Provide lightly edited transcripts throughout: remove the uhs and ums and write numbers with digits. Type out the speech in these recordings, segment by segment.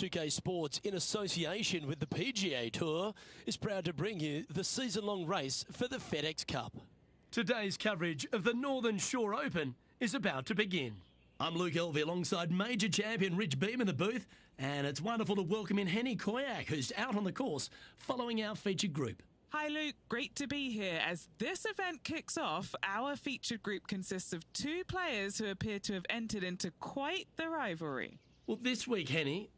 2K Sports, in association with the PGA Tour, is proud to bring you the season-long race for the FedEx Cup. Today's coverage of the Northern Shore Open is about to begin. I'm Luke Elvey alongside major champion Rich Beam in the booth, and it's wonderful to welcome in Henny Koyak, who's out on the course following our featured group. Hi Luke, great to be here. As this event kicks off, our featured group consists of two players who appear to have entered into quite the rivalry. Well, this week, Henny,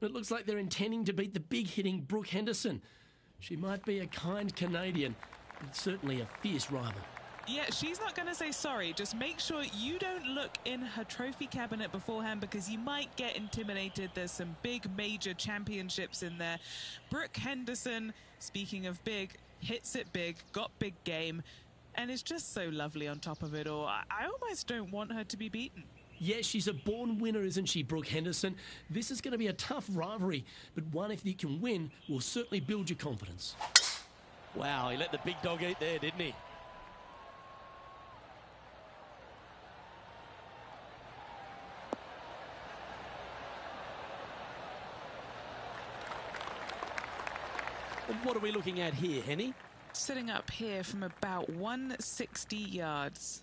it looks like they're intending to beat the big-hitting Brooke Henderson. She might be a kind Canadian, but certainly a fierce rival. Yeah, she's not going to say sorry. Just make sure you don't look in her trophy cabinet beforehand because you might get intimidated. There's some big major championships in there. Brooke Henderson, speaking of big, hits it big, got big game, and is just so lovely on top of it all. I almost don't want her to be beaten. Yes, she's a born winner, isn't she, Brooke Henderson? This is going to be a tough rivalry, but one if you can win will certainly build your confidence. Wow, he let the big dog eat there, didn't he? And what are we looking at here, Henny? Sitting up here from about 160 yards.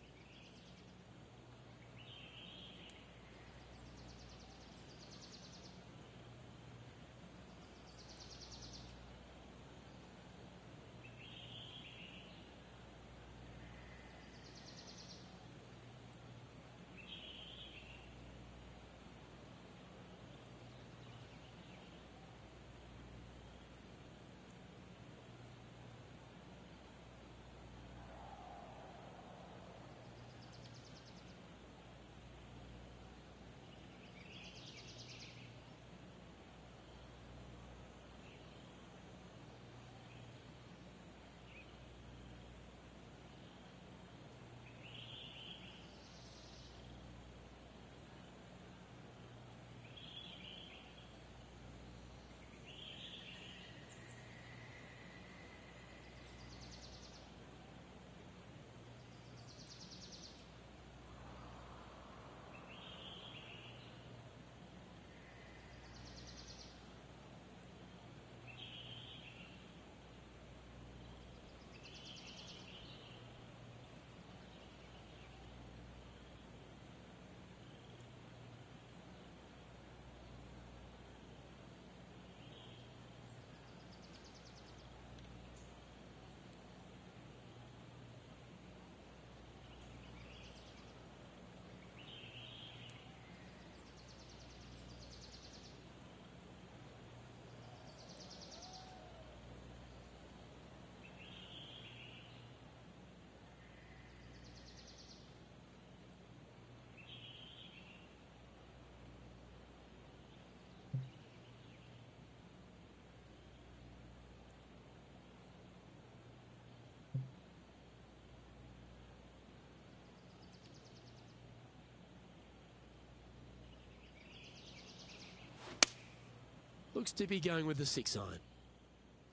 Looks to be going with the 6-iron.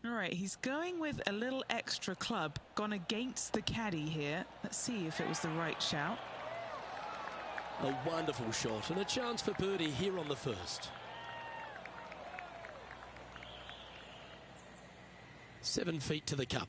All right, he's going with a little extra club, gone against the caddy here. Let's see if it was the right shout. A wonderful shot and a chance for birdie here on the first. 7 feet to the cup.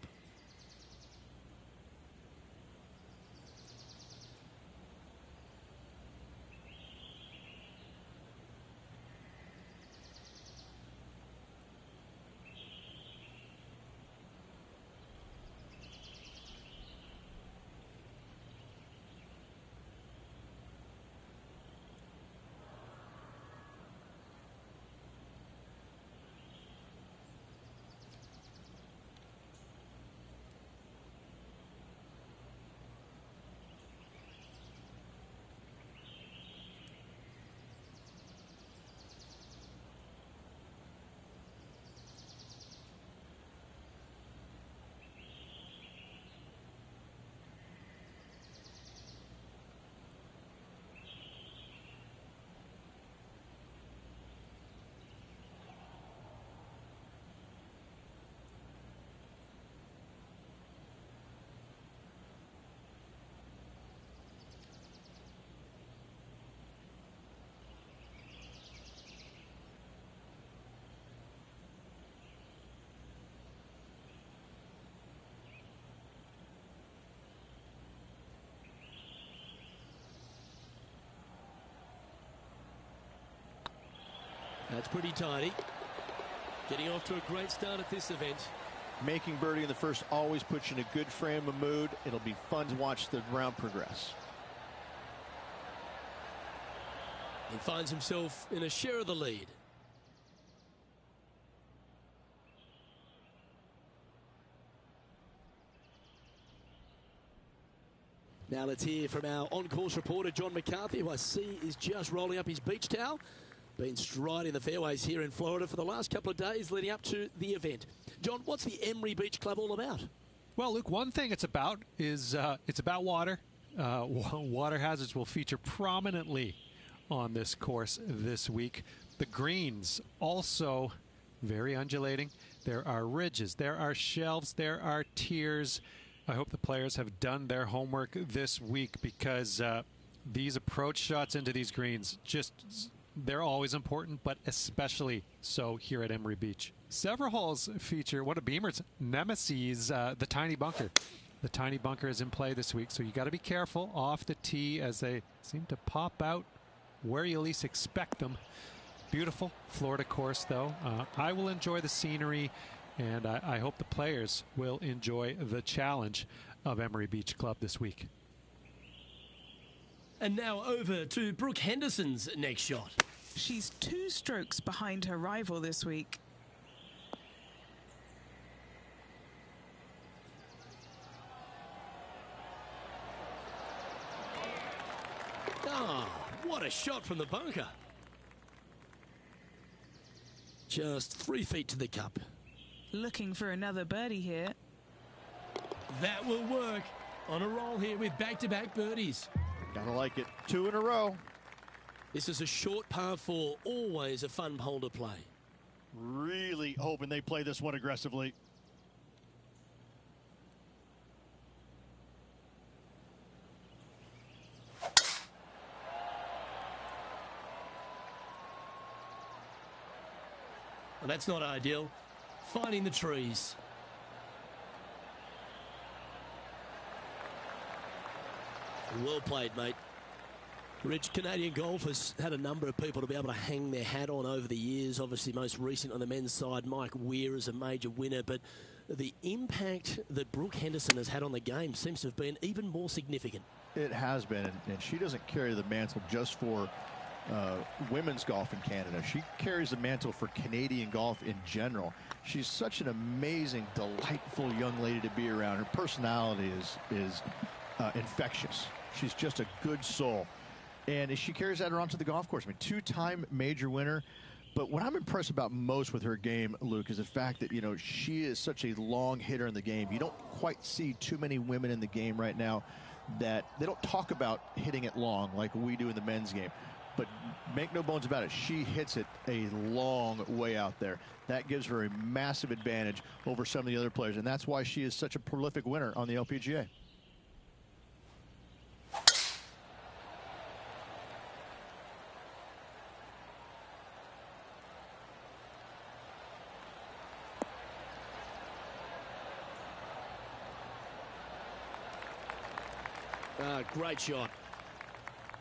That's pretty tidy. Getting off to a great start at this event. Making birdie in the first always puts you in a good frame of mood. It'll be fun to watch the round progress. He finds himself in a share of the lead. Now let's hear from our on-course reporter, John McCarthy, who I see is just rolling up his beach towel. Been striding the fairways here in Florida for the last couple of days leading up to the event. John, what's the Emery Beach Club all about? Well, Luke, one thing it's about is it's about water. Water hazards will feature prominently on this course this week. The greens also very undulating. There are ridges, there are shelves, there are tiers. I hope the players have done their homework this week because these approach shots into these greens they're always important, but especially so here at Emery Beach. Several holes feature one of Beamer's nemesis, the tiny bunker. The tiny bunker is in play this week, so you got to be careful off the tee as they seem to pop out where you least expect them. Beautiful Florida course, though. I will enjoy the scenery, and I hope the players will enjoy the challenge of Emery Beach Club this week. And now over to Brooke Henderson's next shot. She's 2 strokes behind her rival this week. Ah, what a shot from the bunker. Just 3 feet to the cup. Looking for another birdie here. That will work. On a roll here with back-to-back birdies. Gotta like it. 2 in a row. This is a short par 4, always a fun hole to play. Really hoping they play this one aggressively. Well, that's not ideal. Finding the trees. Well played, mate. Rich, Canadian golf has had a number of people to be able to hang their hat on over the years. Obviously, most recent on the men's side, Mike Weir is a major winner. But the impact that Brooke Henderson has had on the game seems to have been even more significant. It has been, and she doesn't carry the mantle just for women's golf in Canada. She carries the mantle for Canadian golf in general. She's such an amazing, delightful young lady to be around. Her personality is infectious. She's just a good soul. And she carries that around to the golf course. I mean, 2-time major winner. But what I'm impressed about most with her game, Luke, is the fact that, you know, she is such a long hitter in the game. You don't quite see too many women in the game right now that they don't talk about hitting it long like we do in the men's game. But make no bones about it, she hits it a long way out there. That gives her a massive advantage over some of the other players. And that's why she is such a prolific winner on the LPGA. Great shot.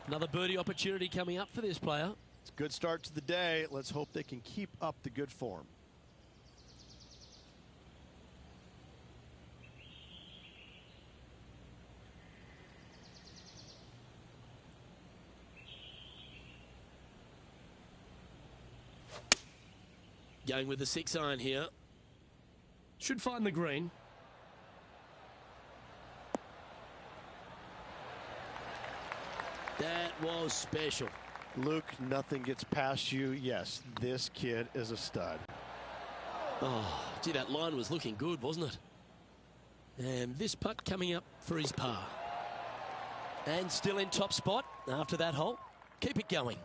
Another birdie opportunity coming up for this player. It's a good start to the day. Let's hope they can keep up the good form. Going with the 6-iron here. Should find the green. That was special. Luke, nothing gets past you. Yes, this kid is a stud. Oh, gee, that line was looking good, wasn't it? And this putt coming up for his par. And still in top spot after that hole. Keep it going.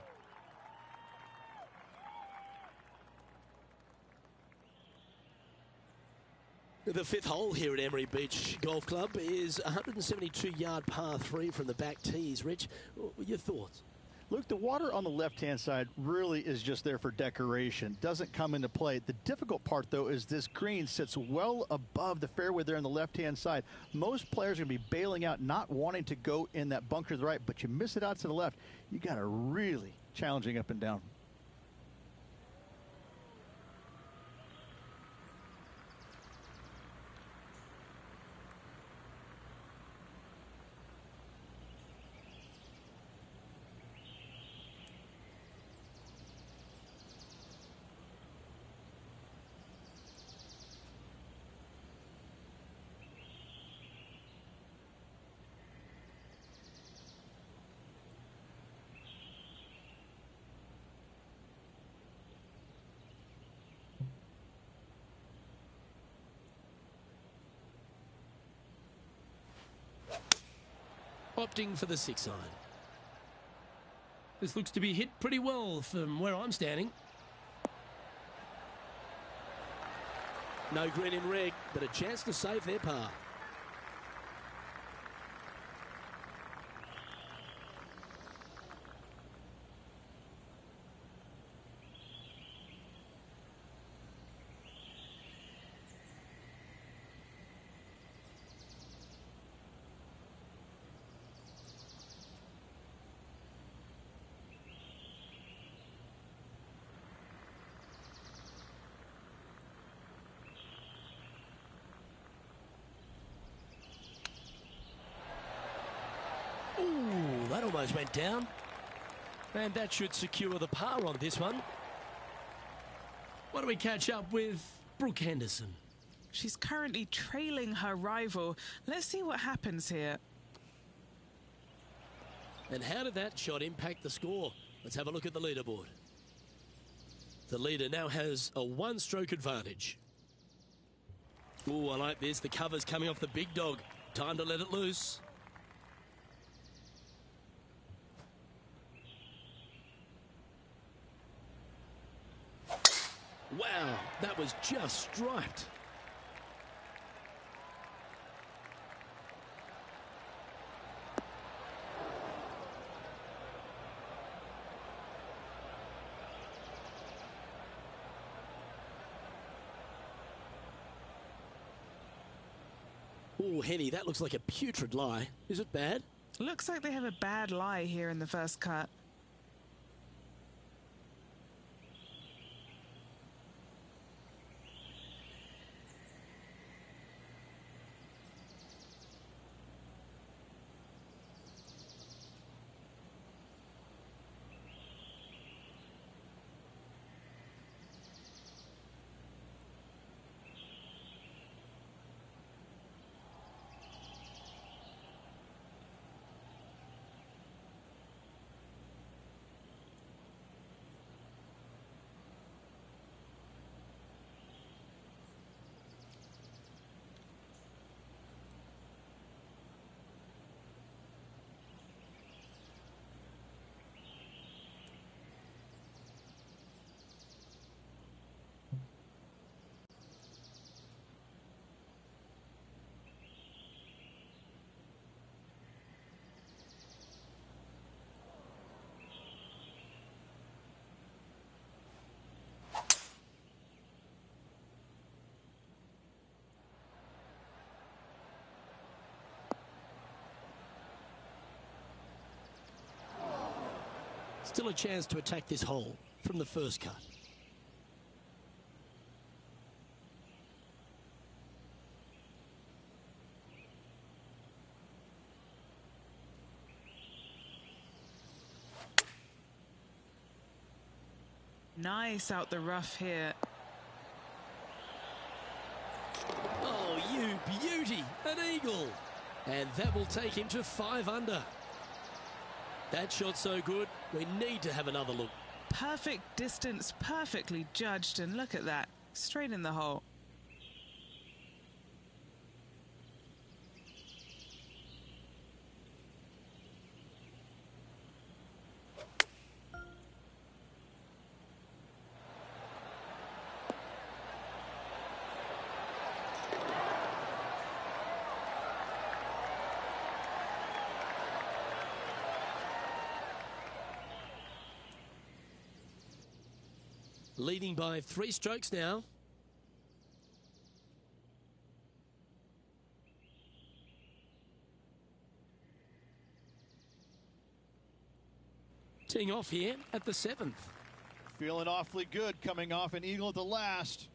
The 5th hole here at Emery Beach Golf Club is a 172-yard par 3 from the back tees. Rich, your thoughts? Luke, the water on the left-hand side really is just there for decoration. Doesn't come into play. The difficult part, though, is this green sits well above the fairway there on the left-hand side. Most players are going to be bailing out, not wanting to go in that bunker to the right, but you miss it out to the left. You got a really challenging up and down. opting for the 6-iron. This looks to be hit pretty well from where I'm standing. No green in red, but a chance to save their par. Ooh, that almost went down. And that should secure the par on this one. Why don't we catch up with Brooke Henderson? She's currently trailing her rival. Let's see what happens here. And how did that shot impact the score? Let's have a look at the leaderboard. The leader now has a one-stroke advantage. Ooh, I like this. The cover's coming off the big dog. Time to let it loose. Wow, that was just striped. Oh, Henny, that looks like a putrid lie. Is it bad? Looks like they have a bad lie here in the first cut. Still a chance to attack this hole from the first cut. Nice out the rough here. Oh, you beauty! An eagle! And that will take him to 5 under. That shot so good, we need to have another look. Perfect distance, perfectly judged, and look at that. Straight in the hole. Leading by 3 strokes now. Teeing off here at the 7th. Feeling awfully good coming off an eagle at the last.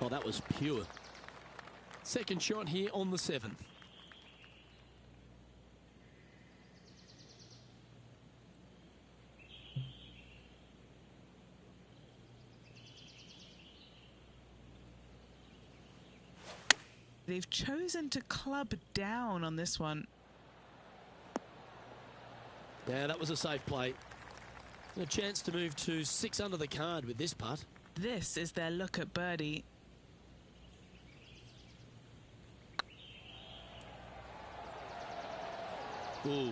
Oh, that was pure. Second shot here on the 7th. They've chosen to club down on this one. Yeah, that was a safe play. A chance to move to 6 under the card with this putt. This is their look at birdie. Ooh.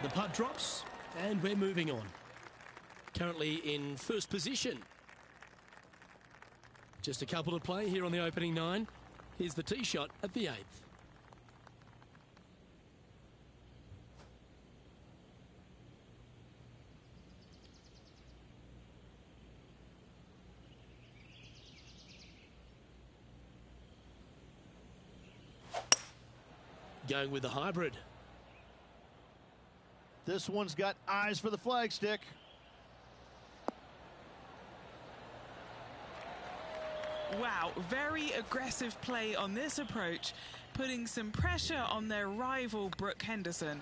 The putt drops, and we're moving on. Currently in first position. Just a couple to play here on the opening 9. Here's the tee shot at the 8th. Going with the hybrid. This one's got eyes for the flagstick. Wow, very aggressive play on this approach, putting some pressure on their rival Brooke Henderson.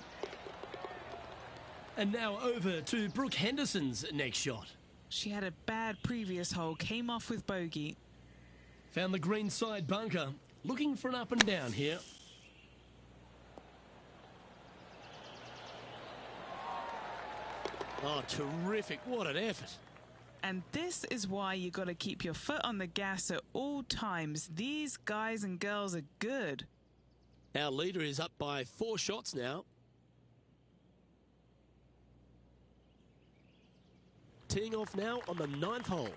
And now over to Brooke Henderson's next shot. She had a bad previous hole, came off with bogey. Found the green side bunker, looking for an up and down here. Oh, terrific. What an effort. And this is why you got to keep your foot on the gas at all times. These guys and girls are good. Our leader is up by 4 shots now. Teeing off now on the 9th hole.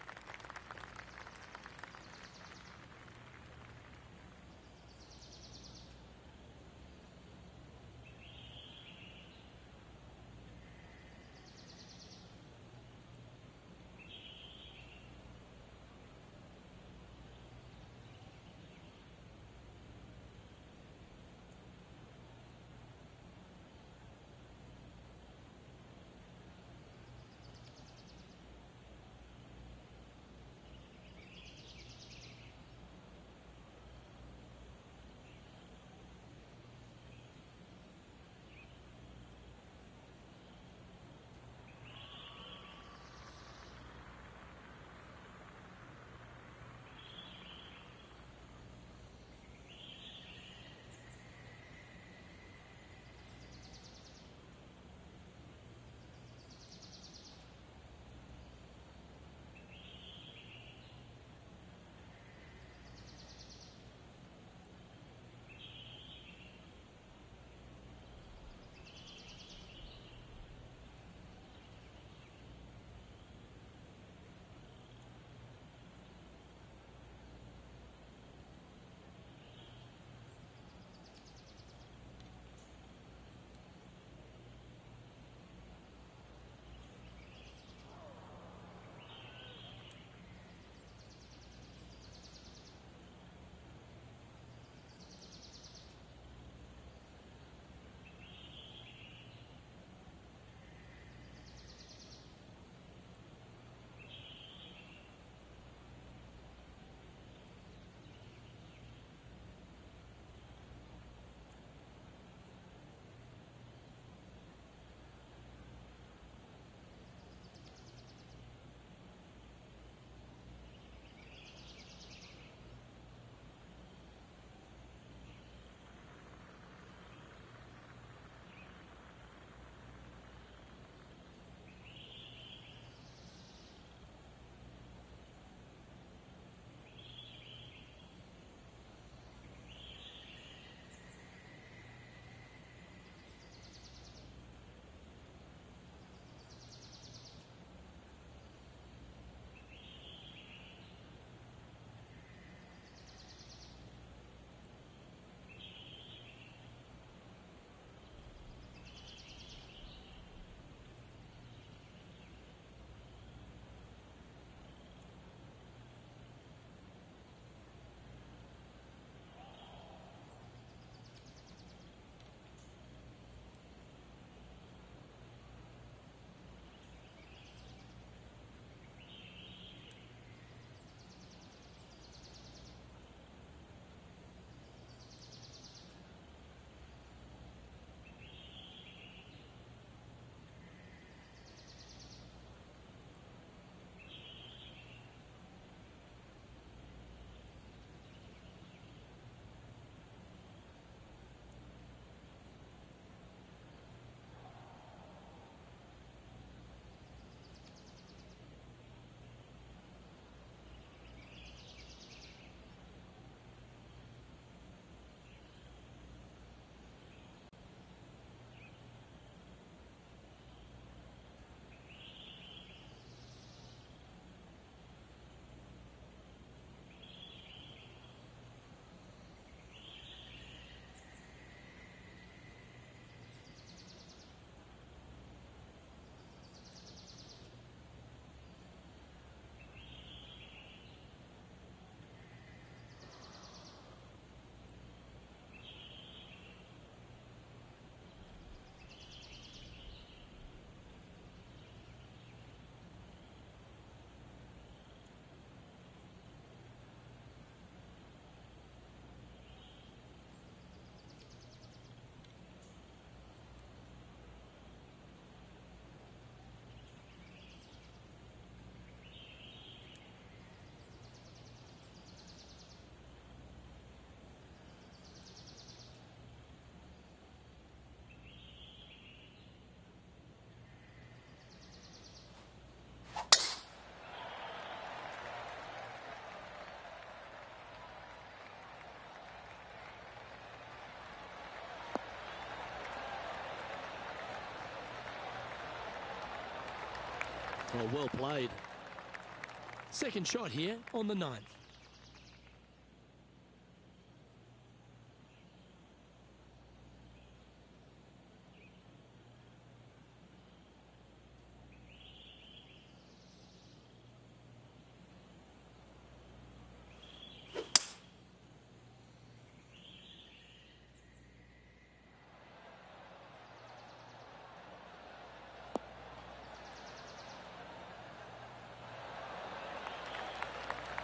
Oh, well played. Second shot here on the 9th.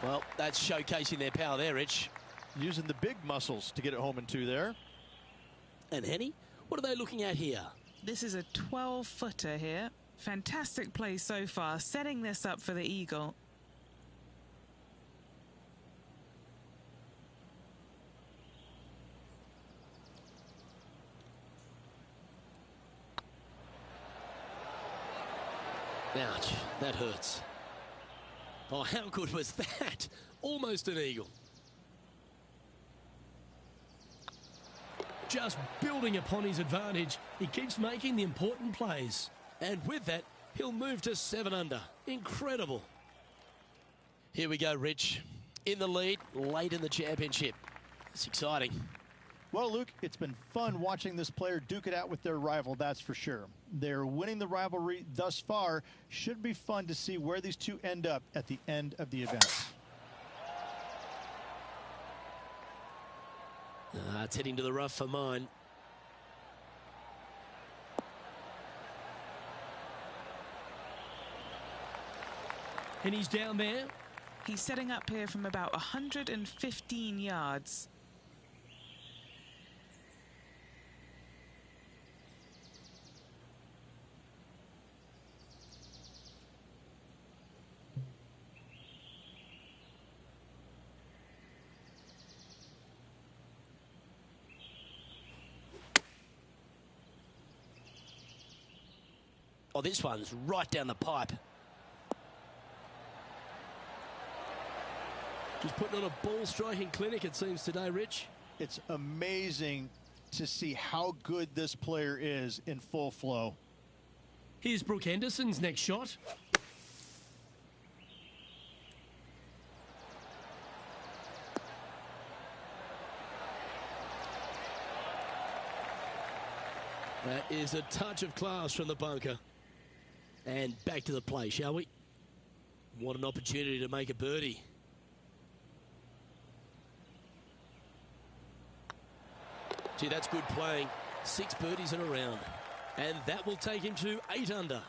Well, that's showcasing their power there, Rich. Using the big muscles to get it home in 2 there. And Henny, what are they looking at here? This is a 12-footer here. Fantastic play so far, setting this up for the eagle. Ouch, that hurts. Oh, how good was that? Almost an eagle. Just building upon his advantage, he keeps making the important plays. And with that, he'll move to 7 under. Incredible. Here we go, Rich. In the lead, late in the championship. It's exciting. Well, Luke, it's been fun watching this player duke it out with their rival, that's for sure. They're winning the rivalry thus far. Should be fun to see where these two end up at the end of the event. It's heading to the rough for mine. And he's down there. He's setting up here from about 115 yards. Oh, this one's right down the pipe. Just putting on a ball striking clinic, it seems, today, Rich. It's amazing to see how good this player is in full flow. Here's Brooke Henderson's next shot. That is a touch of class from the bunker. And back to the play, shall we? What an opportunity to make a birdie. Gee, that's good playing. 6 birdies in a round. And that will take him to 8 under.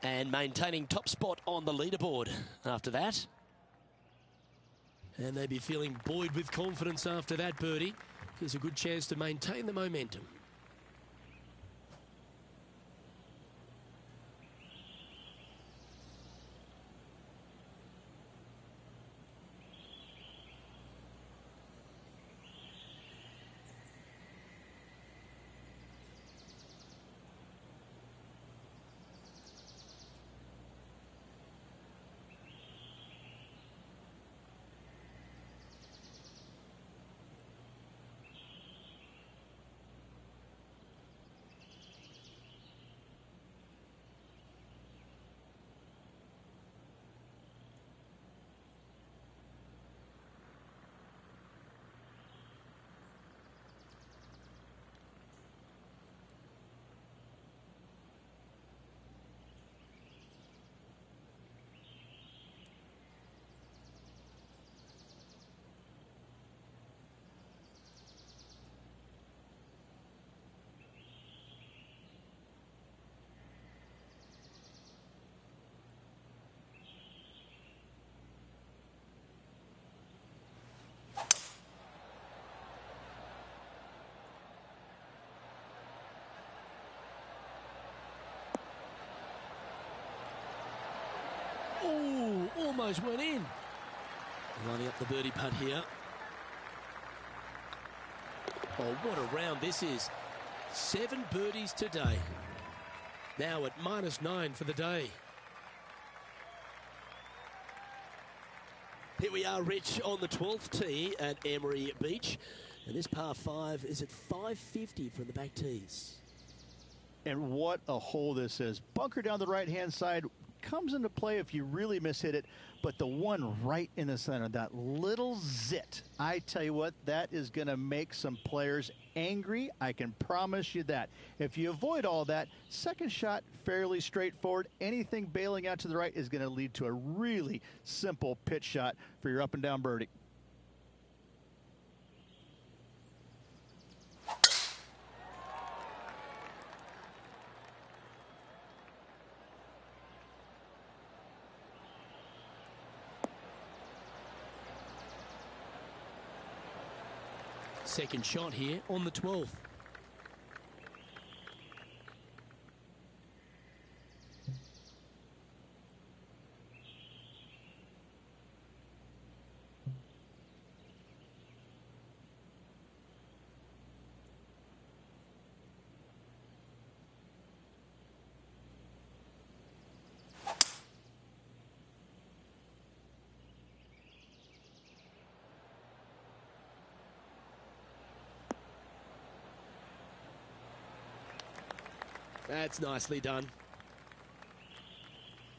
And maintaining top spot on the leaderboard after that. And they'd be feeling buoyed with confidence after that birdie. There's a good chance to maintain the momentum. Oh, almost went in. Lining up the birdie putt here. Oh, what a round this is. 7 birdies today. Now at -9 for the day. Here we are, Rich, on the 12th tee at Emery Beach. And this par 5 is at 550 from the back tees. And what a hole this is. Bunker down the right-hand side, comes into play if you really mishit it, but the one right in the center, that little zit, I tell you what, that is going to make some players angry. I can promise you that. If you avoid all that, second shot, fairly straightforward. Anything bailing out to the right is going to lead to a really simple pitch shot for your up and down birdie. Second shot here on the 12th. That's nicely done.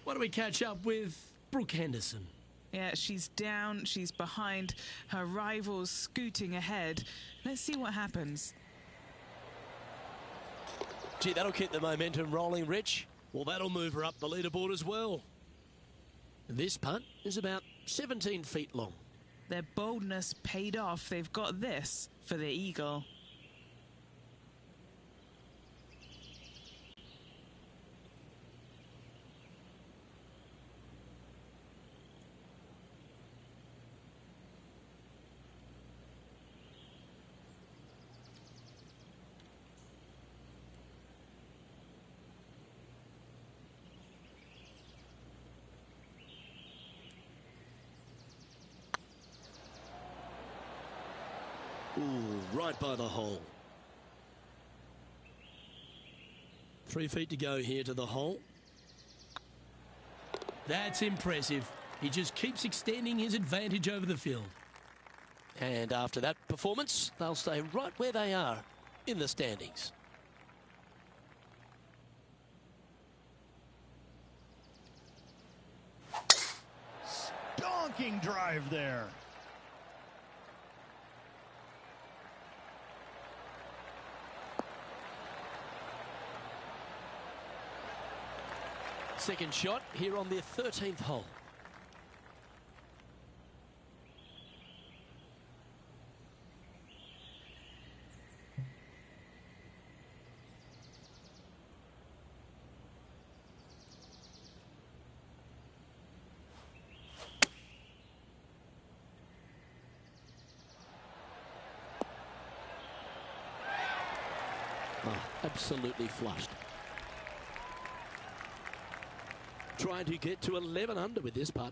Why don't we catch up with Brooke Henderson? Yeah, she's down, she's behind, her rivals scooting ahead. Let's see what happens. Gee, that'll keep the momentum rolling, Rich. Well, that'll move her up the leaderboard as well. This putt is about 17 feet long. Their boldness paid off. They've got this for the eagle. Ooh, right by the hole. 3 feet to go here to the hole. That's impressive. He just keeps extending his advantage over the field. And after that performance, they'll stay right where they are in the standings. Stonking drive there. Second shot here on their 13th hole. Oh, absolutely flushed. Trying to get to 11 under with this putt.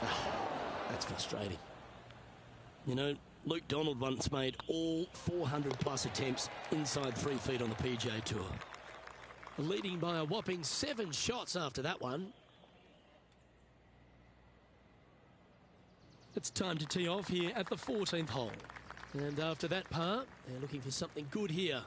Oh, that's frustrating. You know, Luke Donald once made all 400-plus attempts inside 3 feet on the PGA Tour. Leading by a whopping 7 shots after that one. It's time to tee off here at the 14th hole. And after that par, they're looking for something good here.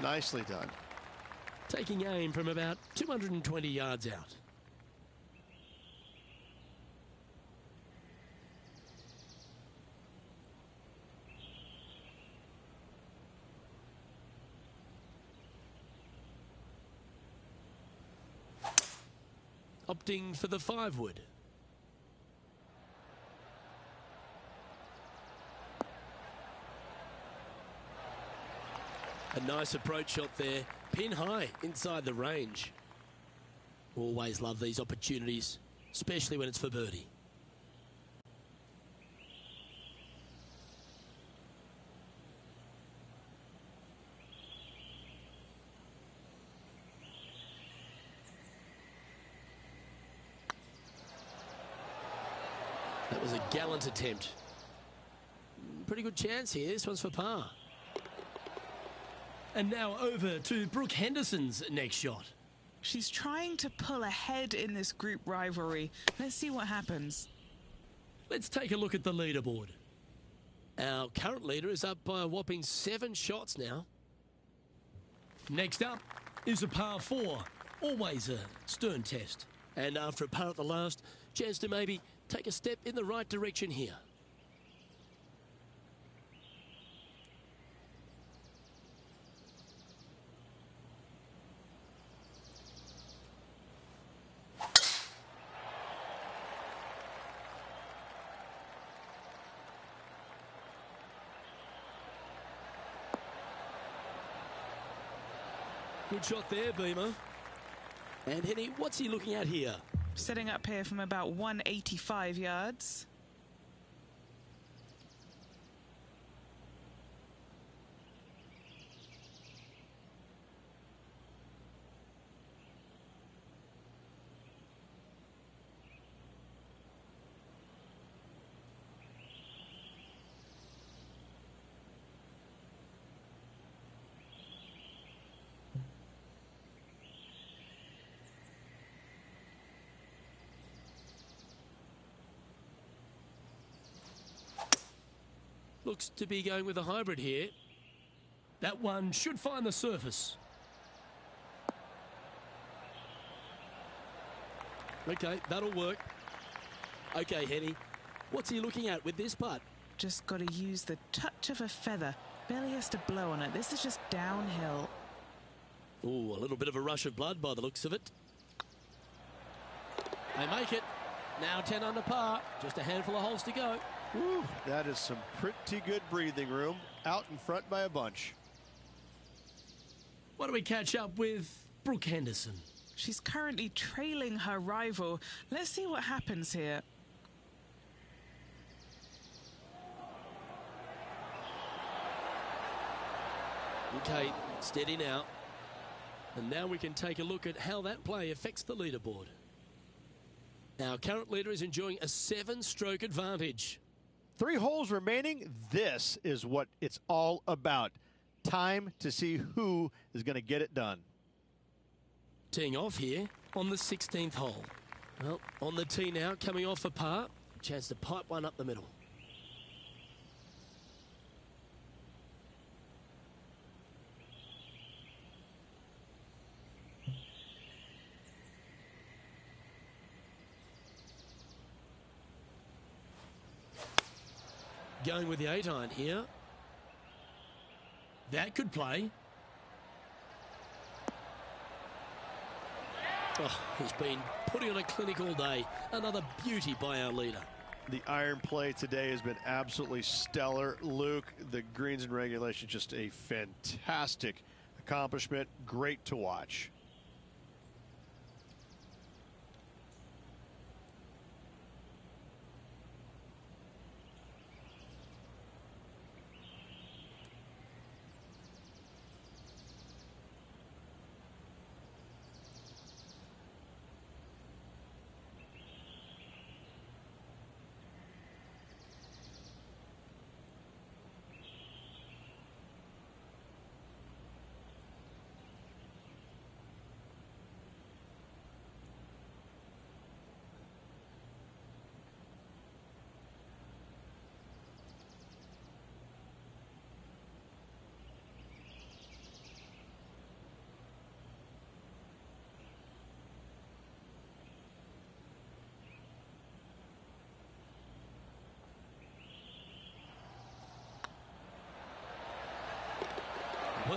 Nicely done. Taking aim from about 220 yards out. Opting for the 5-wood. A nice approach shot there, pin high inside the range. Always love these opportunities, especially when it's for birdie. That was a gallant attempt. Pretty good chance here. This one's for par. And now over to Brooke Henderson's next shot. She's trying to pull ahead in this group rivalry. Let's see what happens. Let's take a look at the leaderboard. Our current leader is up by a whopping 7 shots now. Next up is a par 4. Always a stern test. And after a par at the last, chance to maybe take a step in the right direction here. Good shot there, Beamer. And Henny, what's he looking at here? Setting up here from about 185 yards. Looks to be going with a hybrid here. That one should find the surface. Okay, that'll work. Okay, Henny, what's he looking at with this putt? Just got to use the touch of a feather. Barely has to blow on it. This is just downhill. Ooh, a little bit of a rush of blood by the looks of it. They make it. Now 10 under par. Just a handful of holes to go. Woo, that is some pretty good breathing room. Out in front by a bunch. Why don't we catch up with Brooke Henderson? She's currently trailing her rival. Let's see what happens here. Okay, steady now. And now we can take a look at how that play affects the leaderboard. Our current leader is enjoying a 7-stroke advantage. 3 holes remaining. This is what it's all about. Time to see who is going to get it done. Teeing off here on the 16th hole. Well, on the tee now, coming off a par. Chance to pipe one up the middle. Going with the 8-iron here. That could play. Oh, he's been putting on a clinic all day. Another beauty by our leader. The iron play today has been absolutely stellar. Luke, the greens and regulation, just a fantastic accomplishment. Great to watch.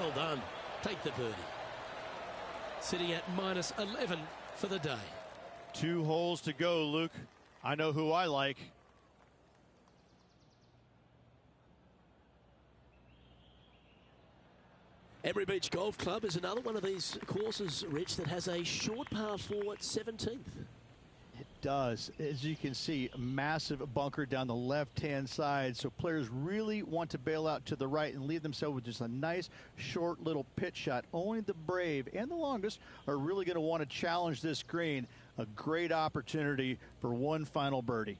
Well done. Take the birdie. Sitting at minus 11 for the day. 2 holes to go, Luke. I know who I like. Emery Beach Golf Club is another one of these courses, Rich, that has a short par 4 at 17th. It does. As you can see, a massive bunker down the left-hand side. So players really want to bail out to the right and leave themselves with just a nice, short little pitch shot. Only the brave and the longest are really going to want to challenge this green. A great opportunity for one final birdie.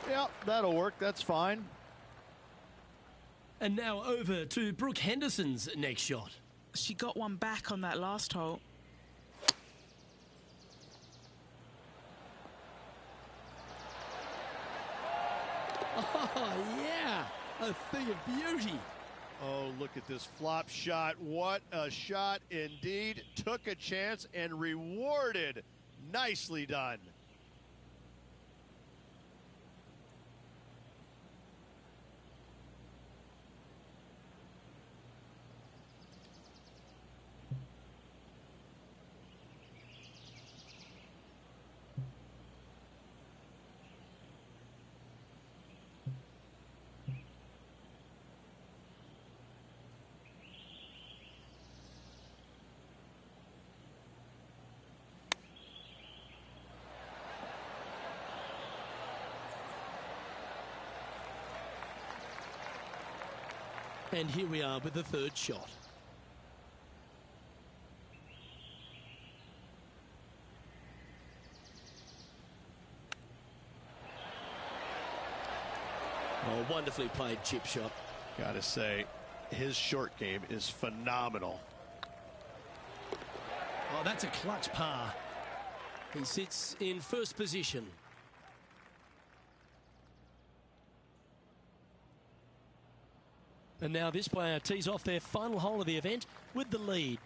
Yeah, that'll work. That's fine. And now over to Brooke Henderson's next shot. She got one back on that last hole. Oh, yeah, a thing of beauty. Oh, look at this flop shot. What a shot indeed. Took a chance and rewarded. Nicely done. And here we are with the third shot. Oh, wonderfully played chip shot. Gotta say, his short game is phenomenal. Oh, that's a clutch par. He sits in first position. And now this player tees off their final hole of the event with the lead.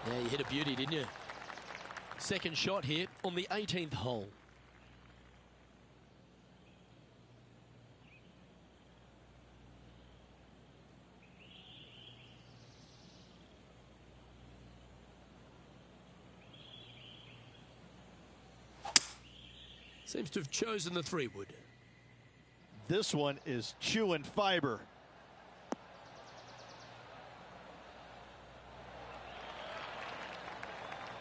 Yeah, you hit a beauty, didn't you? Second shot here on the 18th hole. Seems to have chosen the 3-wood. This one is chewing fiber.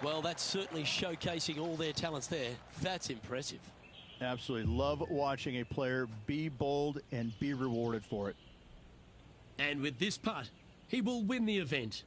Well, that's certainly showcasing all their talents there. That's impressive. Absolutely. Love watching a player be bold and be rewarded for it. And with this putt, he will win the event.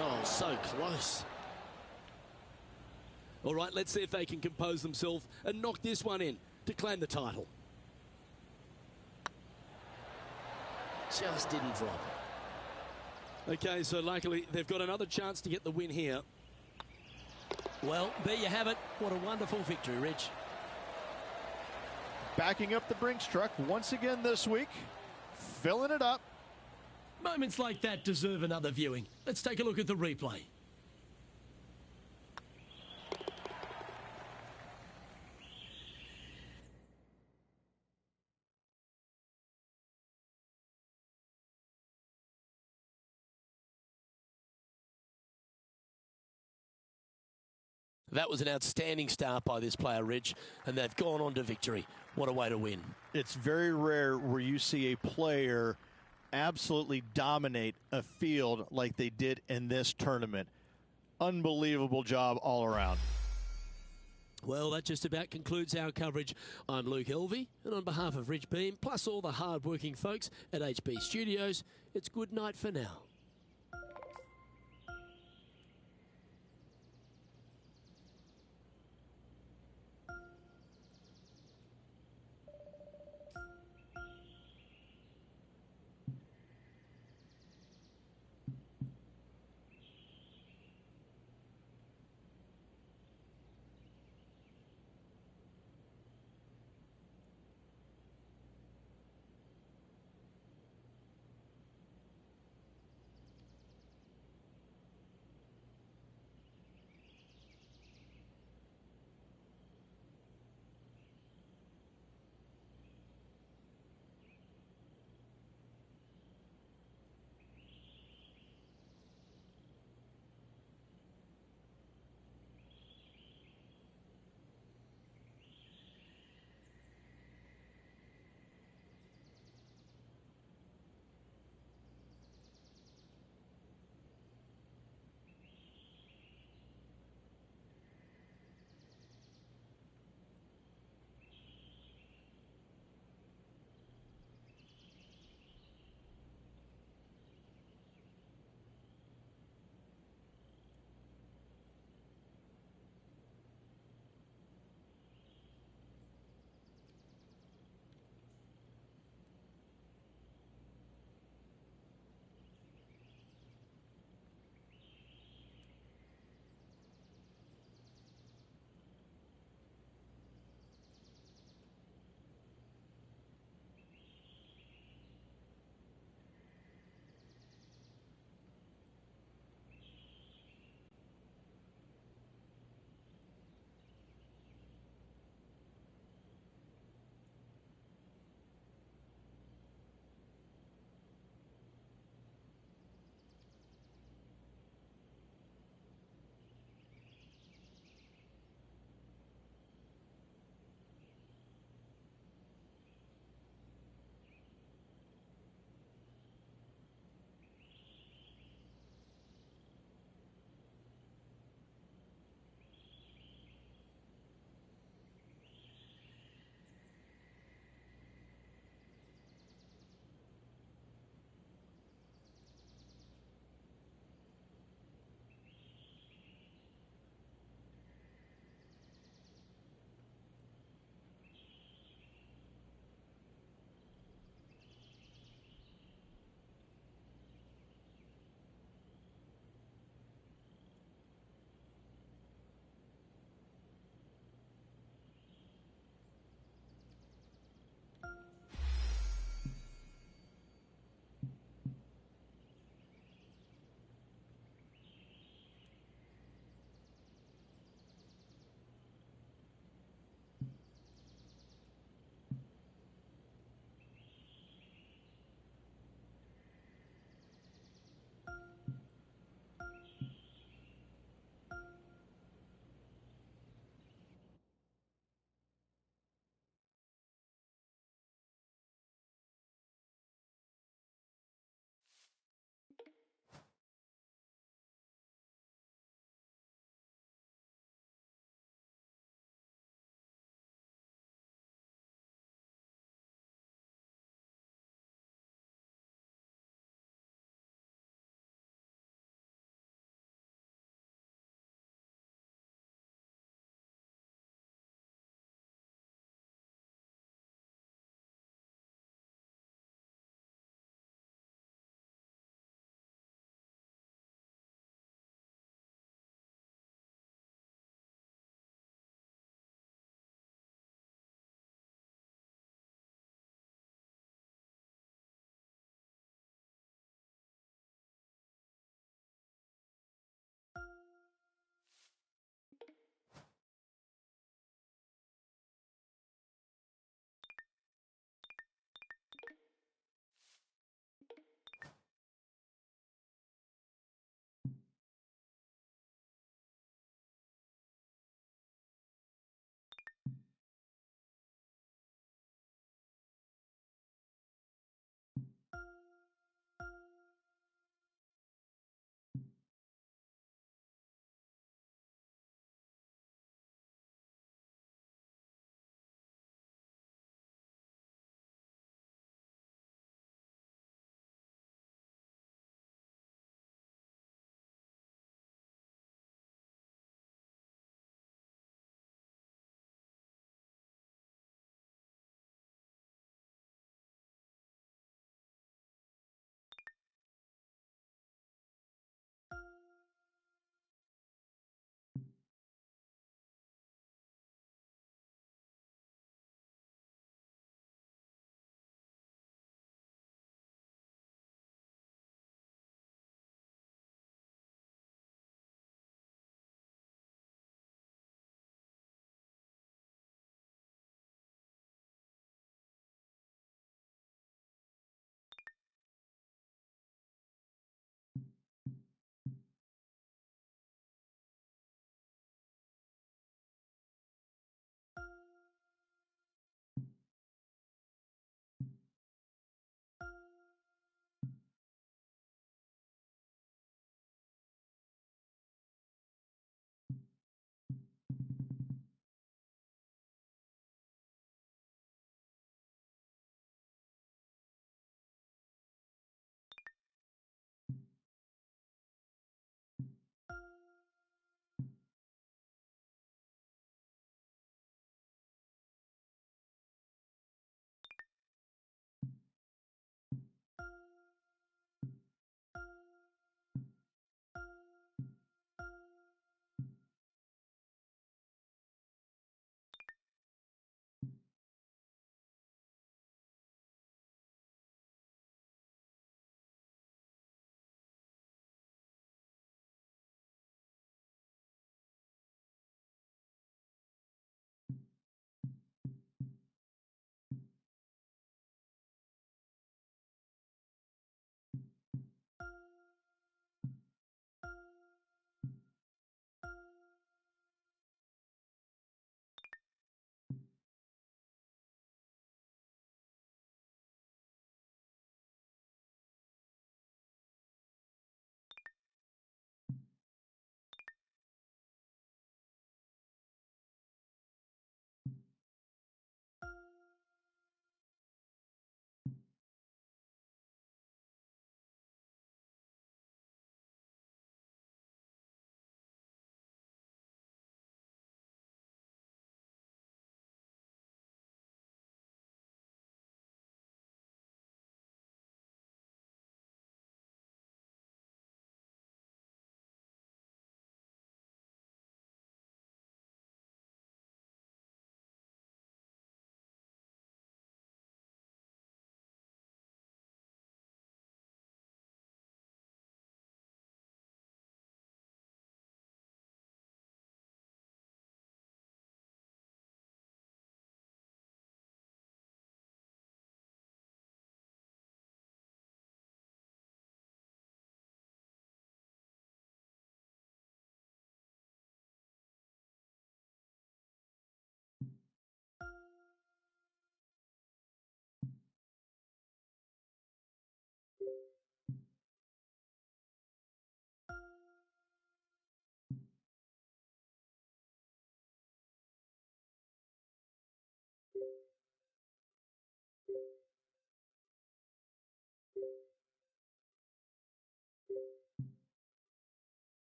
Oh, so close. All right, let's see if they can compose themselves and knock this one in to claim the title. Just didn't drop. Okay, so luckily they've got another chance to get the win here. Well, there you have it. What a wonderful victory, Rich. Backing up the Brinks truck once again this week, filling it up. Moments like that deserve another viewing. Let's take a look at the replay. That was an outstanding start by this player, Rich, and they've gone on to victory. What a way to win. It's very rare where you see a player absolutely dominate a field like they did in this tournament. Unbelievable job all around. Well, that just about concludes our coverage. I'm Luke Elvey, and on behalf of Rich Beam, plus all the hard-working folks at HB Studios, it's good night for now.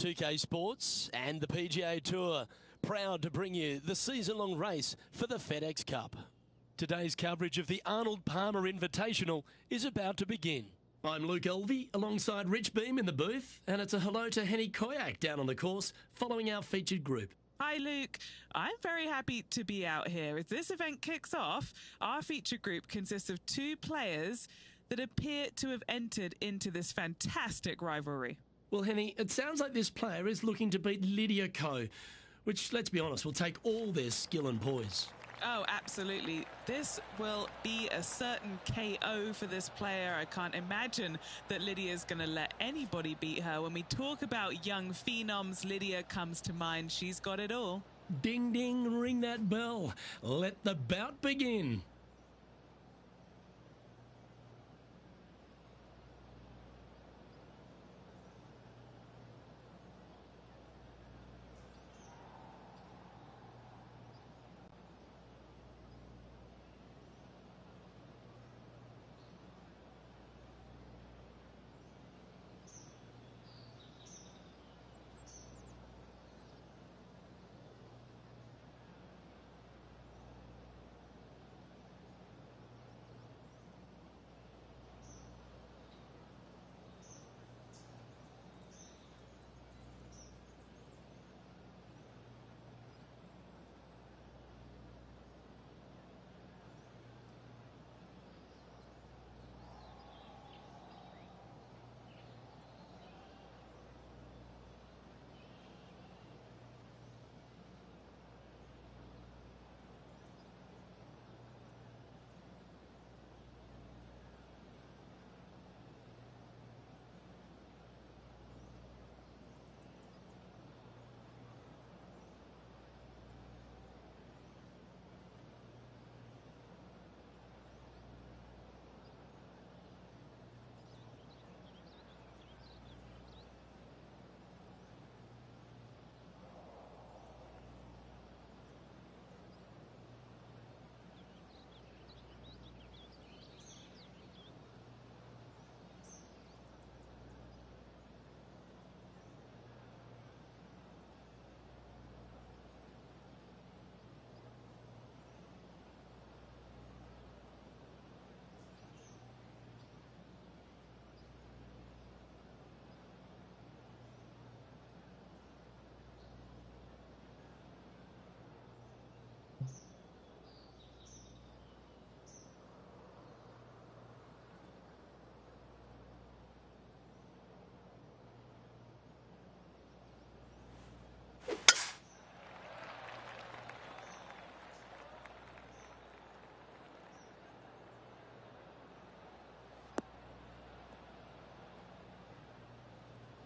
2K Sports and the PGA Tour, proud to bring you the season-long race for the FedEx Cup. Today's coverage of the Arnold Palmer Invitational is about to begin. I'm Luke Elvey alongside Rich Beam in the booth, and it's a hello to Henny Koyak down on the course following our featured group. Hi Luke, I'm very happy to be out here. As this event kicks off, our feature group consists of 2 players that appear to have entered into this fantastic rivalry. Well, Henny, it sounds like this player is looking to beat Lydia Ko, which, let's be honest, will take all their skill and poise. Oh, absolutely. This will be a certain KO for this player. I can't imagine that Lydia's going to let anybody beat her. When we talk about young phenoms, Lydia comes to mind. She's got it all. Ding, ding, ring that bell. Let the bout begin.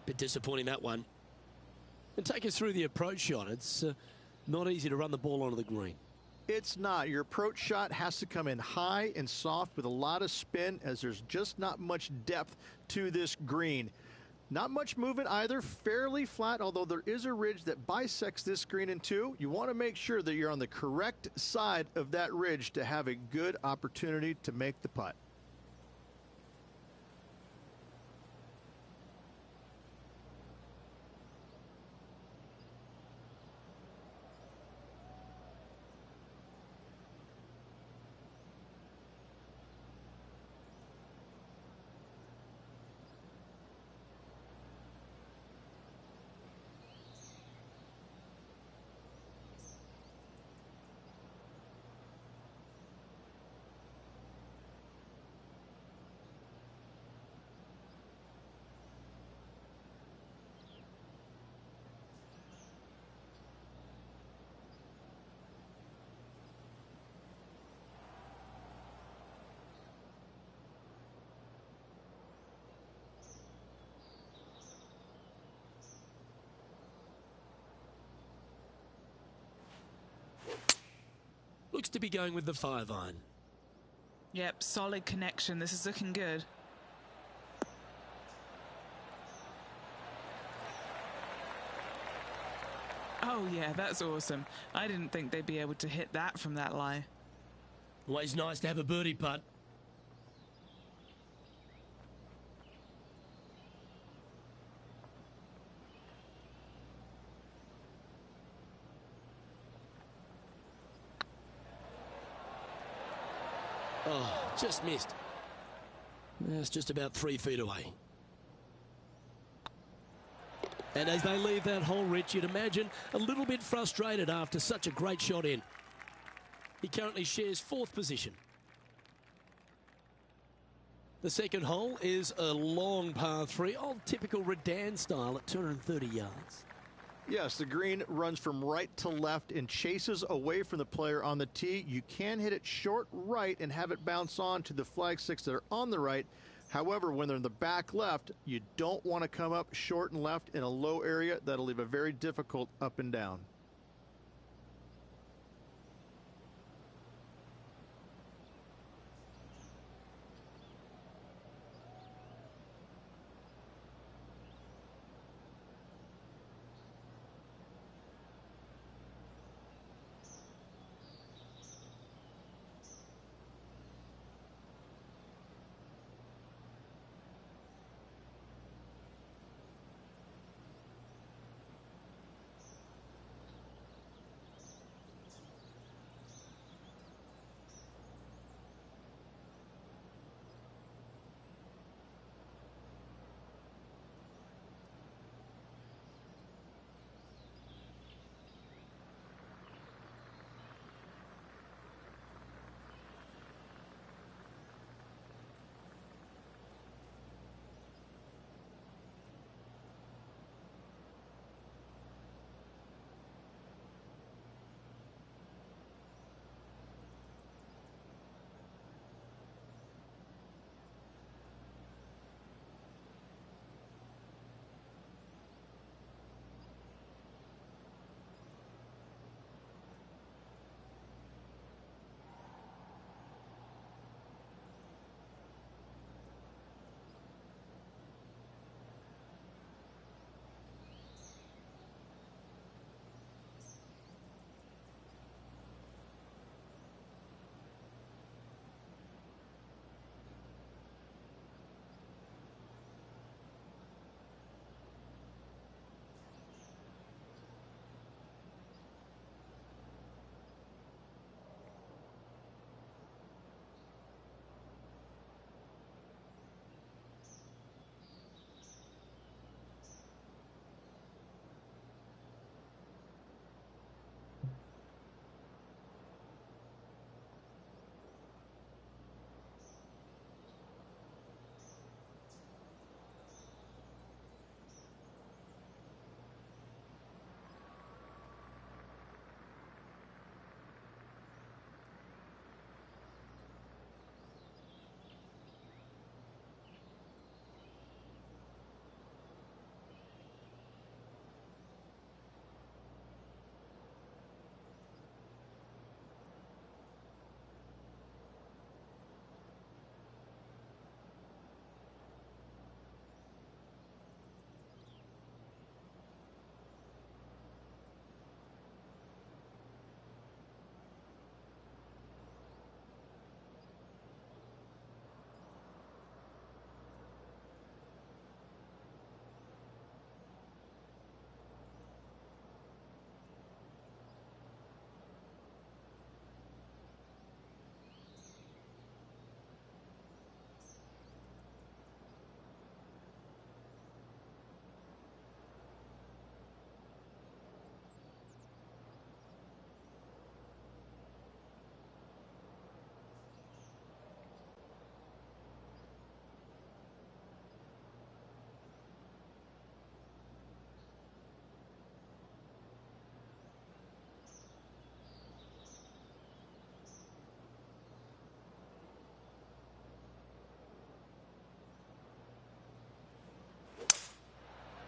Bit disappointing, that one. And take us through the approach shot. It's not easy to run the ball onto the green. It's not. Your approach shot has to come in high and soft with a lot of spin, as there's just not much depth to this green. Not much movement either, fairly flat, although there is a ridge that bisects this green in two. You want to make sure that you're on the correct side of that ridge to have a good opportunity to make the putt. Looks to be going with the 5-iron. Yep, solid connection. This is looking good. Oh, yeah, that's awesome. I didn't think they'd be able to hit that from that lie. Always nice to have a birdie putt. Oh, just missed. It's just about 3 feet away. And as they leave that hole, Rich, you'd imagine a little bit frustrated after such a great shot in. He currently shares 4th position. The second hole is a long par 3, old typical Redan style at 230 yards. Yes, the green runs from right to left and chases away from the player on the tee. You can hit it short right and have it bounce on to the flag sticks that are on the right. However, when they're in the back left, you don't want to come up short and left in a low area. That'll leave a very difficult up and down.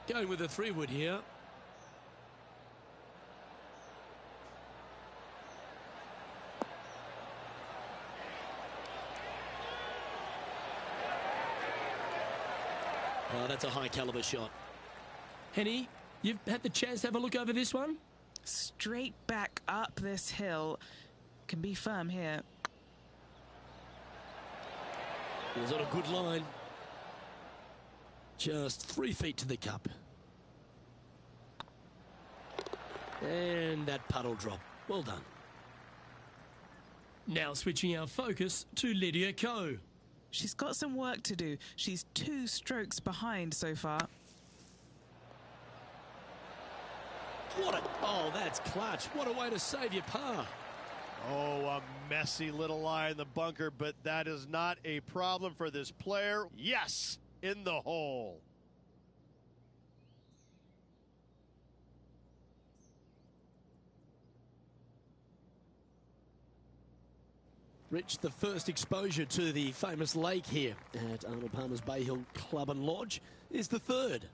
Going with a 3-wood here. Oh, that's a high caliber shot. Henny, you've had the chance to have a look over this one? Straight back up this hill. Can be firm here. It was on a good line. Just 3 feet to the cup. And that puddle drop. Well done. Now switching our focus to Lydia Ko. She's got some work to do. She's 2 strokes behind so far. Oh, that's clutch. What a way to save your par. Oh, a messy little lie in the bunker, but that is not a problem for this player. Yes, in the hole. Rich, the first exposure to the famous lake here at Arnold Palmer's Bay Hill Club and Lodge is the third.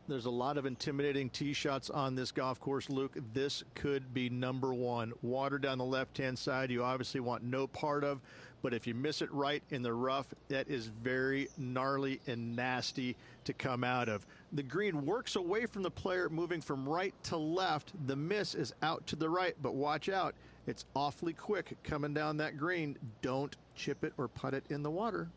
There's a lot of intimidating tee shots on this golf course, Luke. This could be number 1. Water down the left-hand side, you obviously want no part of, but if you miss it right in the rough, that is very gnarly and nasty to come out of. The green works away from the player, moving from right to left. The miss is out to the right, but watch out. It's awfully quick coming down that green. Don't chip it or putt it in the water.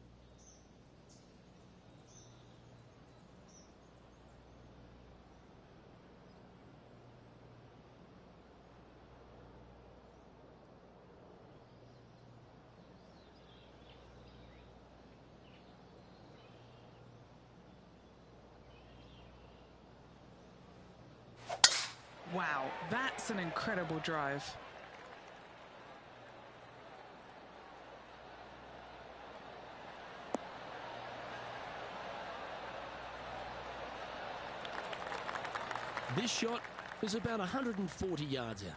Wow, that's an incredible drive. This shot is about 140 yards out.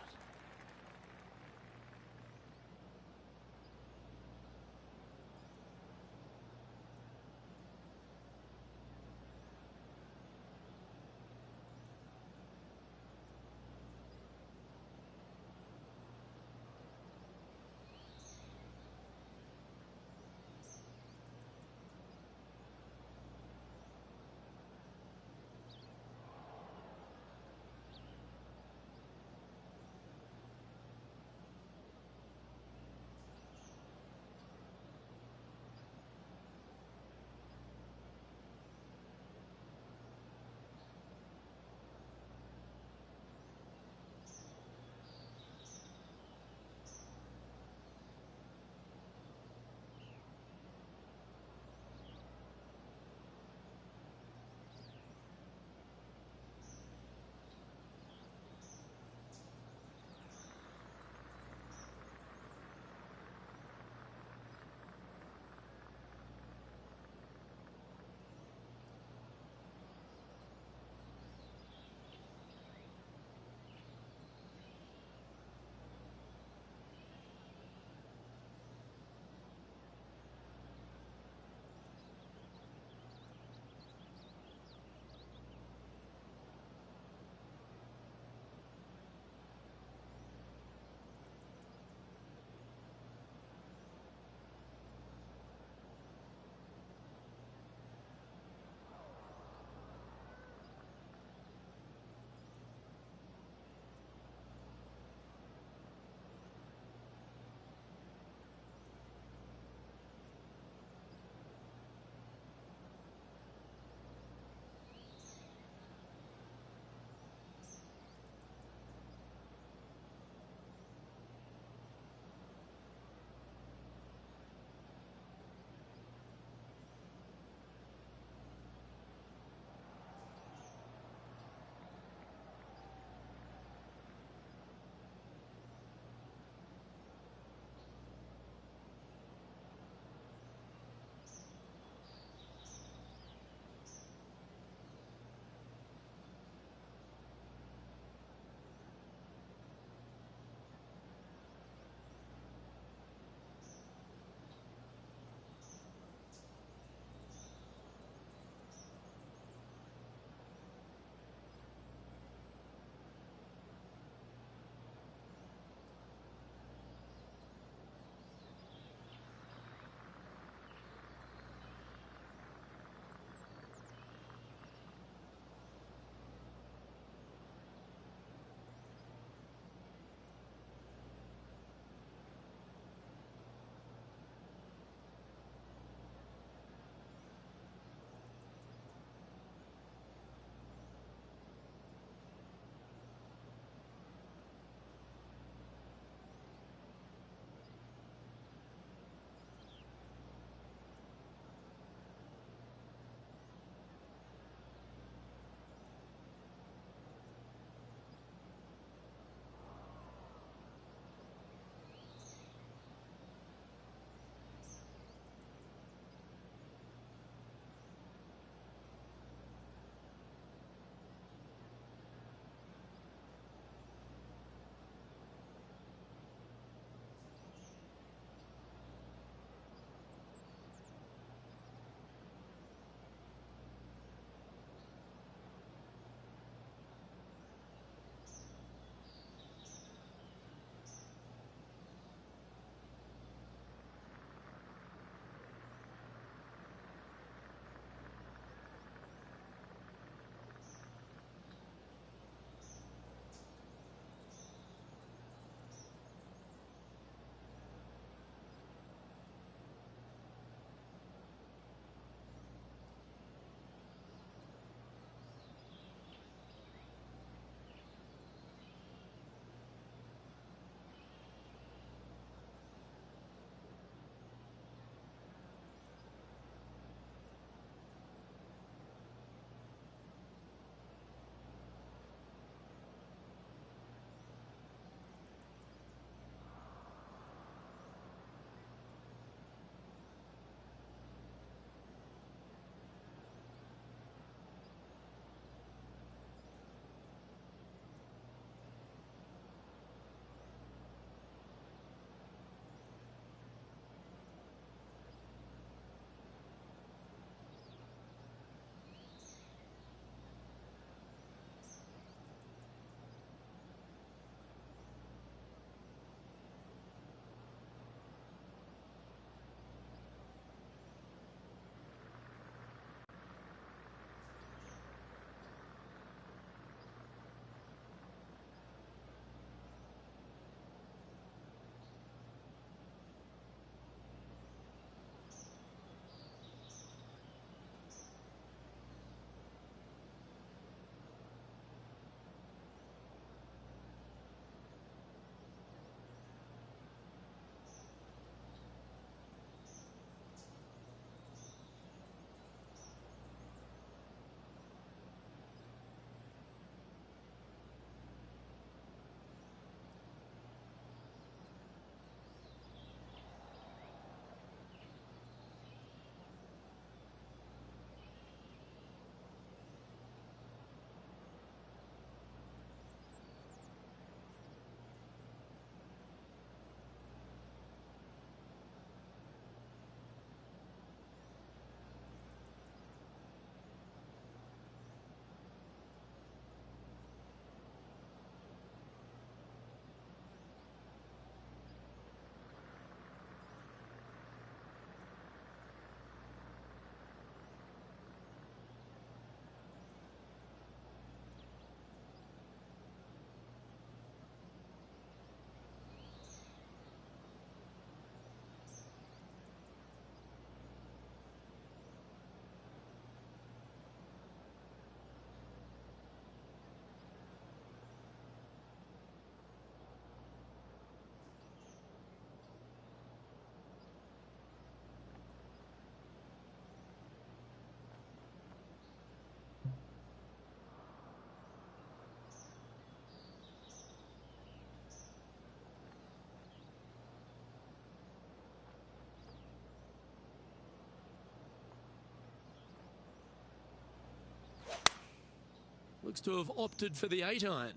Looks to have opted for the 8-iron.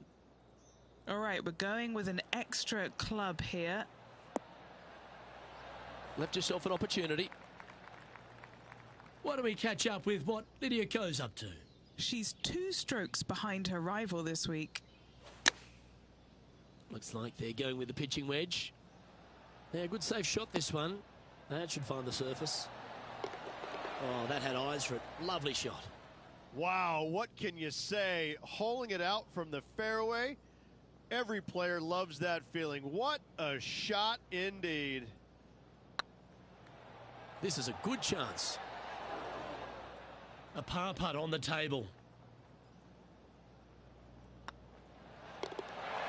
All right, we're going with an extra club here. Left herself an opportunity. Why don't we catch up with what Lydia Ko's up to? She's 2 strokes behind her rival this week. Looks like they're going with the pitching wedge. Yeah, good safe shot this one. That should find the surface. Oh, that had eyes for it. Lovely shot. Wow, what can you say? Holing it out from the fairway. Every player loves that feeling. What a shot indeed. This is a good chance. A par putt on the table.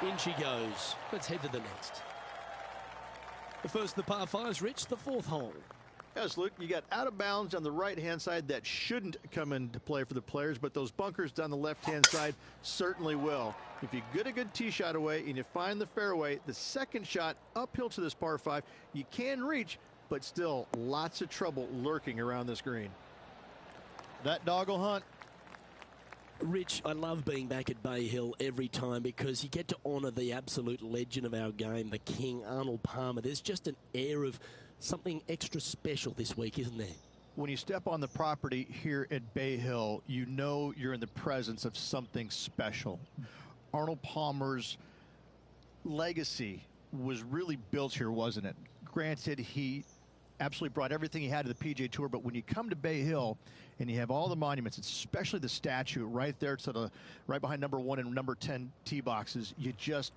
In she goes. Let's head to the next. The first of the par 5s, Rich, the 4th hole. Yes, Luke, you got out of bounds on the right-hand side that shouldn't come into play for the players, but those bunkers down the left-hand side certainly will. If you get a good tee shot away and you find the fairway, the second shot uphill to this par 5, you can reach, but still lots of trouble lurking around this green. That dog will hunt. Rich, I love being back at Bay Hill every time because you get to honour the absolute legend of our game, the King, Arnold Palmer. There's just an air of something extra special this week, isn't there? When you step on the property here at Bay Hill, you know you're in the presence of something special. Arnold Palmer's legacy was really built here, wasn't it? Granted, he absolutely brought everything he had to the PGA Tour, but when you come to Bay Hill and you have all the monuments, especially the statue right there to the right behind number 1 and number 10 tee boxes, you just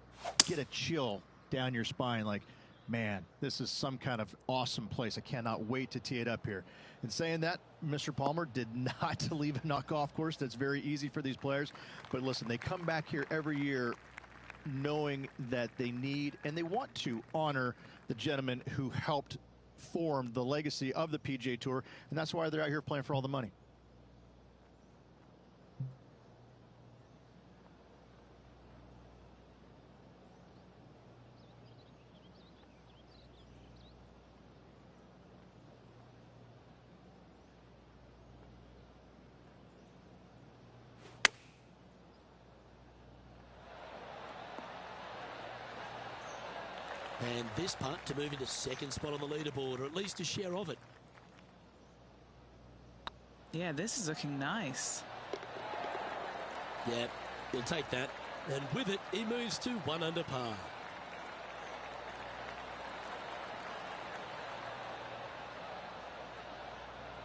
get a chill down your spine like, man, this is some kind of awesome place. I cannot wait to tee it up here. And saying that, Mr. Palmer did not leave a golf course. That's very easy for these players. But listen, they come back here every year knowing that they need and they want to honor the gentleman who helped form the legacy of the PGA Tour, and that's why they're out here playing for all the money. And this putt to move into 2nd spot on the leaderboard, or at least a share of it. Yeah, this is looking nice. Yeah, he'll take that. And with it, he moves to 1 under par.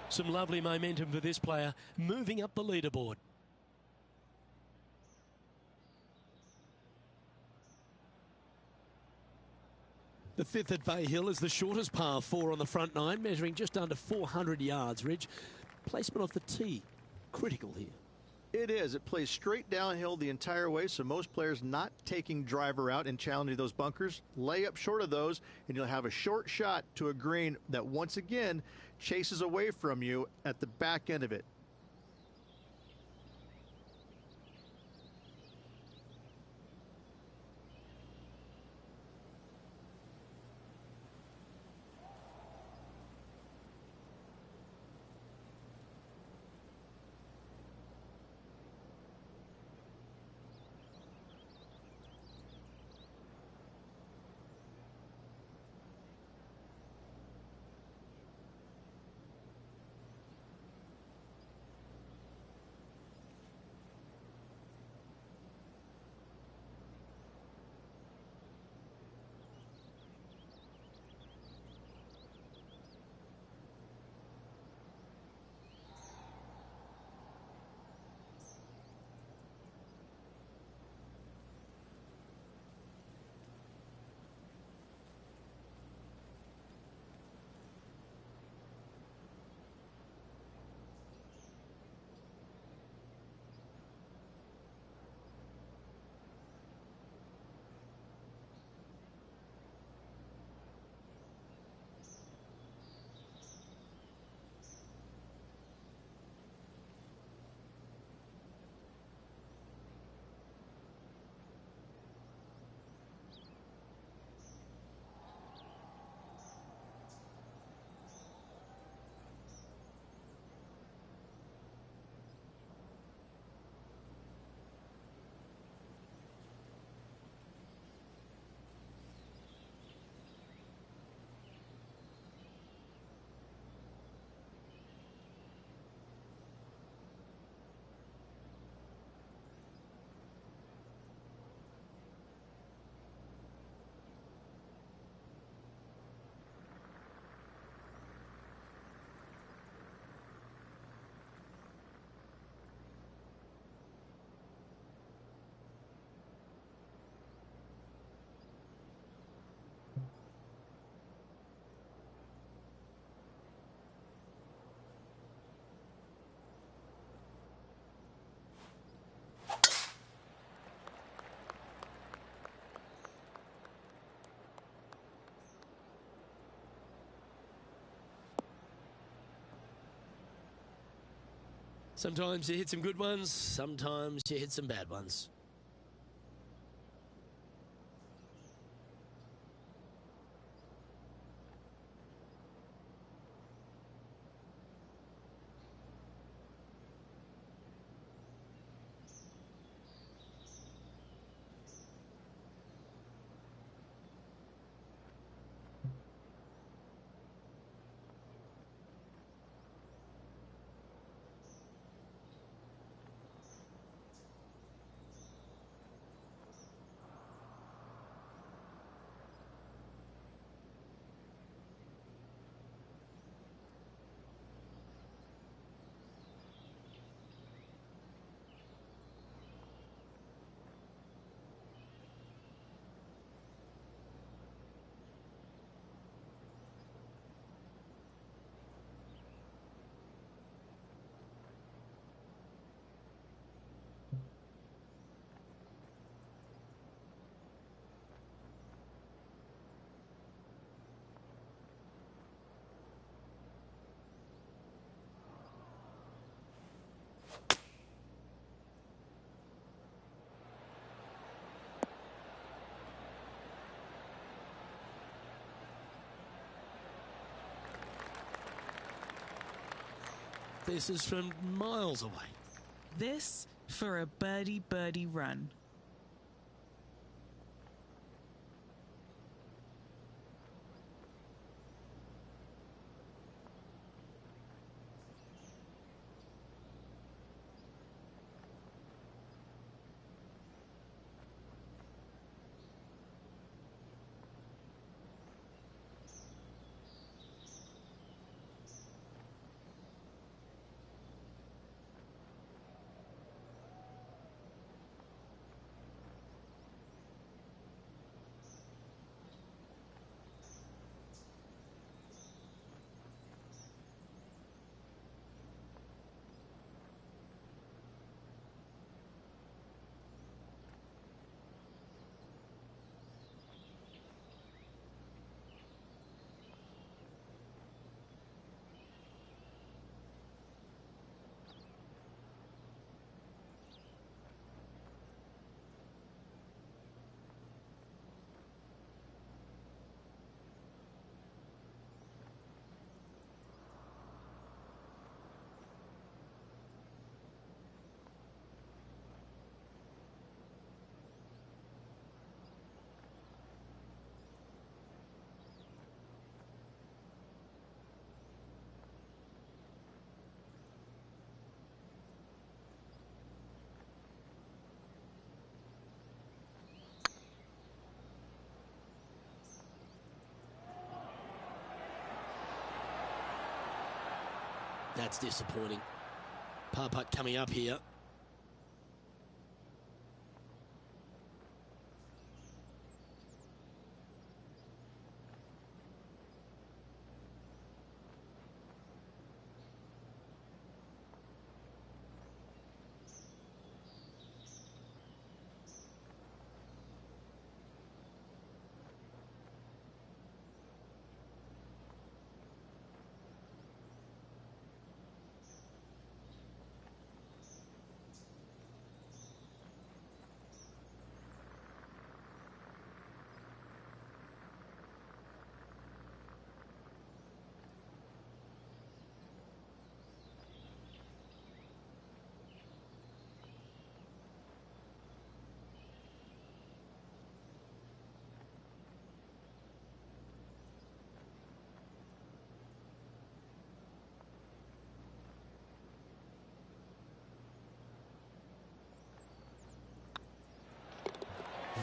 Some lovely momentum for this player, moving up the leaderboard. The 5th at Bay Hill is the shortest par 4 on the front 9, measuring just under 400 yards, Ridge. Placement off the tee, critical here. It is. It plays straight downhill the entire way, so most players not taking driver out and challenging those bunkers, lay up short of those, and you'll have a short shot to a green that once again chases away from you at the back end of it. Sometimes you hit some good ones, sometimes you hit some bad ones. This is from miles away. This for a birdie run. That's disappointing. Par putt coming up here.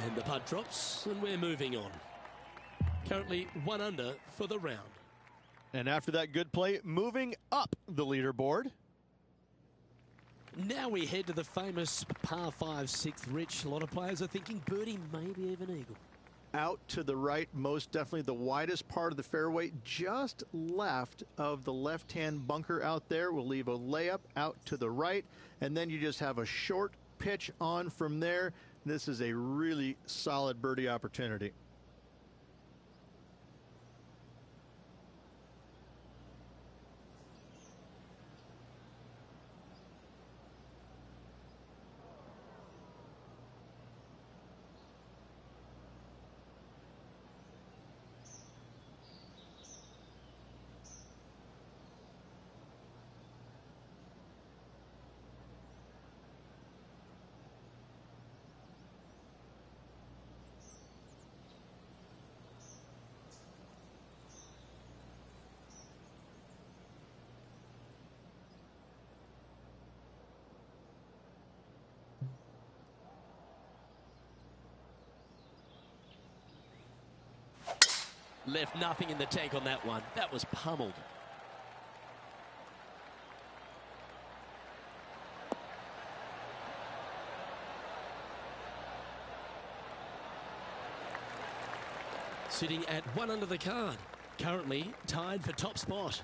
And the putt drops, and we're moving on. Currently 1 under for the round. And after that good play, moving up the leaderboard. Now we head to the famous par 5 6th Rich. A lot of players are thinking birdie, maybe even eagle. Out to the right, most definitely the widest part of the fairway, just left of the left-hand bunker out there. We'll leave a layup out to the right, and then you just have a short pitch on from there. This is a really solid birdie opportunity. Left nothing in the tank on that one. That was pummeled. Sitting at 1 under the card. Currently tied for top spot.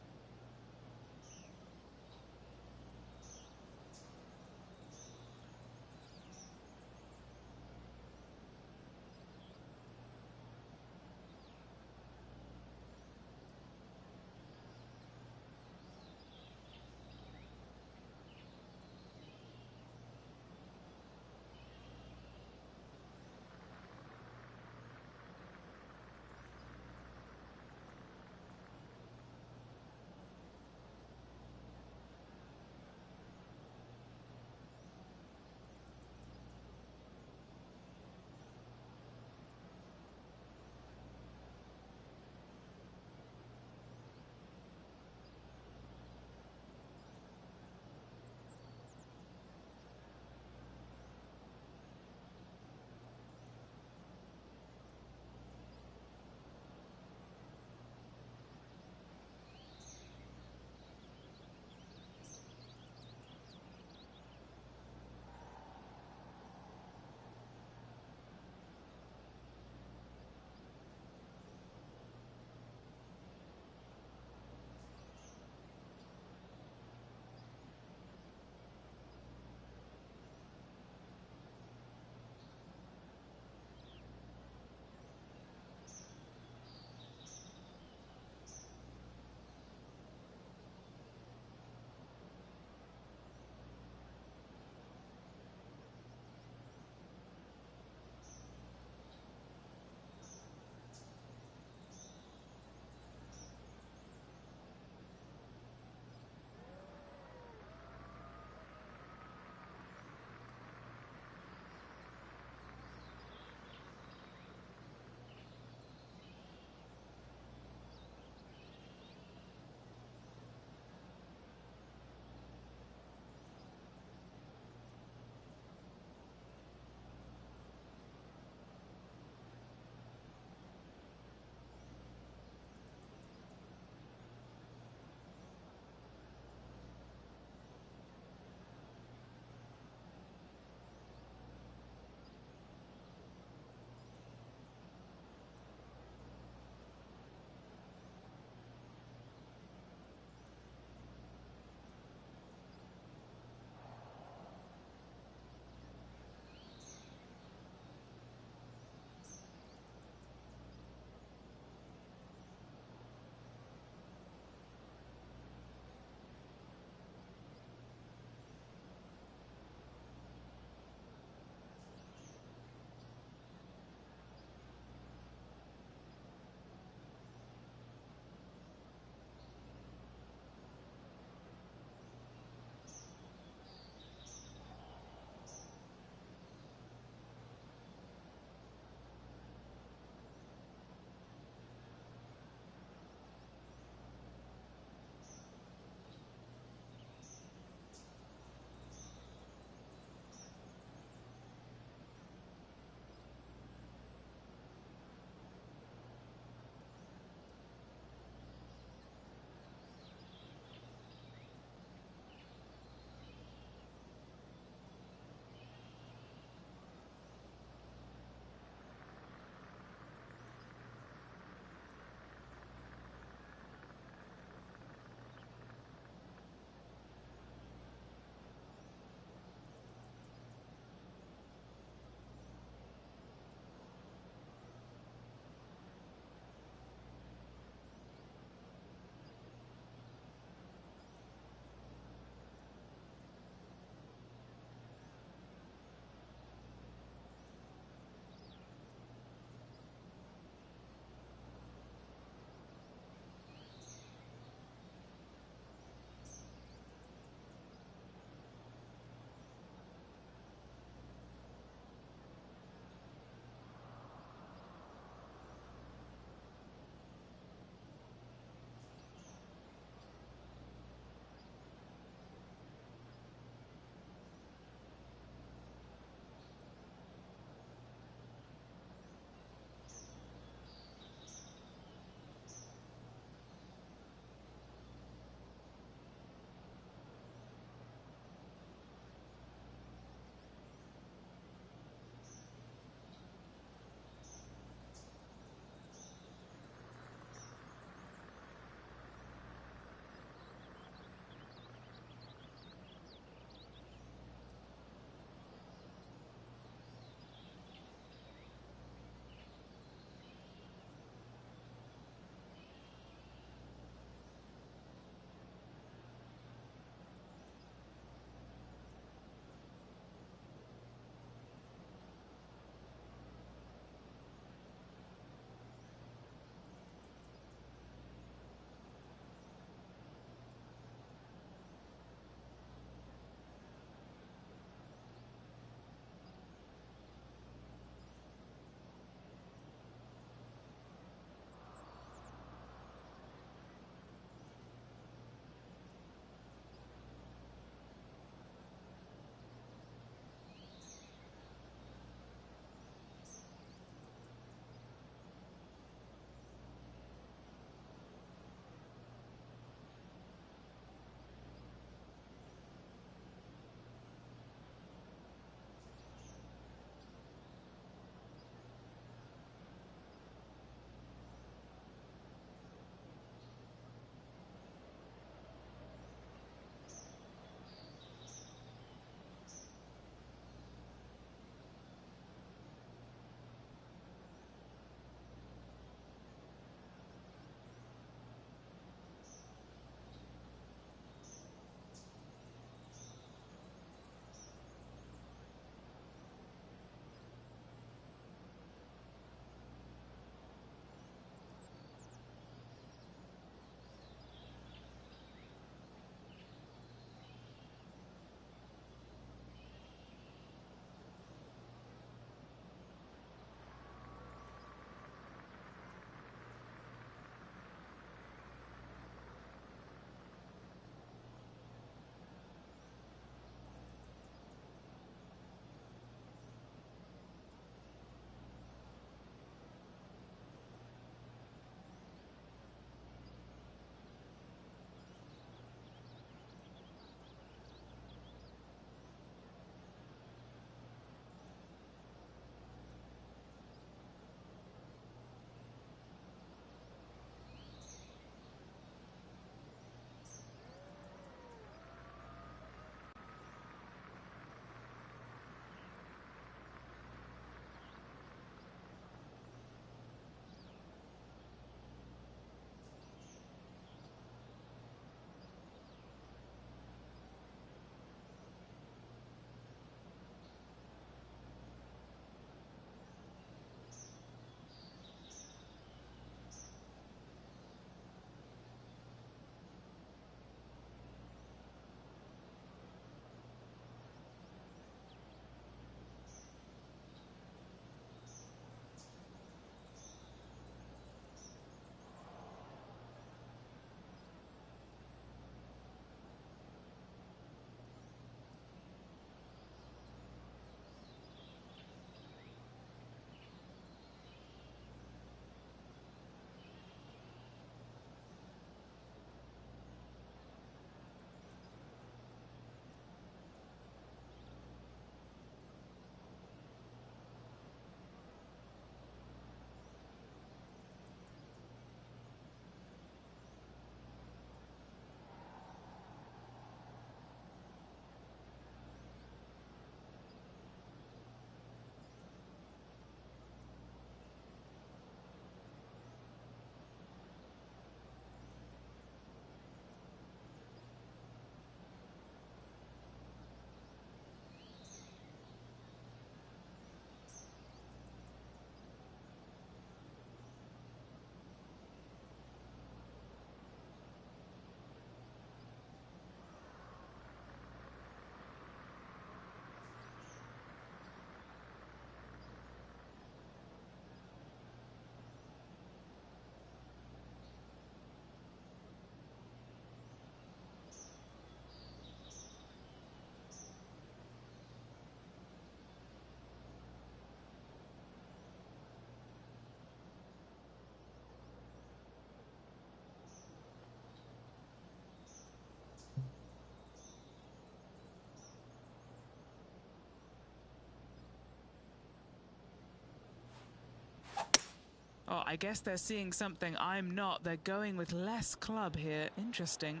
Oh, I guess they're seeing something I'm not. They're going with less club here. Interesting.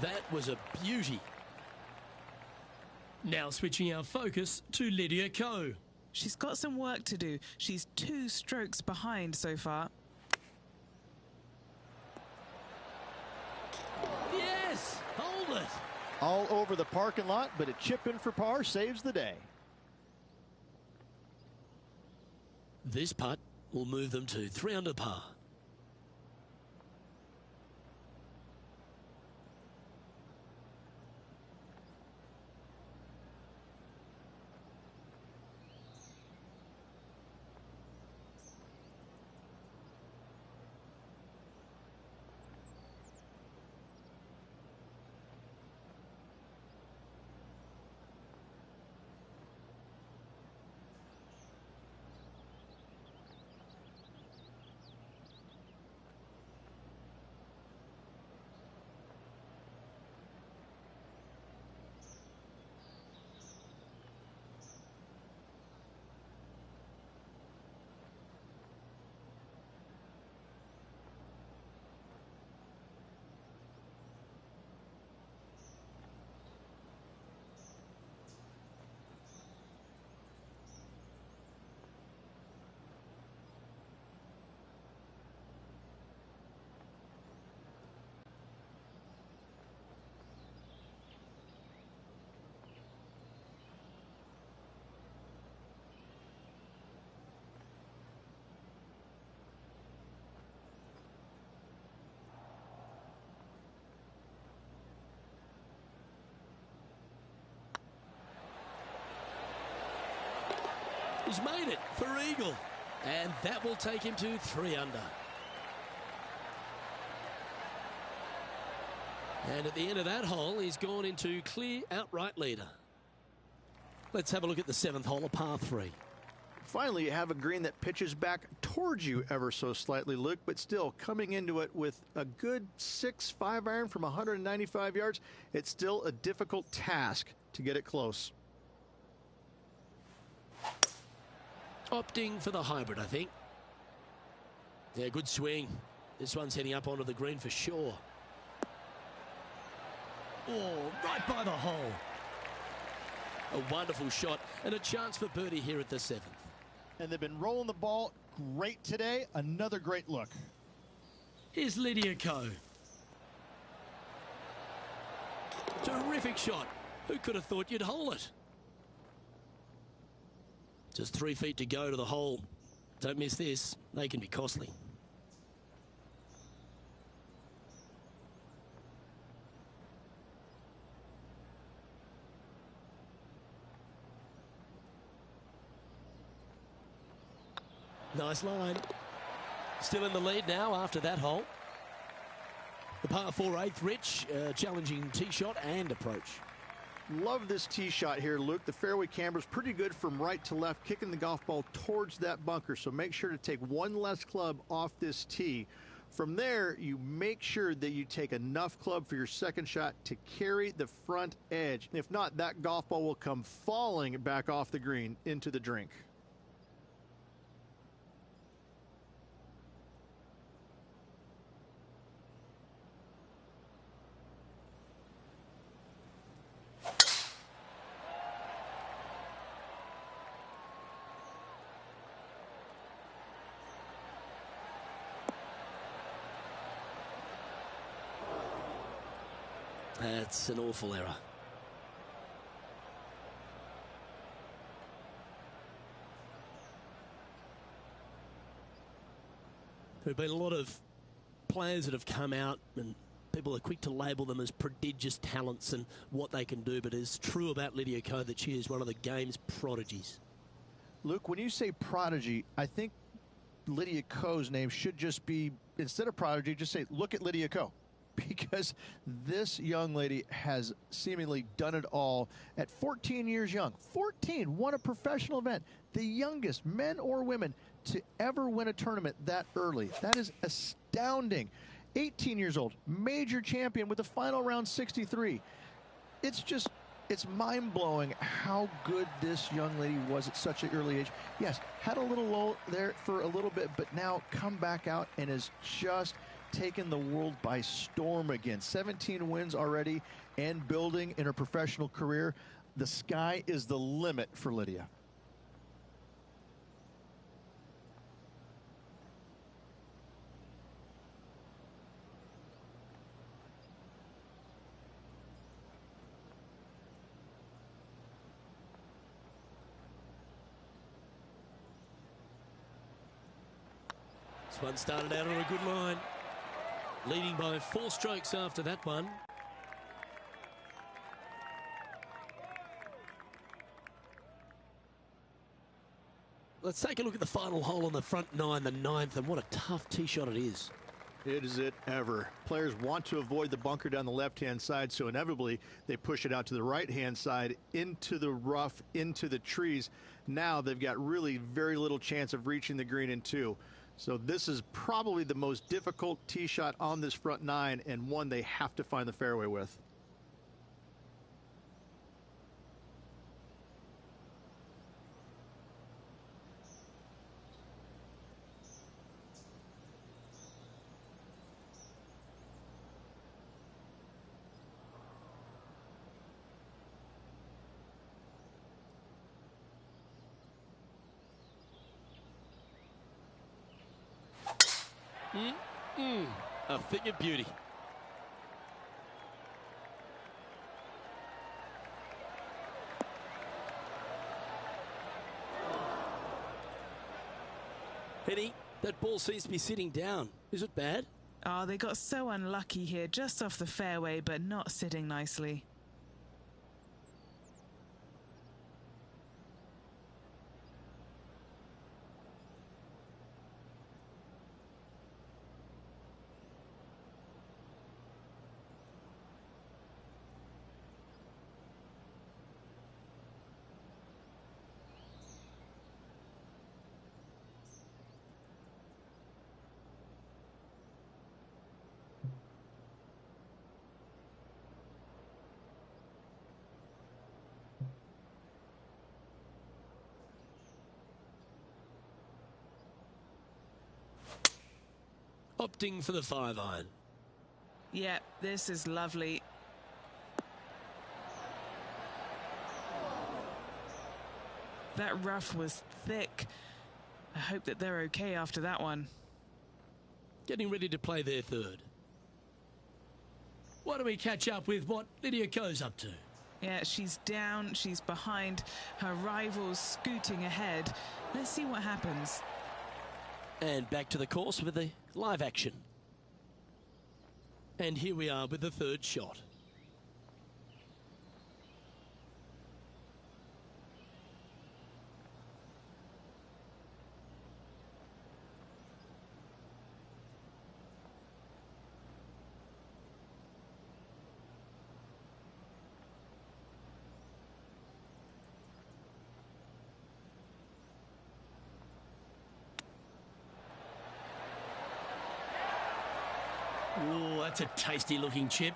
That was a beauty. Now switching our focus to Lydia Ko. She's got some work to do. She's 2 strokes behind so far. Yes! Hold it! All over the parking lot, but a chip in for par saves the day. This putt will move them to 3 under par. He's made it for eagle, and that will take him to 3 under. And at the end of that hole, he's gone into clear outright leader. Let's have a look at the 7th hole, a par 3. Finally, you have a green that pitches back towards you ever so slightly, Luke, but still coming into it with a good 6-5 iron from 195 yards. It's still a difficult task to get it close. Opting for the hybrid, I think. Yeah, good swing. This one's heading up onto the green for sure. Oh, right by the hole. A wonderful shot and a chance for birdie here at the 7th. And they've been rolling the ball great today. Another great look. Here's Lydia Ko. Terrific shot. Who could have thought you'd hole it? Just 3 feet to go to the hole. Don't miss this. They can be costly. Nice line. Still in the lead now after that hole. The par 4 8th, Rich, challenging tee shot and approach. Love this tee shot here, Luke. The fairway camber is pretty good from right to left, kicking the golf ball towards that bunker. So make sure to take one less club off this tee. From there, you make sure that you take enough club for your second shot to carry the front edge. If not, that golf ball will come falling back off the green into the drink. That's an awful error. There have been a lot of players that have come out and people are quick to label them as prodigious talents and what they can do, but it's true about Lydia Ko that she is one of the game's prodigies. Luke, when you say prodigy, I think Lydia Ko's name should just be, instead of prodigy, just say, look at Lydia Ko. Because this young lady has seemingly done it all at 14 years young. 14, won a professional event. The youngest, men or women, to ever win a tournament that early. That is astounding. 18 years old, major champion with the final round 63. It's it's mind-blowing how good this young lady was at such an early age. Yes, had a little lull there for a little bit, but now come back out and has just taken the world by storm again. 17 wins already and building in her professional career. The sky is the limit for Lydia. This one started out on a good line, leading by 4 strokes after that one. Let's take a look at the final hole on the front 9, the 9th, and what a tough tee shot it is. Is it ever. Players want to avoid the bunker down the left-hand side, so inevitably they push it out to the right-hand side, into the rough, into the trees. Now they've got really very little chance of reaching the green in 2. So this is probably the most difficult tee shot on this front 9, and one they have to find the fairway with. A thing of beauty. Henny, that ball seems to be sitting down. Is it bad? Oh, they got so unlucky here, just off the fairway, but not sitting nicely. Opting for the 5-iron. Yeah, this is lovely. That rough was thick. I hope that they're okay after that one. Getting ready to play their 3rd. Why don't we catch up with what Lydia Ko's up to? Yeah, she's down, she's behind, her rival's scooting ahead. Let's see what happens. And back to the course with the live action. And here we are with the 3rd shot. Ooh, that's a tasty looking chip.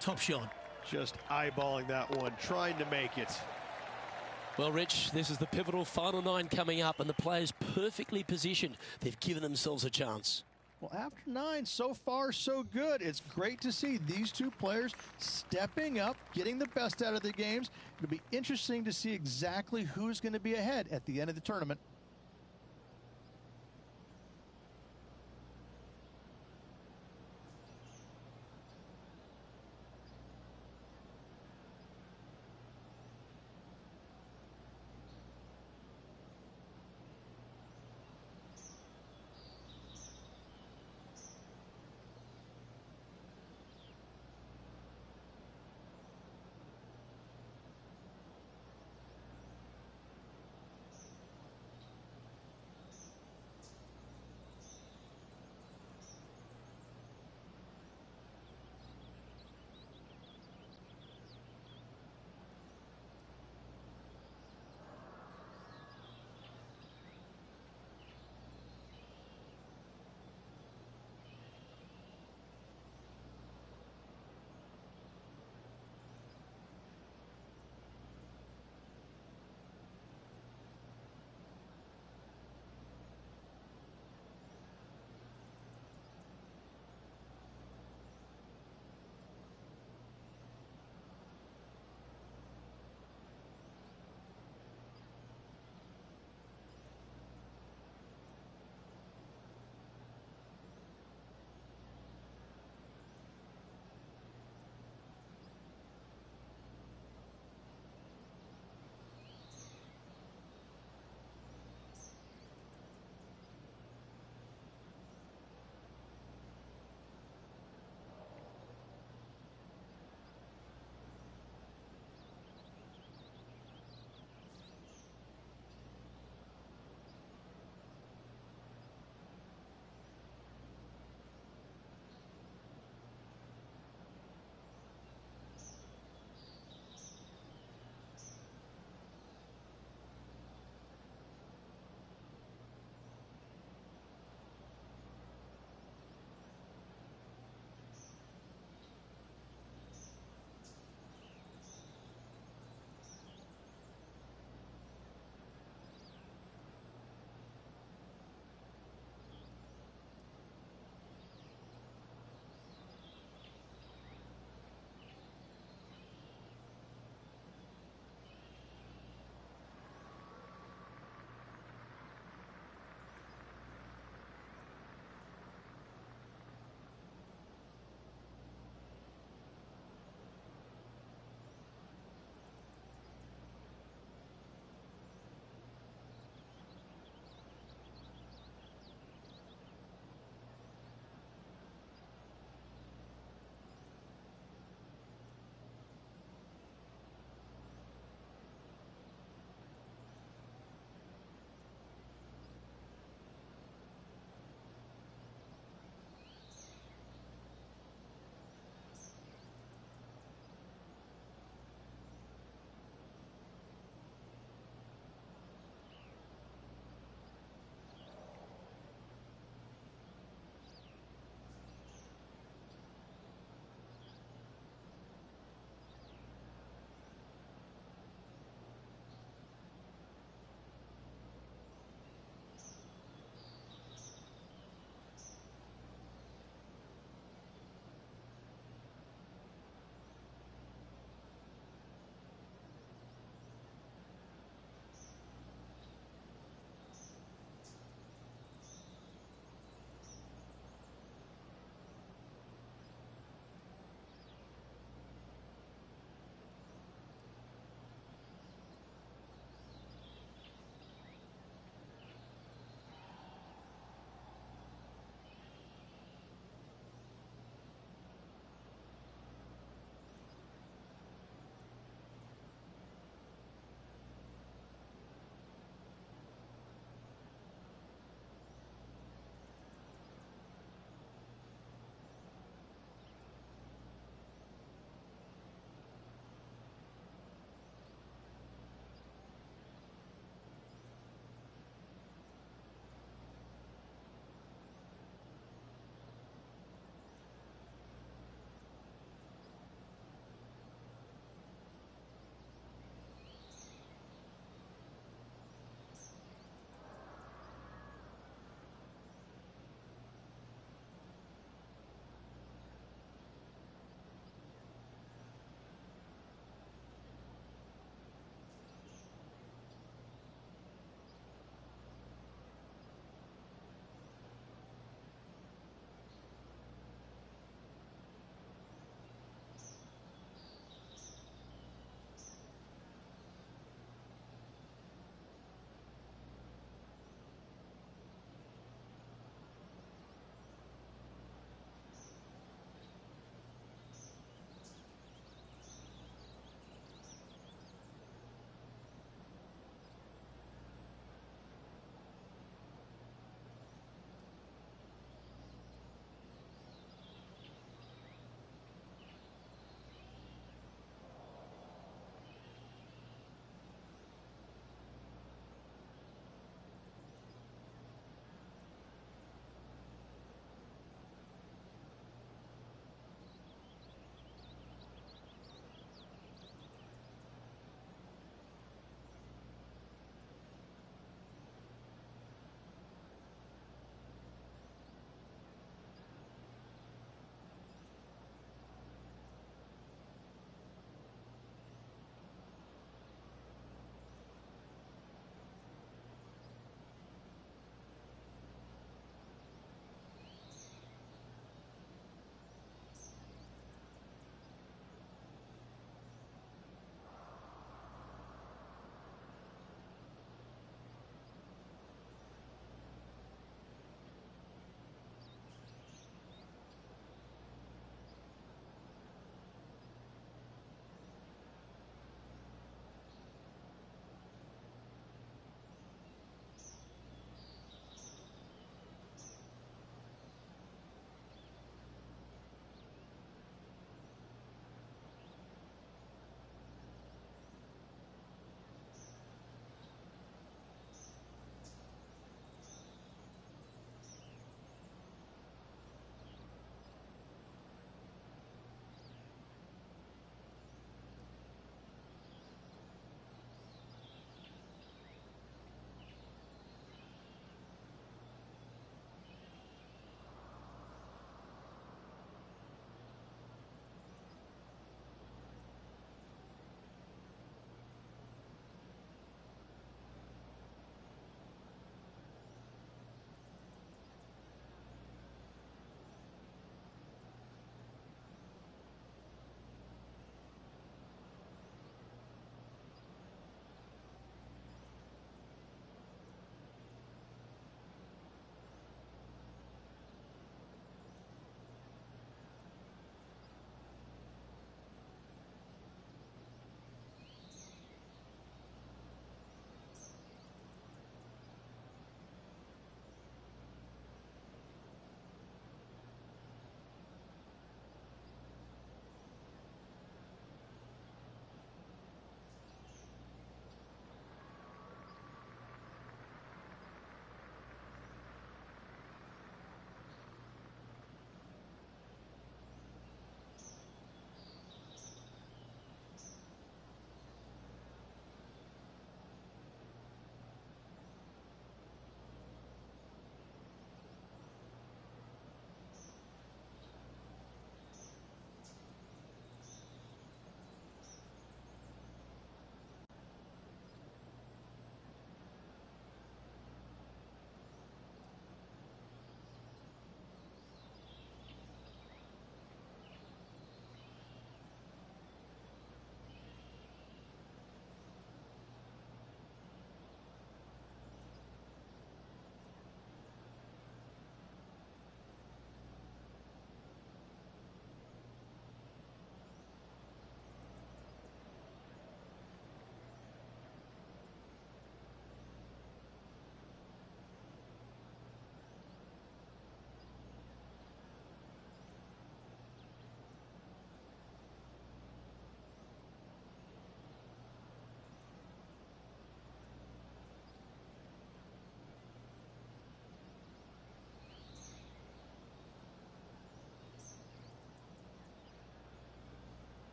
Top shot. Just eyeballing that one, trying to make it. Well, Rich, this is the pivotal final 9 coming up, and the players perfectly positioned. They've given themselves a chance. Well, after 9, so far so good. It's great to see these 2 players stepping up, getting the best out of their games. It'll be interesting to see exactly who's going to be ahead at the end of the tournament.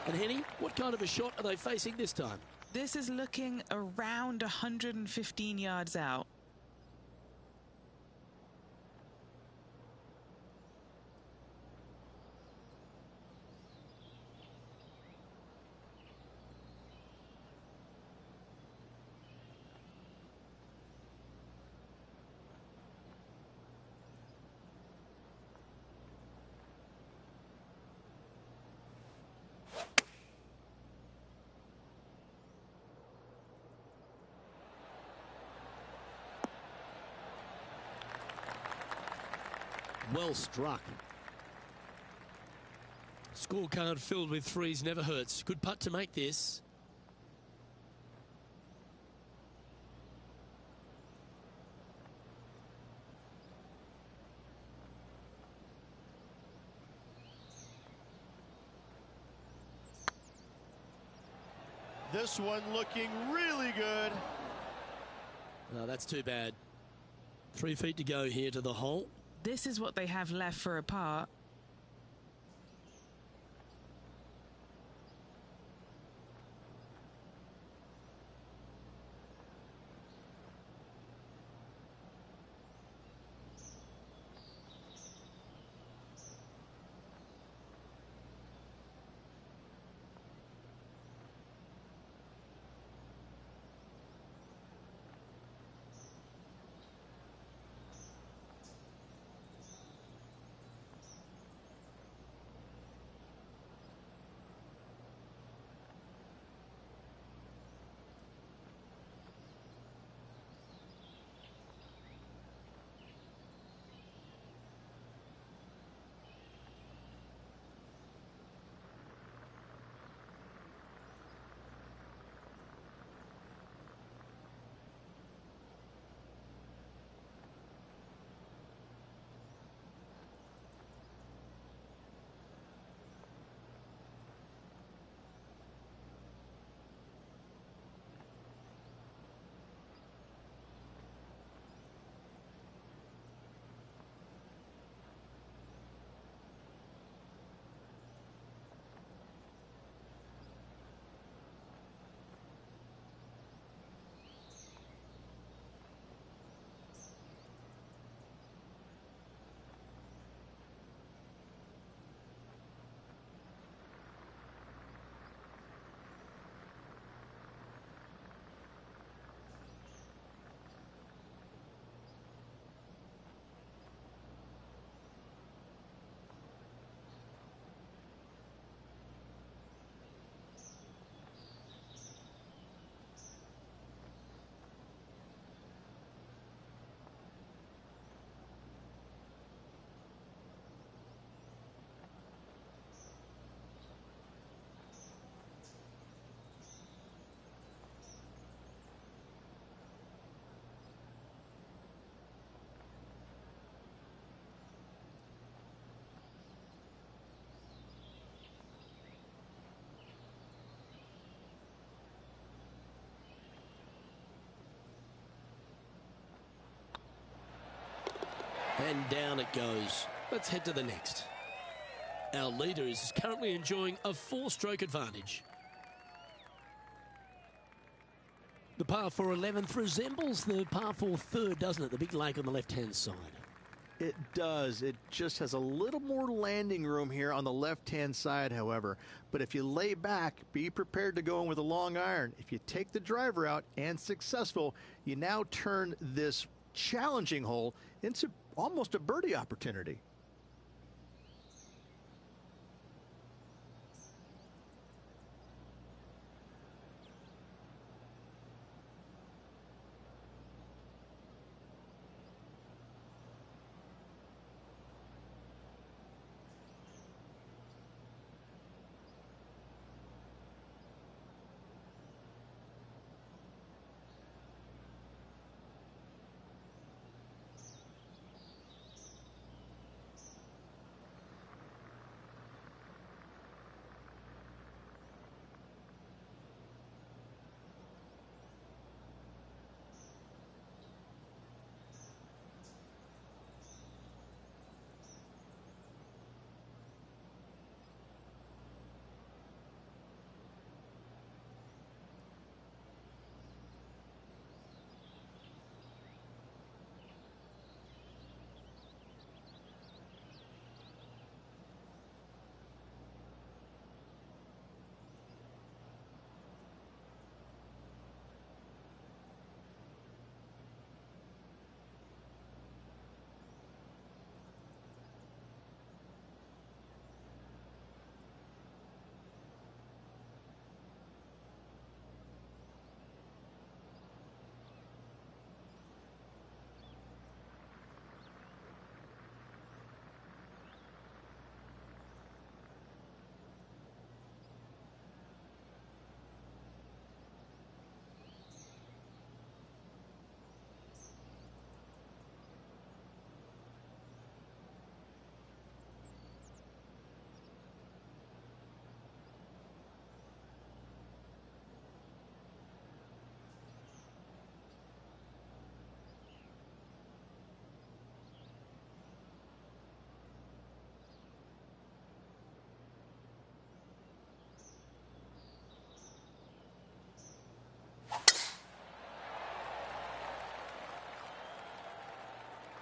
And Henny, what kind of a shot are they facing this time? This is looking around 115 yards out. Well struck. Scorecard filled with threes never hurts. Good putt to make this. This one looking really good. Oh, that's too bad. 3 feet to go here to the hole. This is what they have left for a par. And down it goes. Let's head to the next. Our leader is currently enjoying a 4-stroke advantage. The par 4 11th resembles the par 4 third, doesn't it? The big lake on the left-hand side. It does. It just has a little more landing room here on the left-hand side, however. But if you lay back, be prepared to go in with a long iron. If you take the driver out and successful, you now turn this challenging hole into almost a birdie opportunity.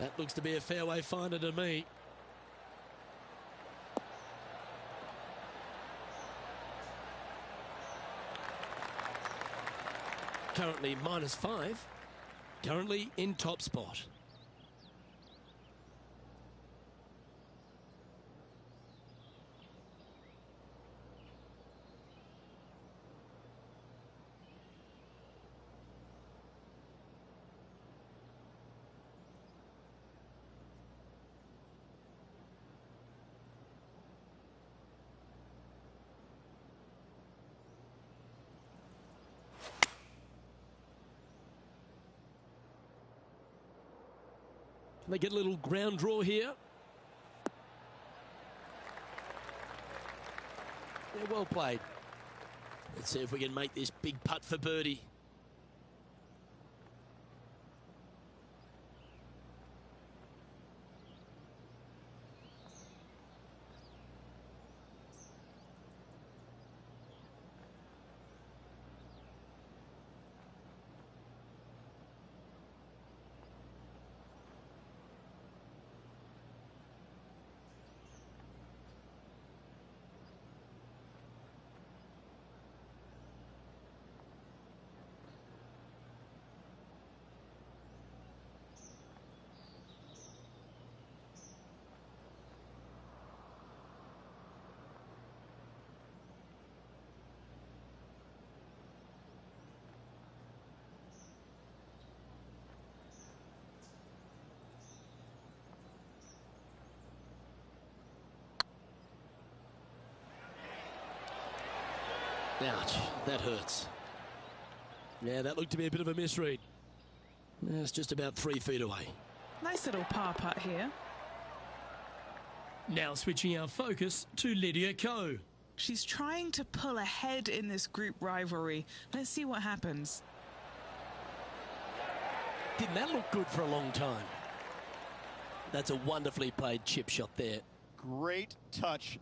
That looks to be a fairway finder to me. Currently -5. Currently in top spot. Can they get a little ground draw here? Yeah, well played. Let's see if we can make this big putt for birdie. Ouch, that hurts. Yeah, that looked to be a bit of a misread. It's just about 3 feet away. Nice little par putt here. Now switching our focus to Lydia Ko. She's trying to pull ahead in this group rivalry. Let's see what happens. Didn't that look good for a long time? That's a wonderfully played chip shot there. Great touch.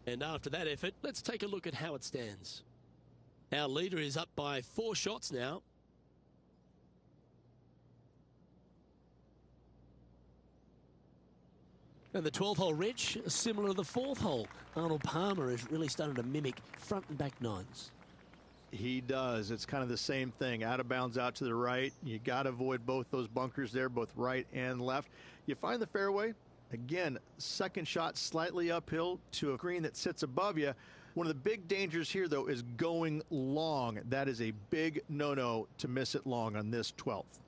And after that effort, let's take a look at how it stands. Our leader is up by 4 shots now. And the 12th hole, Rich, similar to the 4th hole. Arnold Palmer is really starting to mimic front and back nines. He does. It's kind of the same thing. Out of bounds out to the right. You got to avoid both those bunkers there, both right and left. You find the fairway. Again, second shot slightly uphill to a green that sits above you. One of the big dangers here, though, is going long. That is a big no-no to miss it long on this 12th.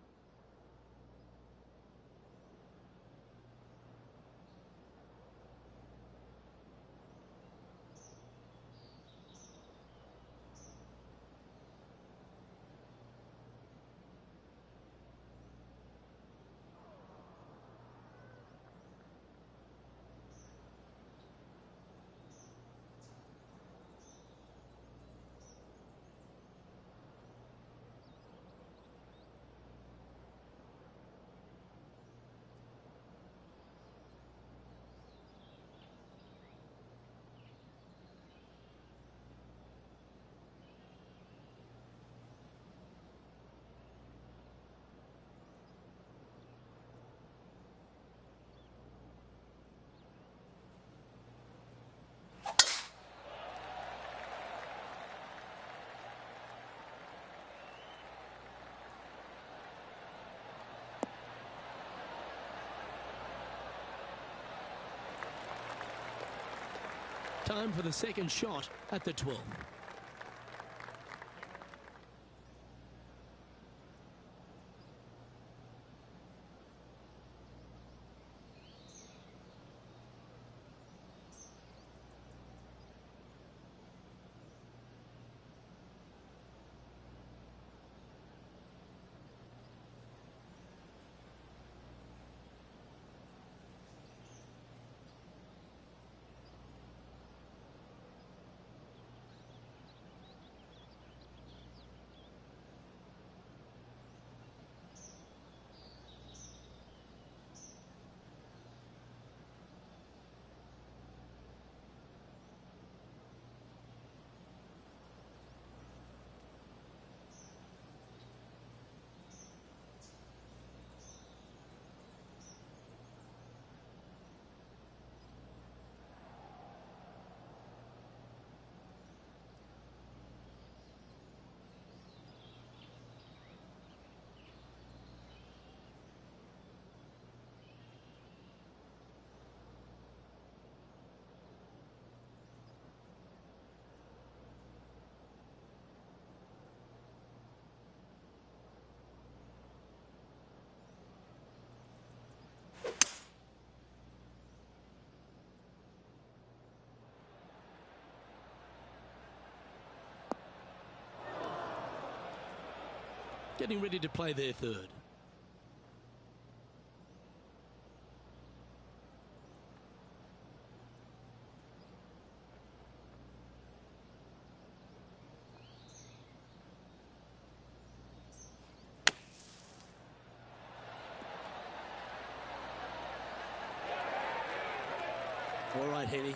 Time for the second shot at the 12th. getting ready to play their third. All right, Henny.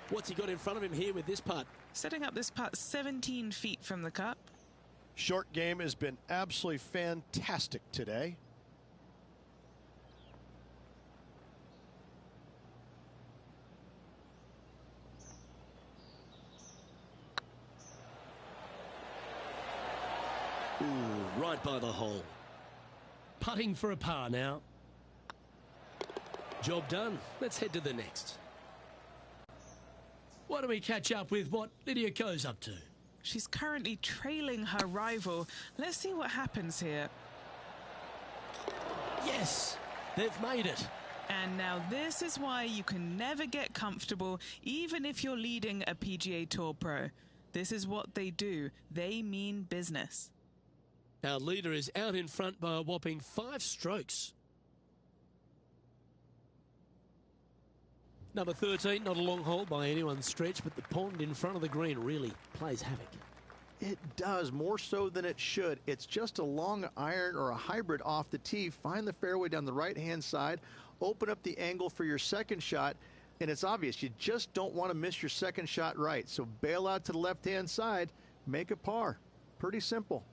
What's he got in front of him here with this putt? Setting up this putt 17 feet from the cup. Short game has been absolutely fantastic today. Ooh, right by the hole. Putting for a par now. Job done. Let's head to the next. Why don't we catch up with what Lydia Ko's up to? She's currently trailing her rival. Let's see what happens here. Yes, they've made it. And now this is why you can never get comfortable, even if you're leading a PGA Tour pro. This is what they do. They mean business. Our leader is out in front by a whopping 5 strokes. Number 13, not a long hole by anyone's stretch, but the pond in front of the green really plays havoc. It does, more so than it should. It's just a long iron or a hybrid off the tee. Find the fairway down the right-hand side, open up the angle for your second shot, and it's obvious you just don't want to miss your second shot right. So bail out to the left-hand side, make a par. Pretty simple.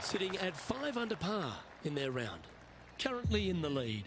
Sitting at 5 under par in their round. Currently in the lead.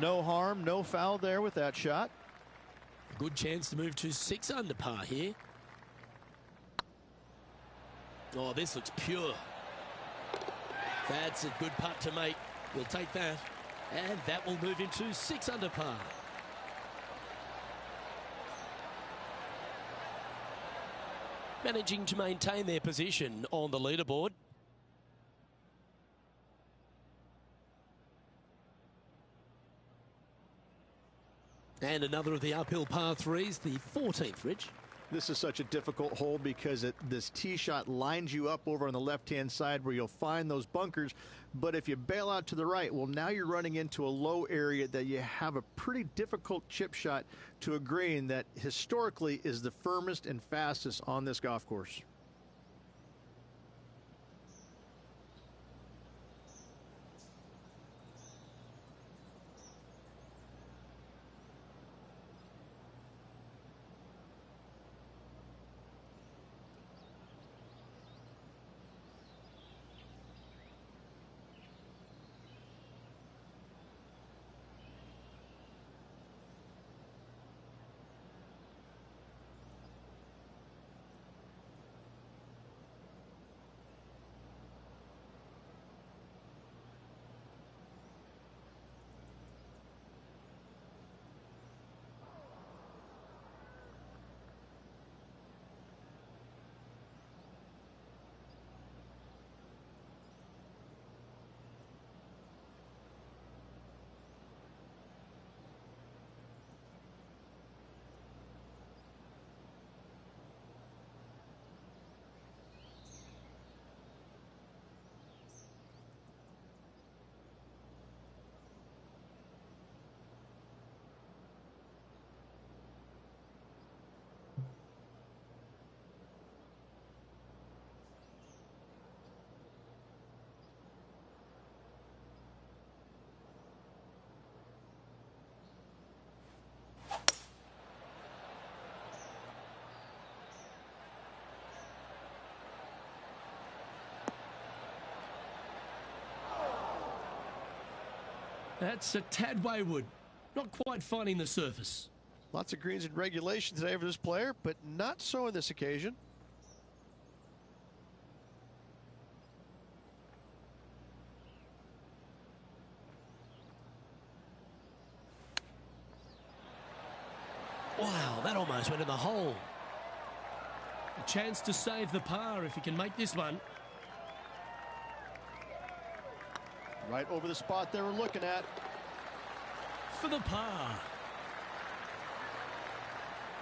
no harm, no foul there with that shot. A good chance to move to 6 under par here. Oh, this looks pure. That's a good putt to make. We'll take that. And that will move him to 6 under par. Managing to maintain their position on the leaderboard. And another of the uphill par 3s, the 14th, Rich. This is such a difficult hole because this tee shot lines you up over on the left-hand side where you'll find those bunkers. But if you bail out to the right, well, now you're running into a low area that you have a pretty difficult chip shot to a green that historically is the firmest and fastest on this golf course. That's a tad wayward. Not quite finding the surface. Lots of greens in regulation today for this player, but not so on this occasion. Wow, that almost went in the hole. A chance to save the par if he can make this one. Right over the spot they were looking at. For the par.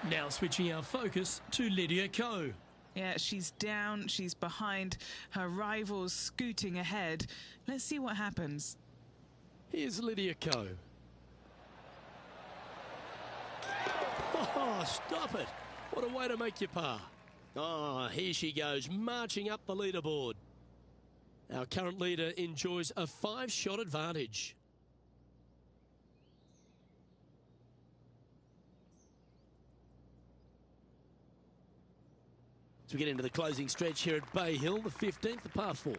Now switching our focus to Lydia Ko. Yeah, she's down, she's behind, her rivals scooting ahead. Let's see what happens. Here's Lydia Ko. Oh, stop it. What a way to make your par. Oh, here she goes, marching up the leaderboard. Our current leader enjoys a 5-shot advantage. As we get into the closing stretch here at Bay Hill, the 15th, the par 4.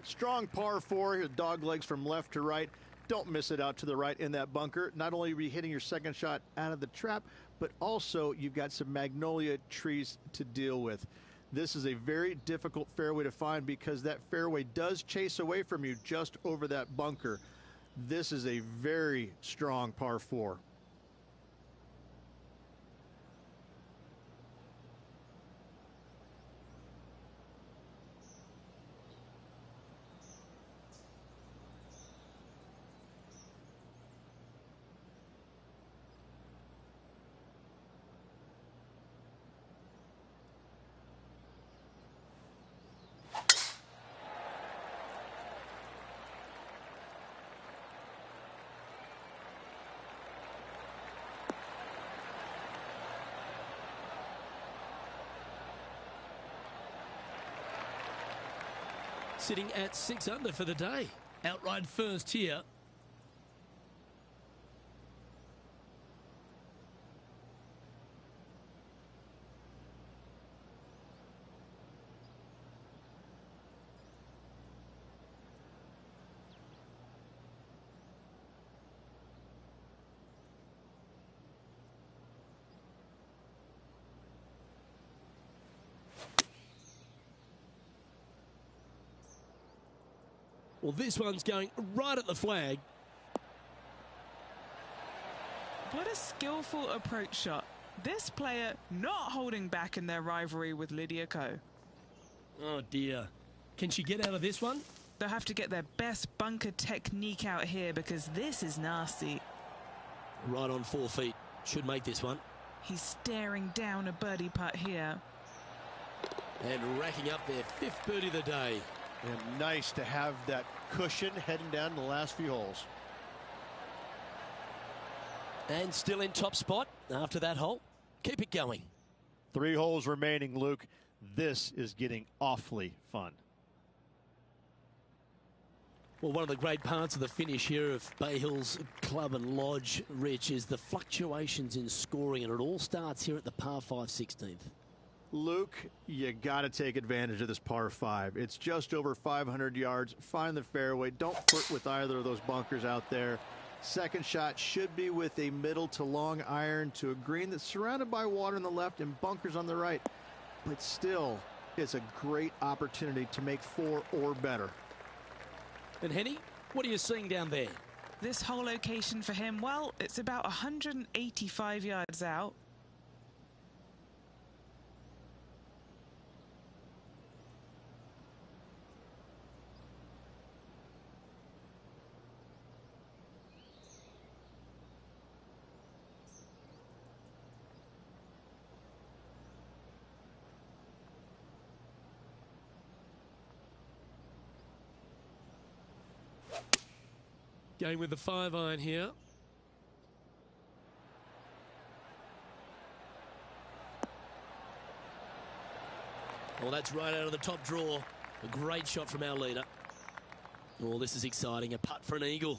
Strong par 4, dog legs from left to right. Don't miss it out to the right in that bunker. Not only are you hitting your second shot out of the trap, but also you've got some magnolia trees to deal with. This is a very difficult fairway to find because that fairway does chase away from you just over that bunker. This is a very strong par 4. Sitting at 6 under for the day. Outright first here. Well, this one's going right at the flag. What a skillful approach shot. This player not holding back in their rivalry with Lydia Ko. Oh, dear. Can she get out of this one? They'll have to get their best bunker technique out here because this is nasty. Right on 4 feet. Should make this one. He's staring down a birdie putt here. And racking up their 5th birdie of the day. And nice to have that cushion heading down the last few holes. And still in top spot after that hole. Keep it going. 3 holes remaining, Luke. This is getting awfully fun. Well, one of the great parts of the finish here of Bay Hills Club and Lodge, Rich, is the fluctuations in scoring, and it all starts here at the par 5 16th. Luke, you got to take advantage of this par 5. It's just over 500 yards. Find the fairway. Don't flirt with either of those bunkers out there. Second shot should be with a middle to long iron to a green that's surrounded by water on the left and bunkers on the right. But still, it's a great opportunity to make 4 or better. And Henny, what are you seeing down there? This whole location for him, well, it's about 185 yards out. Going with the 5-iron here. Well, that's right out of the top draw. A great shot from our leader. Oh, this is exciting. A putt for an eagle.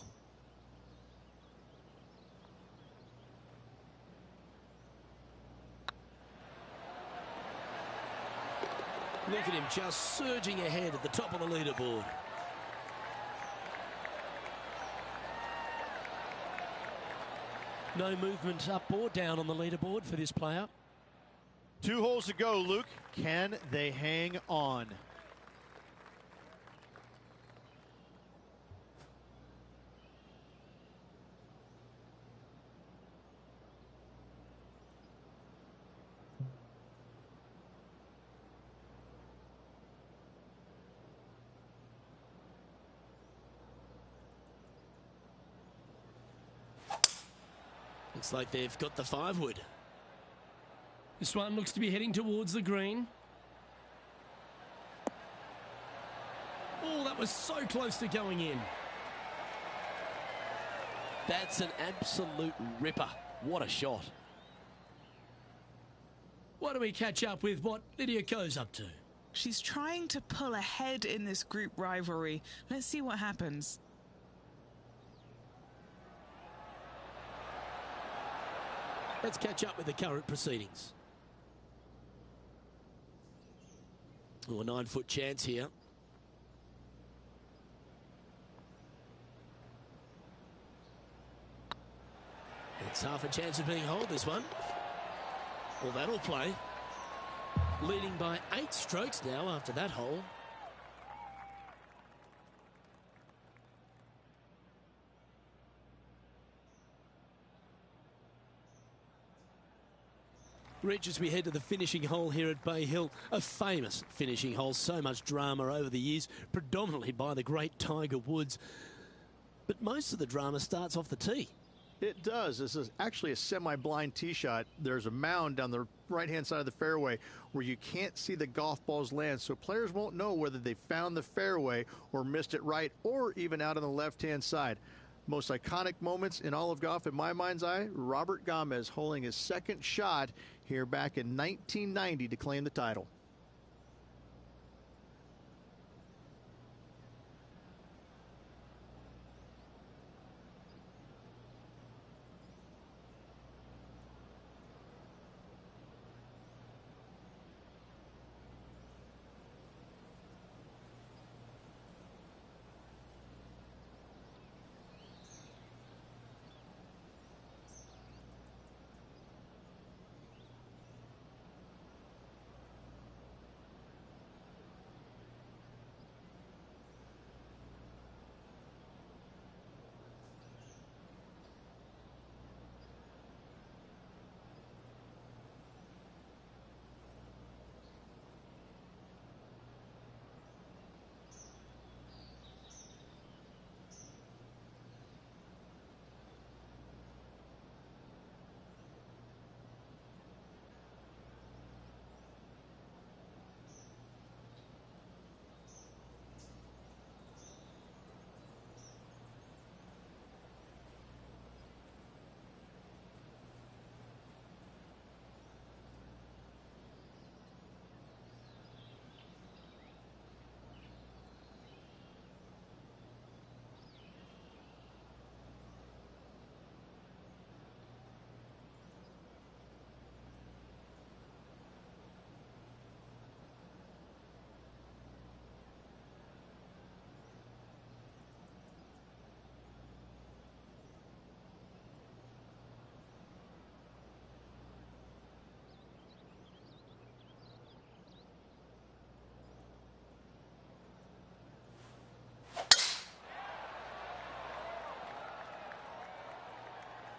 Look at him just surging ahead at the top of the leaderboard. No movement up or down on the leaderboard for this player. 2 holes to go, Luke. Can they hang on? Looks like they've got the 5-wood. This one looks to be heading towards the green. Oh, that was so close to going in. That's an absolute ripper. What a shot. Why don't we catch up with what Lydia Ko's up to? She's trying to pull ahead in this group rivalry. Let's see what happens. Let's catch up with the current proceedings. Oh, a 9-foot chance here. It's half a chance of being holed, this one. Well, that'll play. Leading by 8 strokes now after that hole. Rich, as we head to the finishing hole here at Bay Hill, a famous finishing hole, so much drama over the years, predominantly by the great Tiger Woods. But most of the drama starts off the tee. It does. This is actually a semi-blind tee shot. There's a mound down the right-hand side of the fairway where you can't see the golf balls land, so players won't know whether they found the fairway or missed it right or even out on the left-hand side. Most iconic moments in all of golf, in my mind's eye, Robert Gomez holding his second shot here back in 1990 to claim the title.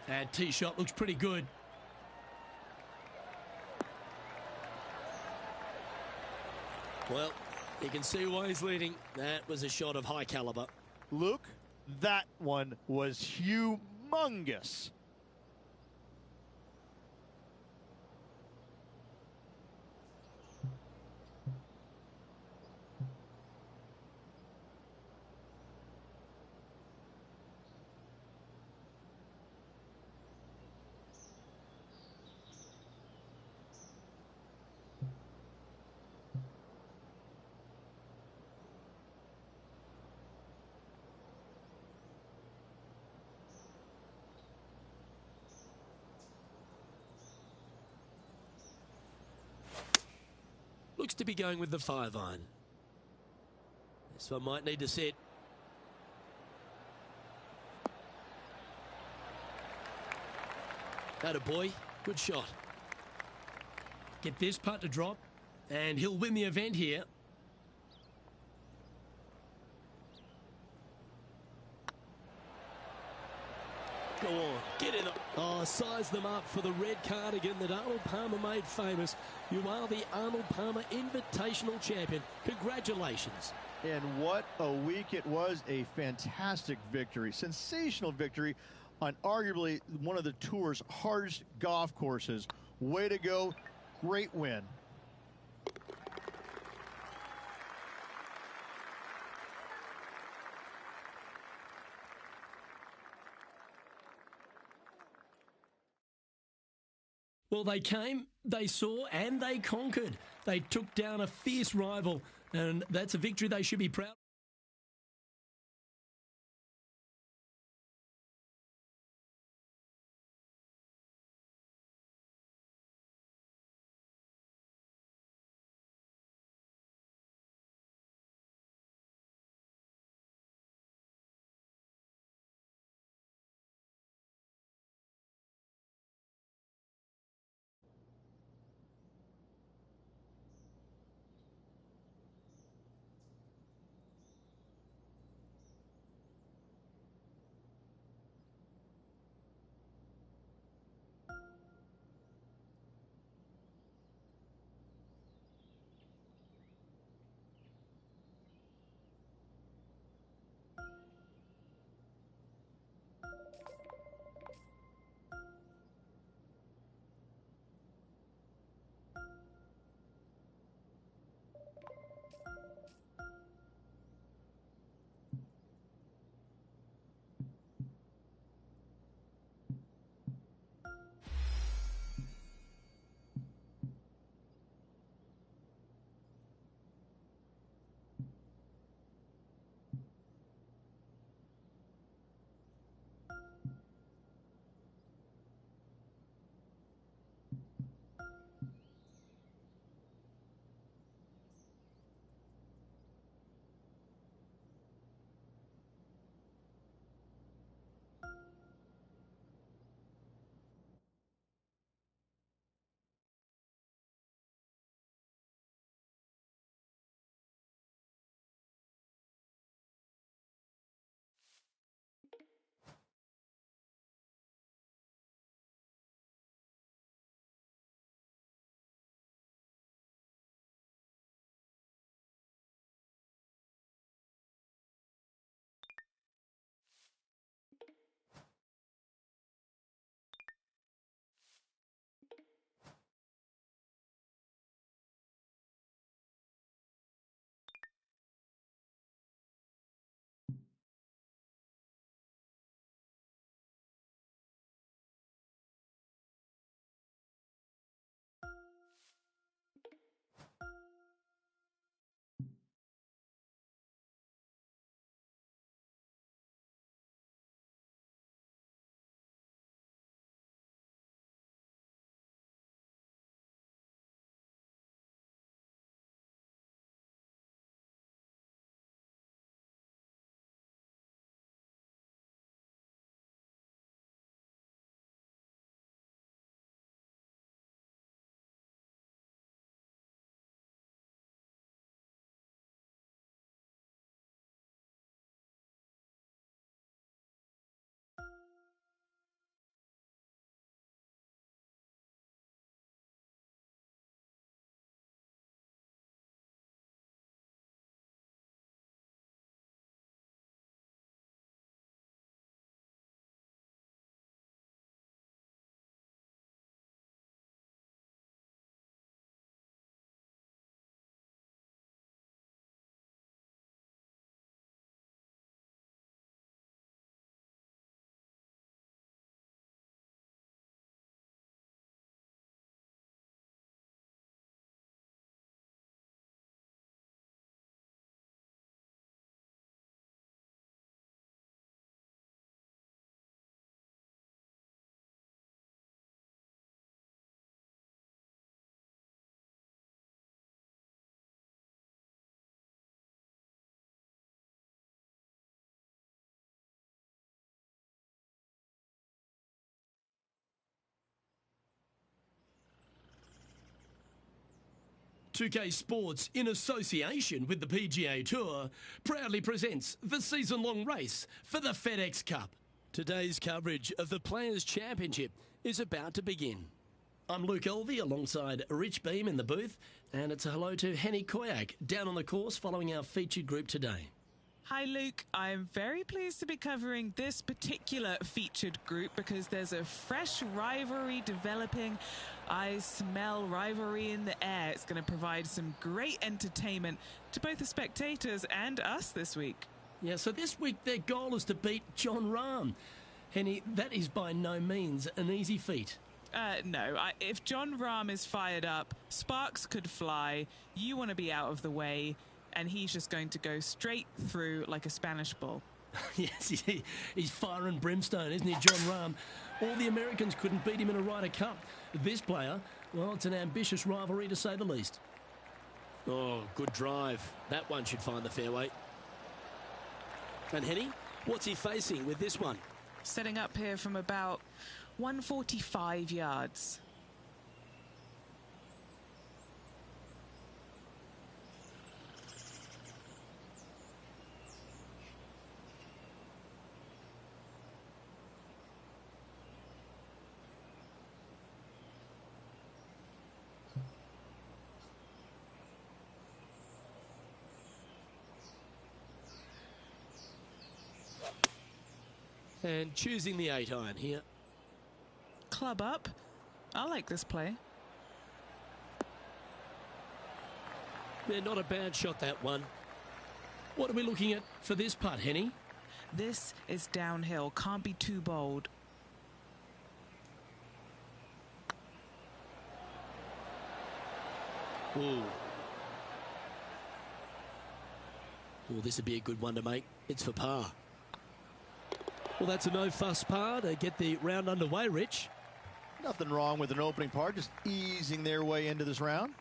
That tee shot looks pretty good. Well, you can see why he's leading. That was a shot of high caliber. Luke, that one was humongous. Looks to be going with the 5-iron. This one might need to set. Attaboy, good shot. Get this putt to drop, and he'll win the event here. Go on, get in. Oh, size them up for the red cardigan that Arnold Palmer made famous. You are the Arnold Palmer Invitational Champion. Congratulations. And what a week it was. A fantastic victory. Sensational victory on arguably one of the tour's hardest golf courses. Way to go. Great win. Well, they came, they saw, and they conquered. They took down a fierce rival, and that's a victory they should be proud of. 2K Sports, in association with the PGA Tour, proudly presents the season-long race for the FedEx Cup. Today's coverage of the Players' Championship is about to begin. I'm Luke Elvey alongside Rich Beam in the booth, and it's a hello to Henny Koyak down on the course following our featured group today. Hi Luke, I'm very pleased to be covering this particular featured group because there's a fresh rivalry developing. I smell rivalry in the air. It's going to provide some great entertainment to both the spectators and us this week. Yeah, so this week their goal is to beat Jon Rahm. Henny, that is by no means an easy feat. No, if Jon Rahm is fired up, sparks could fly, you want to be out of the way, and he's just going to go straight through like a Spanish bull. Yes, he's fire and brimstone, isn't he, Jon Rahm? All the Americans couldn't beat him in a Ryder Cup. This player, well, it's an ambitious rivalry to say the least. Oh, good drive. That one should find the fairway. And Henny, what's he facing with this one? Setting up here from about 145 yards. And choosing the 8-iron here. Club up. I like this play. Yeah, not a bad shot, that one. What are we looking at for this putt, Henny? This is downhill. Can't be too bold. Ooh. Oh, this would be a good one to make. It's for par. Well, that's a no-fuss par to get the round underway, Rich. Nothing wrong with an opening par, just easing their way into this round.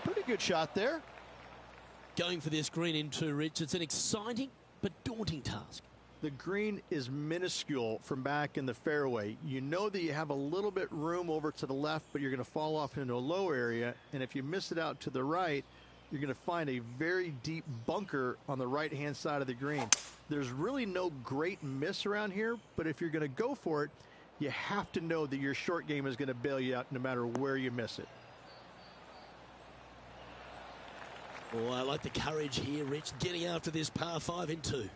Pretty good shot there. Going for this green in two, Rich. It's an exciting but daunting task. The green is minuscule from back in the fairway. You know that you have a little bit room over to the left, but you're going to fall off into a low area. And if you miss it out to the right, you're going to find a very deep bunker on the right-hand side of the green. There's really no great miss around here, but if you're going to go for it, you have to know that your short game is going to bail you out no matter where you miss it. Oh, I like the courage here, Rich, getting after this par 5 in 2.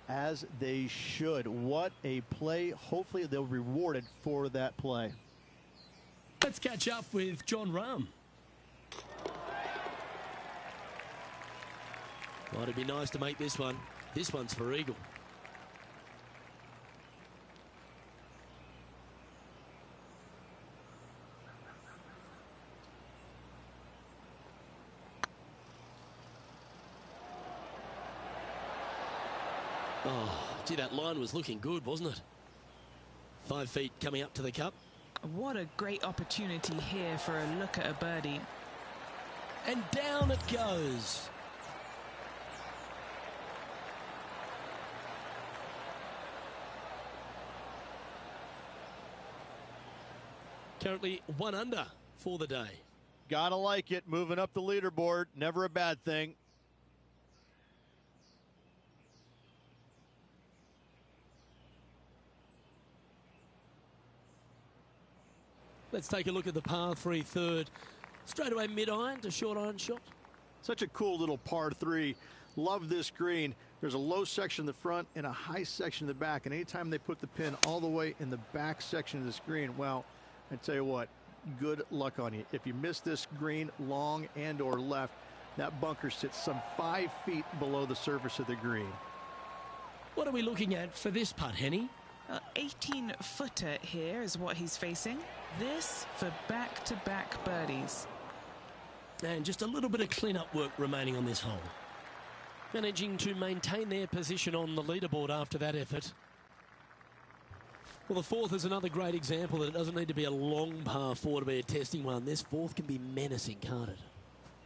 As they should. What a play. Hopefully they'll be rewarded for that play. Let's catch up with Jon Rahm. Well, it'd be nice to make this one. This one's for eagle. Oh, gee, that line was looking good, wasn't it? 5 feet coming up to the cup. What a great opportunity here for a look at a birdie. And down it goes. Currently 1 under for the day. Gotta like it. Moving up the leaderboard. Never a bad thing. Let's take a look at the par 3 third. Straight away mid-iron to short iron shot. Such a cool little par 3. Love this green. There's a low section in the front and a high section in the back. And anytime they put the pin all the way in the back section of this green, well, I tell you what, good luck on you. If you miss this green long and or left, that bunker sits some 5 feet below the surface of the green. What are we looking at for this putt, Henny? 18-footer here is what he's facing. This for back-to-back birdies. And just a little bit of clean-up work remaining on this hole. managing to maintain their position on the leaderboard after that effort. Well, the fourth is another great example that it doesn't need to be a long par four to be a testing one. This fourth can be menacing, can't it?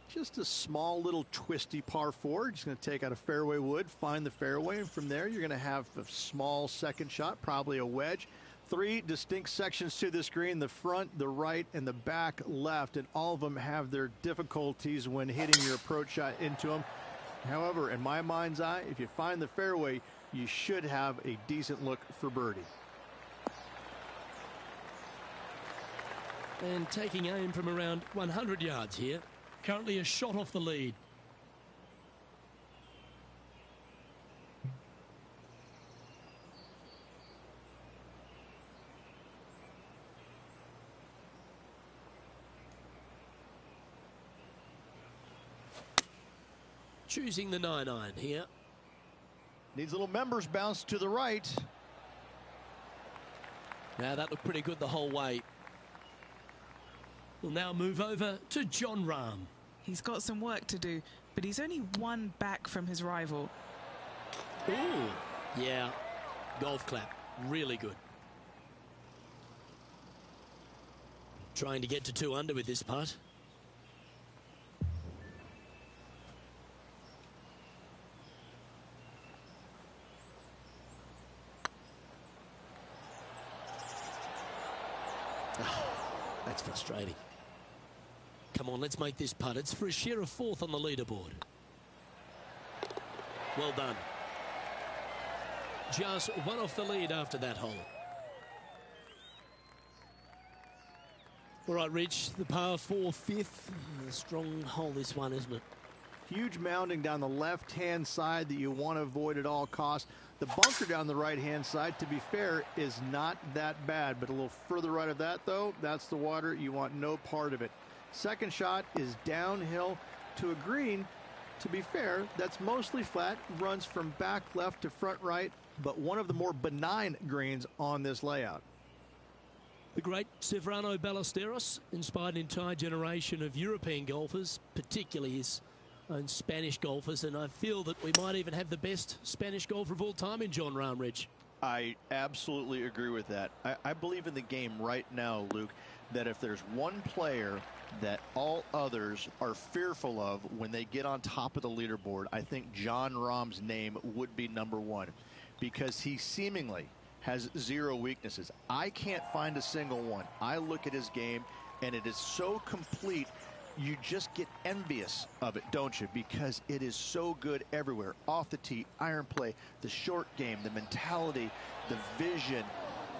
Just a small little twisty par four. Just going to take out a fairway wood, find the fairway, and from there you're going to have a small second shot, probably a wedge. 3 distinct sections to this green: the front, the right, and the back left, and all of them have their difficulties when hitting your approach shot into them. However, in my mind's eye, if you find the fairway, you should have a decent look for birdie. And taking aim from around 100 yards here. Currently a shot off the lead. Choosing the 9-iron here. Needs a little members bounce to the right. Now that looked pretty good the whole way. We'll now move over to Jon Rahm. He's got some work to do, but he's only one back from his rival. Ooh, yeah, golf clap, really good. Trying to get to 2 under with this putt. Oh, that's frustrating. Come on, let's make this putt. It's for a share of 4th on the leaderboard. Well done. Just 1 off the lead after that hole. All right, Rich, the par 4 fifth. A strong hole, this one, isn't it? Huge mounding down the left-hand side that you want to avoid at all costs. The bunker down the right-hand side, to be fair, is not that bad. But a little further right of that, though, that's the water. You want no part of it. Second shot is downhill to a green. To be fair, that's mostly flat, runs from back left to front right, but one of the more benign greens on this layout. The great Severano Ballesteros inspired an entire generation of European golfers, particularly his own Spanish golfers, and I feel that we might even have the best Spanish golfer of all time in Jon Rahm, Rich. I absolutely agree with that. I believe in the game right now, Luke, that if there's one player that all others are fearful of when they get on top of the leaderboard, I think Jon Rahm's name would be #1, because he seemingly has 0 weaknesses. I can't find a single one. I look at his game and it is so complete, you just get envious of it, don't you? Because it is so good everywhere. Off the tee, iron play, the short game, the mentality, the vision,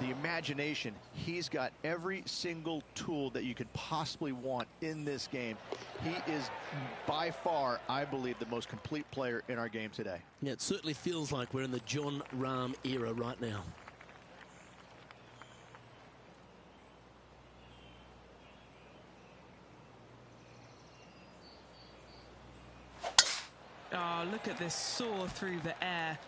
the imagination. He's got every single tool that you could possibly want in this game. He is by far, I believe, the most complete player in our game today. Yeah, it certainly feels like we're in the Jon Rahm era right now. Oh, look at this soar through the air.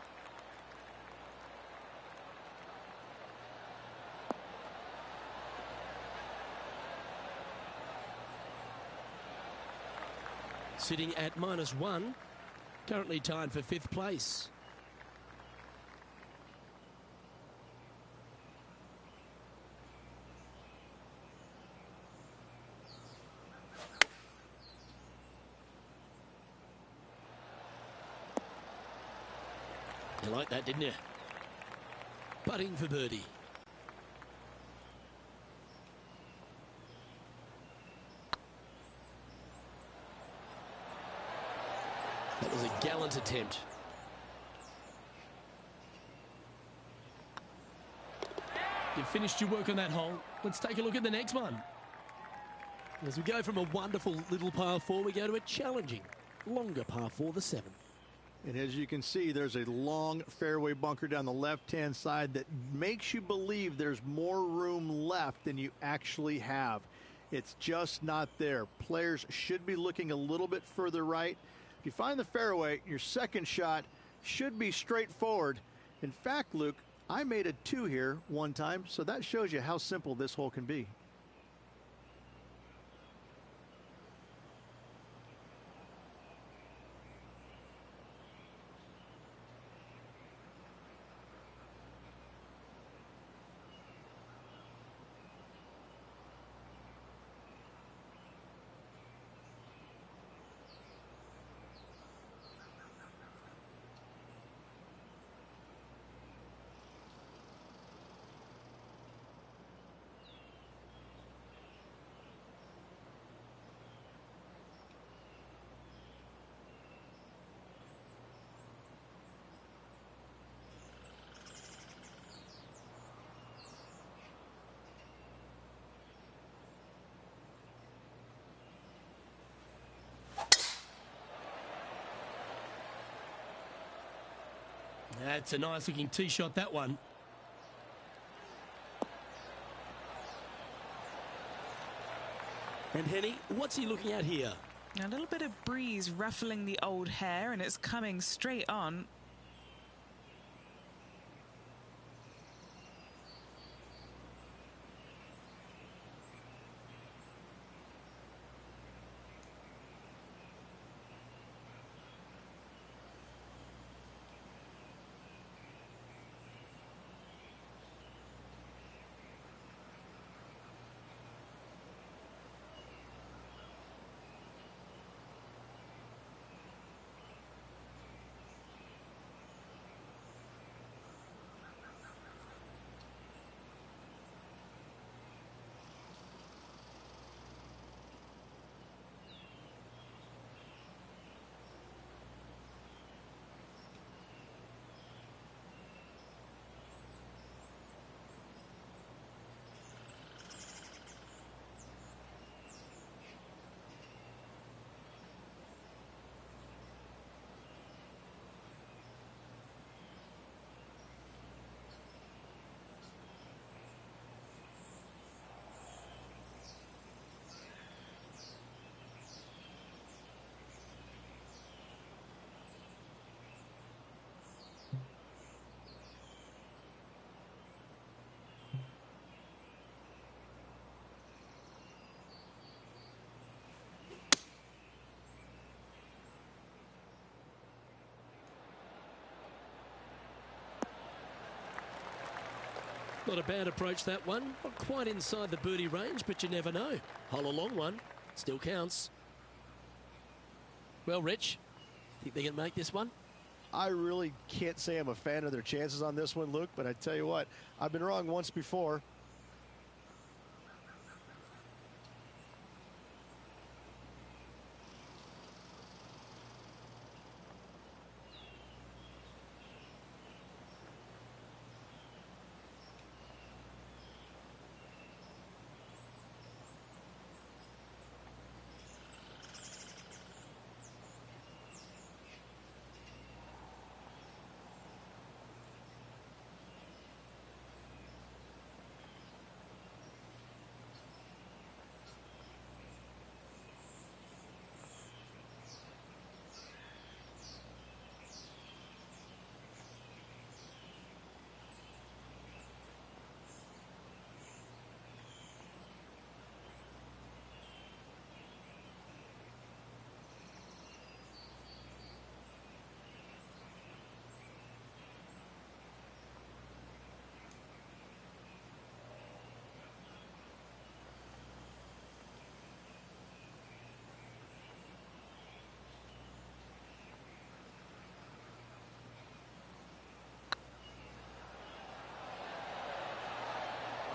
Sitting at -1, currently tied for 5th place. You like that, didn't you? Putting for birdie. That was a gallant attempt. You've finished your work on that hole. Let's take a look at the next one. As we go from a wonderful little par 4, we go to a challenging, longer par 4, the 7th. And as you can see, there's a long fairway bunker down the left-hand side that makes you believe there's more room left than you actually have. It's just not there. Players should be looking a little bit further right. If you find the fairway, your second shot should be straightforward. In fact, Luke, I made a 2 here one time, so that shows you how simple this hole can be. That's a nice looking tee shot, that one. And Henny, what's he looking at here? A little bit of breeze ruffling the old hair, and it's coming straight on. Not a bad approach, that one. Not quite inside the birdie range, but you never know. Hole a long one. Still counts. Well, Rich, think they can make this one? I really can't say I'm a fan of their chances on this one, Luke, but I tell you what, I've been wrong once before.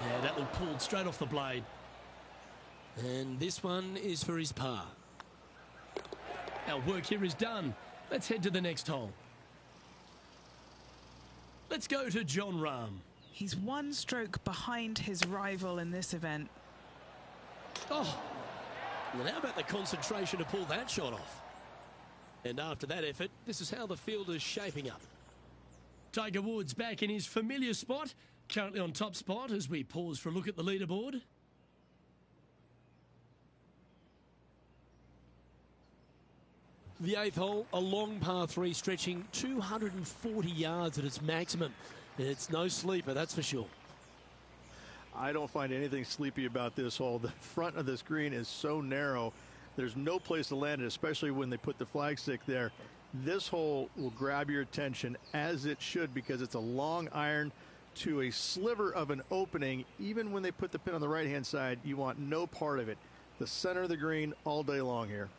Yeah, that one pulled straight off the blade. And this one is for his par. Our work here is done. Let's head to the next hole. Let's go to Jon Rahm. He's one stroke behind his rival in this event. Oh, well, how about the concentration to pull that shot off? And after that effort, this is how the field is shaping up. Tiger Woods back in his familiar spot, currently on top spot as we pause for a look at the leaderboard. The eighth hole, a long par 3 stretching 240 yards at its maximum. It's no sleeper, that's for sure. I don't find anything sleepy about this hole. The front of this green is so narrow. There's no place to land it, especially when they put the flagstick there. This hole will grab your attention, as it should, because it's a long iron to a sliver of an opening. Even when they put the pin on the right-hand side, you want no part of it. The center of the green all day long here.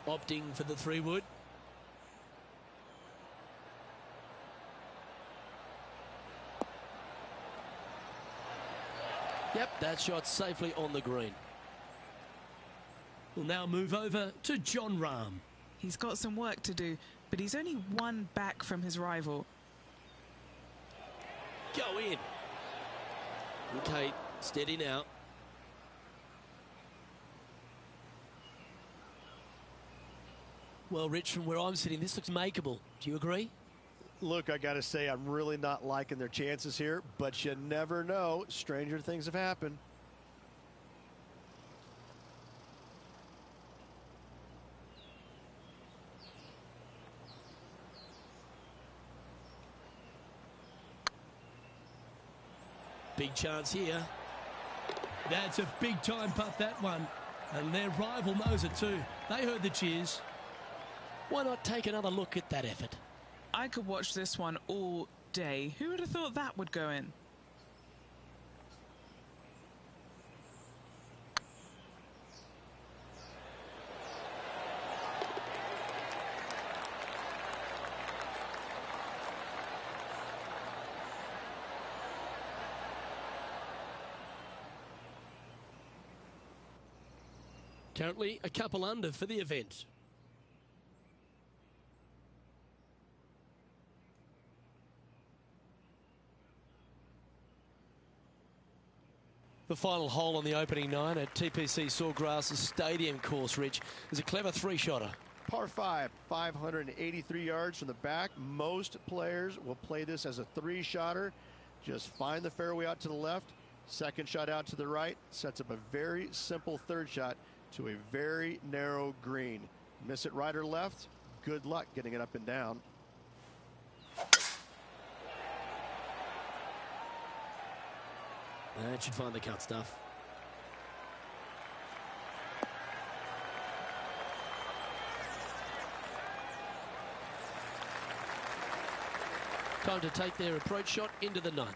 opting for the 3-wood. Yep, that shot safely on the green. We'll now move over to Jon Rahm. He's got some work to do, but he's only one back from his rival. Go in. Okay, steady now. Well, Rich, from where I'm sitting, this looks makeable. Do you agree? Look, I got to say, I'm really not liking their chances here, but you never know. Stranger things have happened. Big chance here. That's a big time putt, that one. And their rival knows it too. They heard the cheers. Why not take another look at that effort? I could watch this one all day. Who would have thought that would go in? Currently a couple under for the event. The final hole on the opening 9 at TPC Sawgrass Stadium course, Rich, is a clever 3-shotter. Par 5, 583 yards from the back. Most players will play this as a 3-shotter. Just find the fairway out to the left, second shot out to the right, sets up a very simple third shot to a very narrow green. Miss it right or left, good luck getting it up and down. That should find the cut stuff. Time to take their approach shot into the 9th.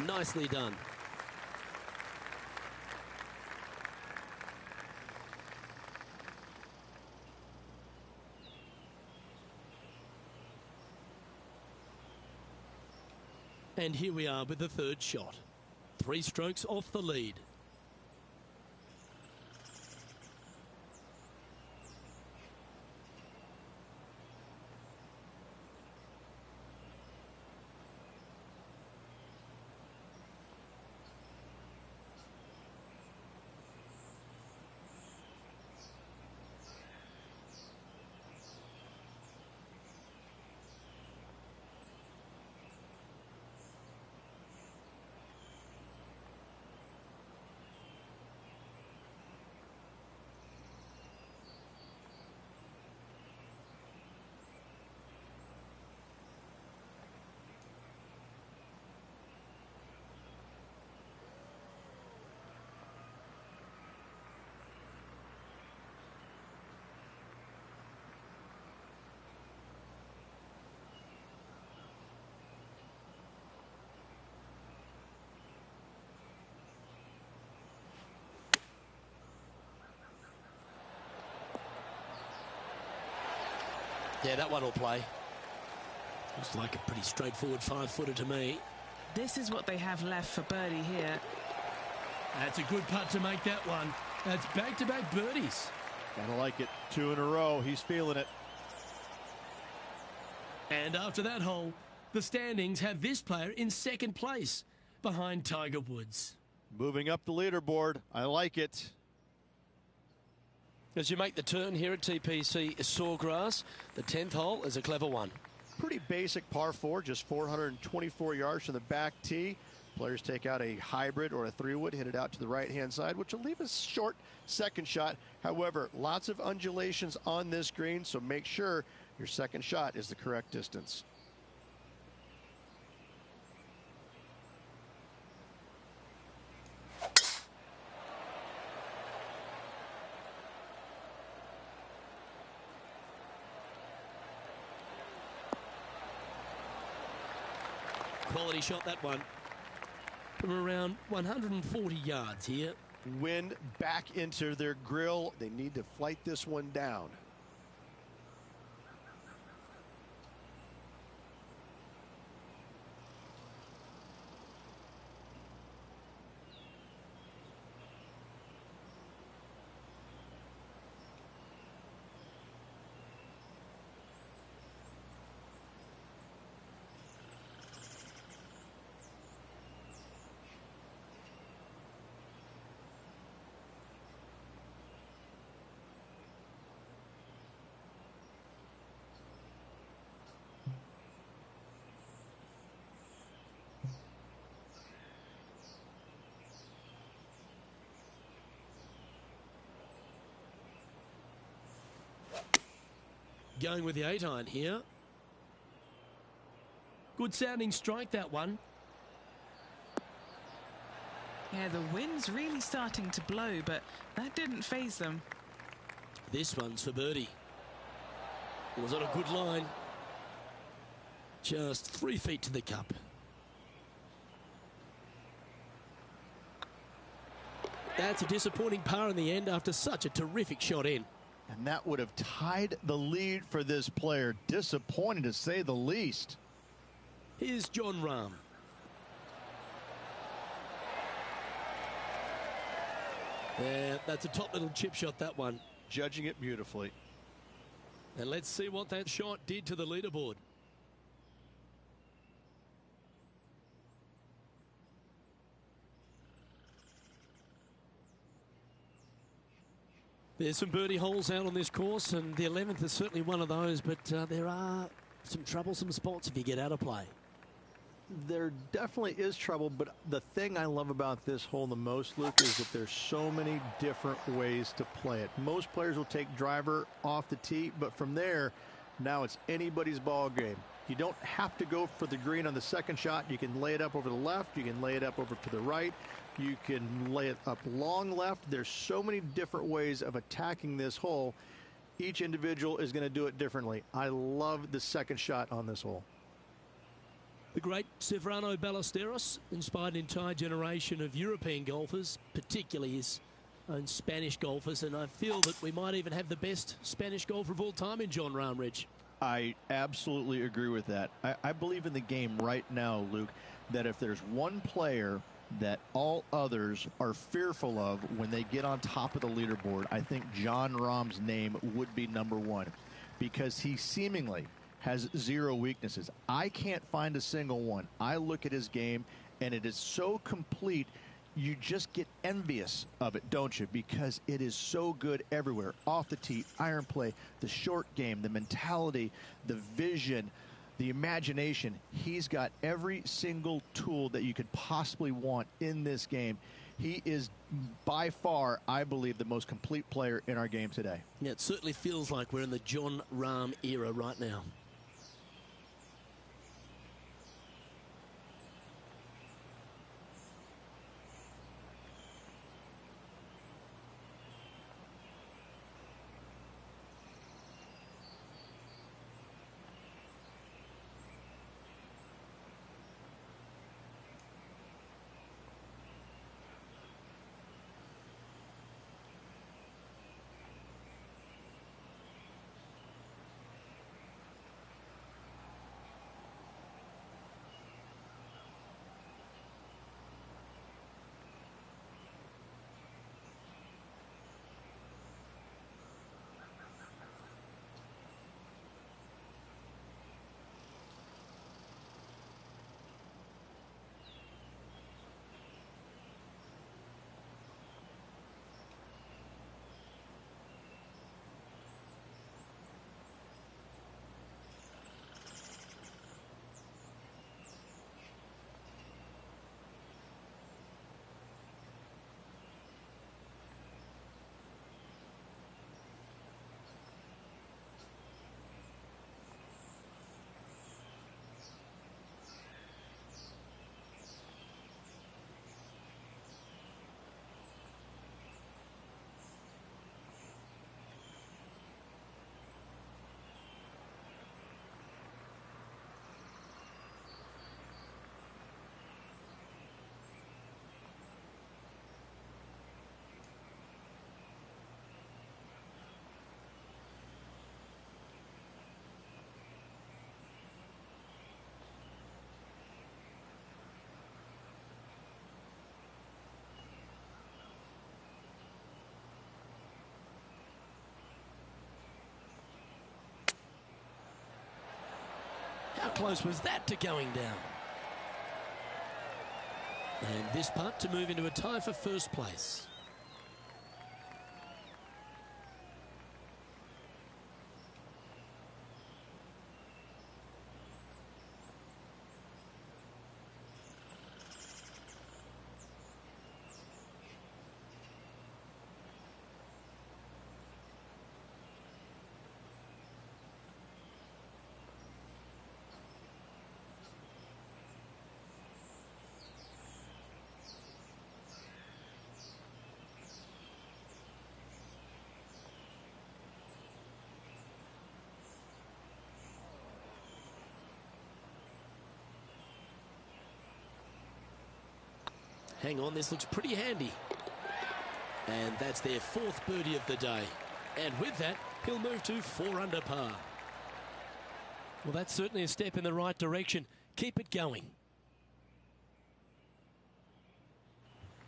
Nicely done. And here we are with the 3rd shot. 3 strokes off the lead. Yeah, that one will play. Looks like a pretty straightforward 5-footer to me. This is what they have left for birdie here. That's a good putt to make that one. That's back-to-back birdies. Gotta like it. 2 in a row. He's feeling it. And after that hole, the standings have this player in 2nd place. behind Tiger Woods. Moving up the leaderboard. I like it. As you make the turn here at TPC Sawgrass, the 10th hole is a clever one. Pretty basic par 4, just 424 yards from the back tee. Players take out a hybrid or a 3-wood, hit it out to the right-hand side, which will leave a short second shot. However, lots of undulations on this green, so make sure your second shot is the correct distance. Quality shot, that one. From around 140 yards here. Wind back into their grill. They need to flight this one down. Going with the 8-iron here. Good sounding strike, that one. Yeah, the wind's really starting to blow, but that didn't faze them. This one's for birdie. It was on a good line. Just 3 feet to the cup. That's a disappointing par in the end after such a terrific shot in. And that would have tied the lead for this player. Disappointing, to say the least. Here's Jon Rahm. Yeah, that's a top little chip shot, that one. Judging it beautifully. And let's see what that shot did to the leaderboard. There's some birdie holes out on this course, and the 11th is certainly one of those, but there are some troublesome spots if you get out of play. There definitely is trouble, but the thing I love about this hole the most, Luke, is that there's so many different ways to play it. Most players will take driver off the tee, but from there, now it's anybody's ball game. You don't have to go for the green on the second shot. You can lay it up over the left. You can lay it up over to the right. You can lay it up long left. There's so many different ways of attacking this hole. Each individual is going to do it differently. I love the second shot on this hole. The great Severano Ballesteros inspired an entire generation of European golfers, particularly his own Spanish golfers, and I feel that we might even have the best Spanish golfer of all time in Jon Rahm, Rich. I absolutely agree with that. I believe in the game right now, Luke, that if there's one player that all others are fearful of when they get on top of the leaderboard, I think Jon Rahm's name would be number one, because he seemingly has zero weaknesses. I can't find a single one. I look at his game, and it is so complete, you just get envious of it, don't you? Because it is so good everywhere. Off the tee, iron play, the short game, the mentality, the vision, the imagination. He's got every single tool that you could possibly want in this game. He is by far, I believe, the most complete player in our game today. Yeah, it certainly feels like we're in the Jon Rahm era right now. close was that to going down? And this putt to move into a tie for first place. Hang on, this looks pretty handy. And that's their fourth birdie of the day. And with that, he'll move to 4 under par. Well, that's certainly a step in the right direction. Keep it going.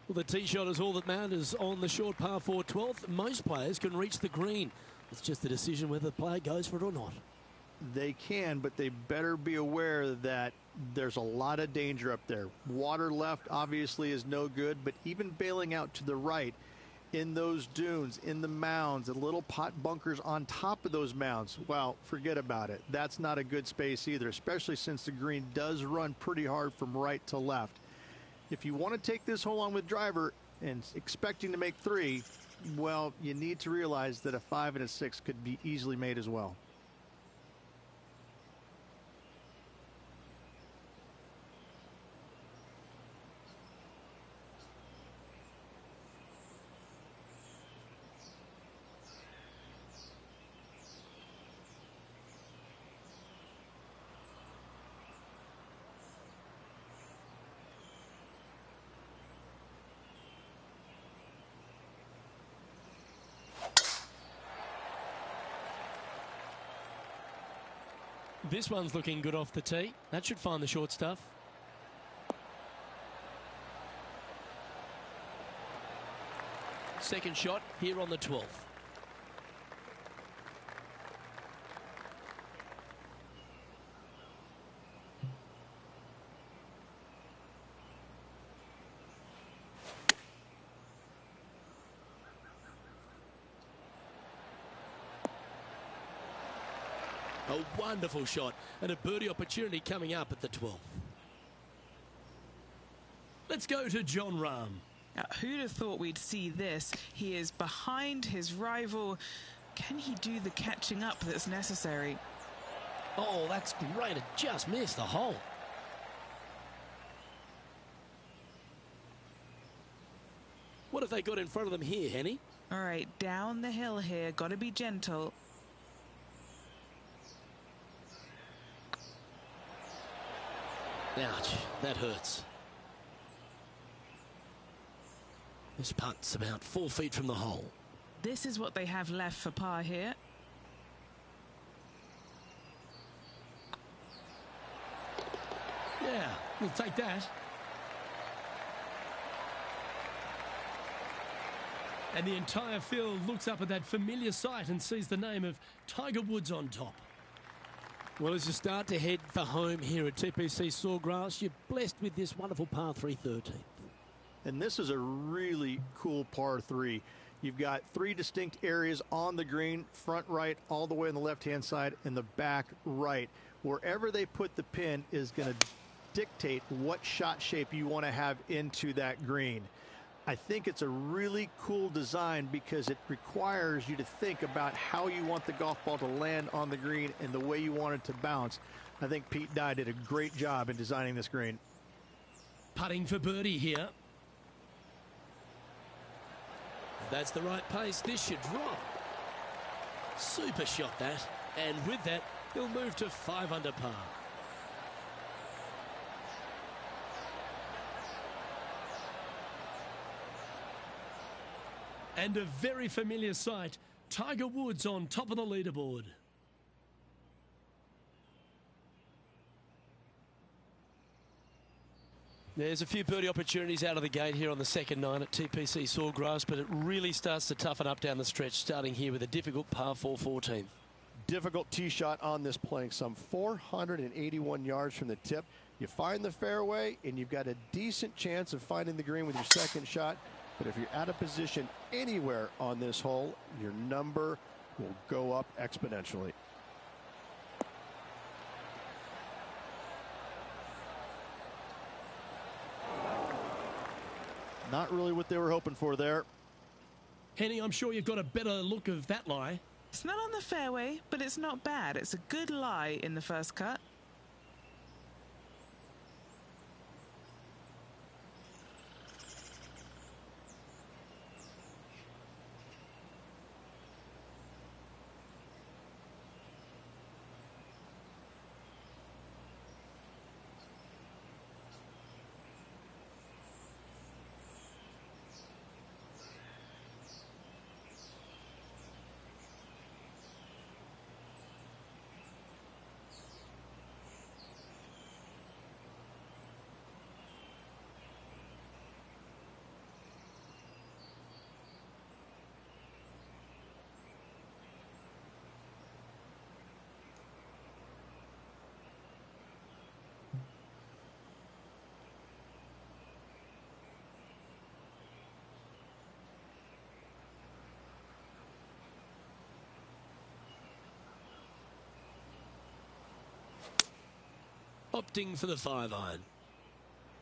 Well, the tee shot is all that matters on the short par 4 12th. Most players can reach the green. It's just a decision whether the player goes for it or not. They can, but they better be aware that there's a lot of danger up there. Water left obviously is no good, but even bailing out to the right in those dunes, in the mounds, the little pot bunkers on top of those mounds, well, forget about it. That's not a good space either, especially since the green does run pretty hard from right to left. If you want to take this hole on with driver and expecting to make 3, well, you need to realize that a 5 and a 6 could be easily made as well. This one's looking good off the tee. That should find the short stuff. Second shot here on the 12th. A wonderful shot and a birdie opportunity coming up at the 12th. Let's go to Jon Rahm. Now, who'd have thought we'd see this? He is behind his rival. Can he do the catching up that's necessary? Oh, that's great. It just missed the hole. What have they got in front of them here, Henny? All right, down the hill here. Got to be gentle. Ouch, that hurts. This putt's about 4 feet from the hole. This is what they have left for par here. Yeah, we'll take that. And the entire field looks up at that familiar sight and sees the name of Tiger Woods on top. Well, as you start to head for home here at TPC Sawgrass, you're blessed with this wonderful par 3 13th. And this is a really cool par 3. You've got 3 distinct areas on the green, front right, all the way on the left-hand side, and the back right. Wherever they put the pin is going to dictate what shot shape you want to have into that green. I think it's a really cool design because it requires you to think about how you want the golf ball to land on the green and the way you want it to bounce. I think Pete Dye did a great job in designing this green. Putting for birdie here. That's the right pace. This should drop. Super shot that. And with that, he'll move to 5 under par. And a very familiar sight, Tiger Woods on top of the leaderboard. There's a few birdie opportunities out of the gate here on the second 9 at TPC Sawgrass, but it really starts to toughen up down the stretch, starting here with a difficult par 4 14th. difficult tee shot on this, playing some 481 yards from the tip. You find the fairway, and you've got a decent chance of finding the green with your second shot. But if you're out of position anywhere on this hole, your number will go up exponentially. Not really what they were hoping for there. Henny, I'm sure you've got a better look of that lie. It's not on the fairway, but it's not bad. It's a good lie in the first cut. Opting for the 5-iron.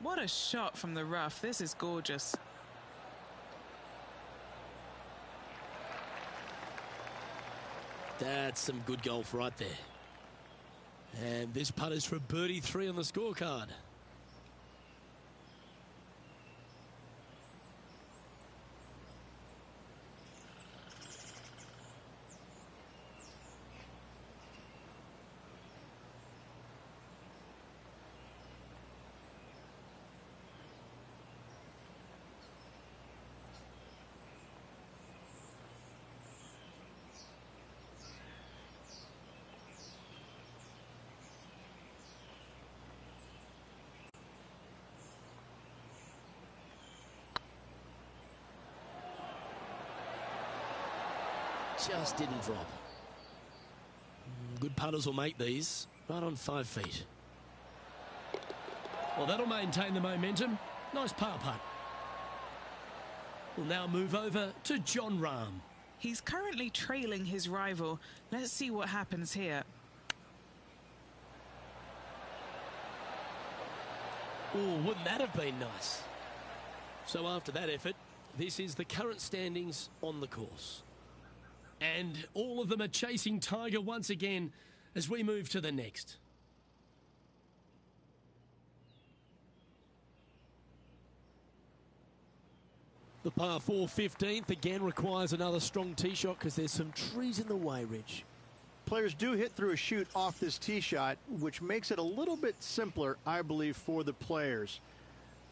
What a shot from the rough. This is gorgeous. That's some good golf right there. And this putt is for birdie 3 on the scorecard. Just didn't drop. Good putters will make these right on 5 feet. Well, that'll maintain the momentum. Nice par putt. We'll now move over to Jon Rahm. He's currently trailing his rival. Let's see what happens here. Oh, wouldn't that have been nice? So after that effort, this is the current standings on the course. And all of them are chasing Tiger once again as we move to the next. The par 4 15th again requires another strong tee shot because there's some trees in the way, Rich. Players do hit through a chute off this tee shot, which makes it a little bit simpler, I believe, for the players.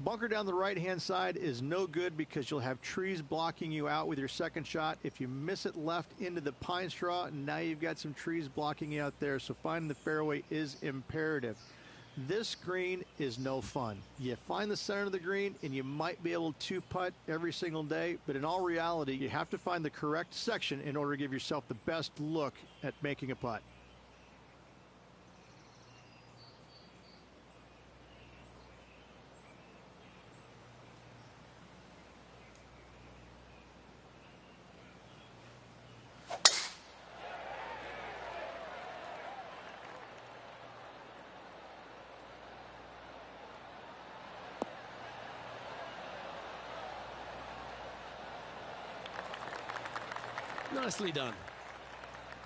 Bunker down the right-hand side is no good because you'll have trees blocking you out with your second shot. If you miss it left into the pine straw, now you've got some trees blocking you out there. So finding the fairway is imperative. This green is no fun. You find the center of the green and you might be able to putt every single day, but in all reality, you have to find the correct section in order to give yourself the best look at making a putt. Nicely done.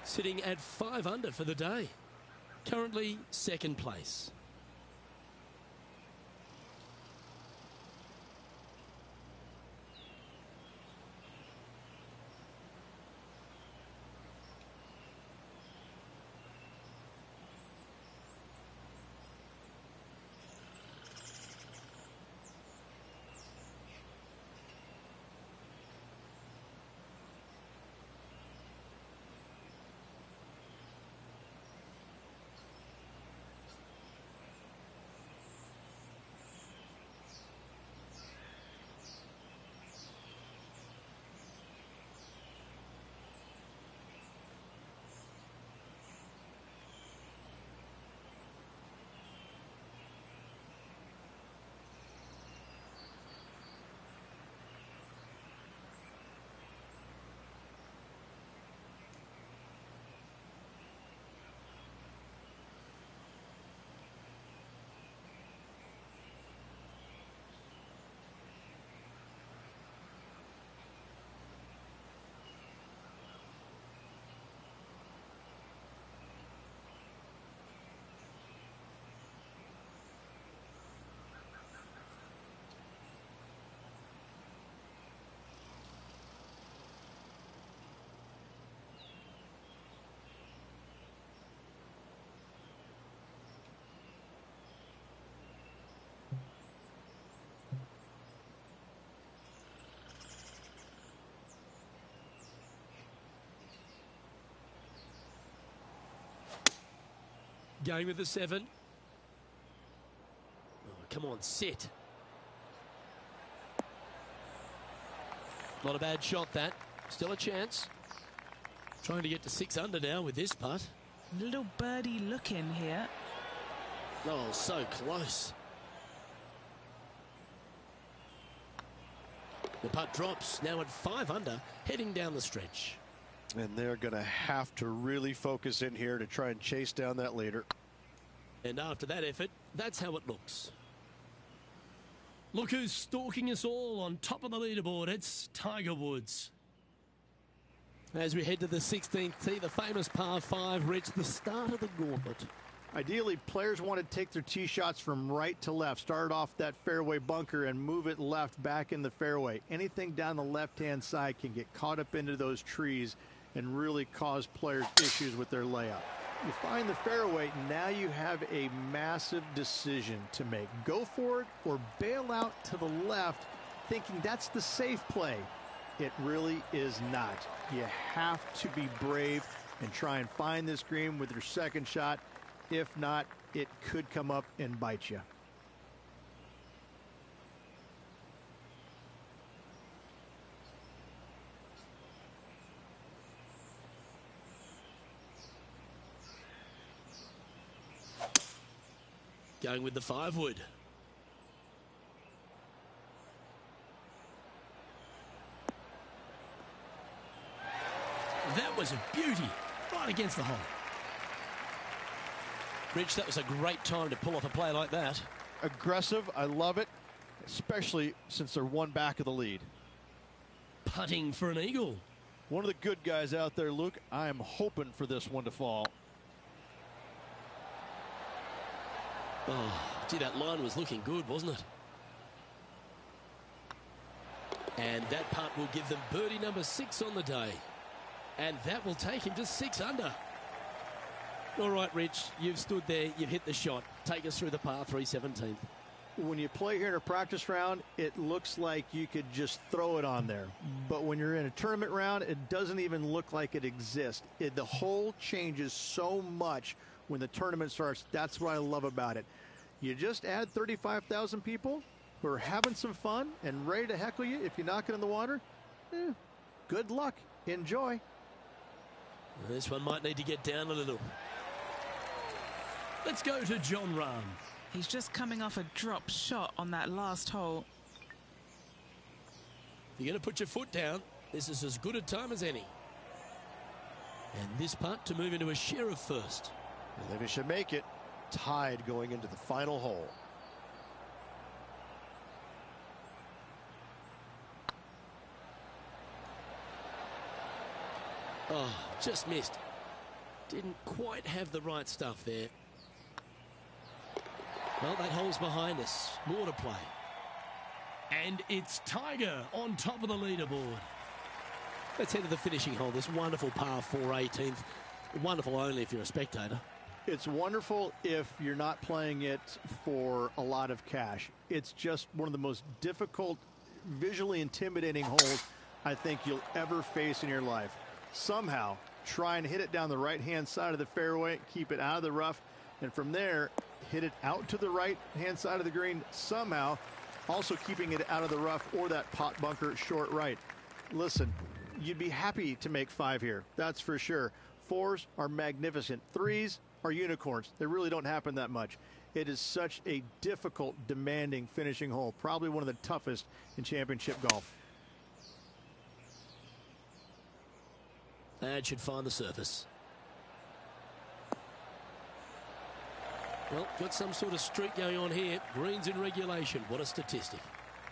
Sitting at 5 under for the day. Currently second place. Going with the 7. Oh, come on, sit. Not a bad shot, that. Still a chance. Trying to get to 6 under now with this putt. Little birdie look in here. Oh, so close. The putt drops, now at 5 under, heading down the stretch. And they're going to have to really focus in here to try and chase down that leader. And after that effort, that's how it looks. Look who's stalking us all on top of the leaderboard. It's Tiger Woods. As we head to the 16th tee, the famous par 5 reached the start of the gauntlet. Ideally, players want to take their tee shots from right to left. Start off that fairway bunker and move it left back in the fairway. Anything down the left-hand side can get caught up into those trees and really cause players issues with their layup. You find the fairway, now you have a massive decision to make. Go for it or bail out to the left, thinking that's the safe play. It really is not. You have to be brave and try and find this green with your second shot. If not, it could come up and bite you. Going with the 5 wood. That was a beauty, right against the hole. Rich, that was a great time to pull off a play like that. Aggressive, I love it, especially since they're one back of the lead. Putting for an eagle. One of the good guys out there, Luke. I am hoping for this one to fall. Oh, gee, that line was looking good, wasn't it? And that putt will give them birdie number 6 on the day. And that will take him to 6 under. All right, Rich, you've stood there, you've hit the shot. Take us through the par 3 17th. When you play here in a practice round, it looks like you could just throw it on there. But when you're in a tournament round, it doesn't even look like it exists. The hole changes so much when the tournament starts. That's what I love about it. You just add 35,000 people who are having some fun and ready to heckle you if you knock it in the water. Good luck. Enjoy. This one might need to get down a little. Let's go to John Rahm. He's just coming off a drop shot on that last hole. If you're going to put your foot down, this is as good a time as any. And this putt to move into a share of first. I think we should make it. Tied going into the final hole. Oh, just missed. Didn't quite have the right stuff there. Well, that hole's behind us. More to play. And it's Tiger on top of the leaderboard. Let's head to the finishing hole. This wonderful par 4 18th. Wonderful only if you're a spectator. It's wonderful if you're not playing it for a lot of cash. It's just one of the most difficult, visually intimidating holes I think you'll ever face in your life. Somehow, try and hit it down the right-hand side of the fairway, keep it out of the rough, and from there, hit it out to the right-hand side of the green somehow, also keeping it out of the rough or that pot bunker short right. Listen, you'd be happy to make 5 here, that's for sure. 4s are magnificent. 3s are unicorns. They really don't happen that much. It is such a difficult, demanding finishing hole, probably one of the toughest in championship golf. That should find the surface. Well, got some sort of streak going on here. Greens in regulation. What a statistic.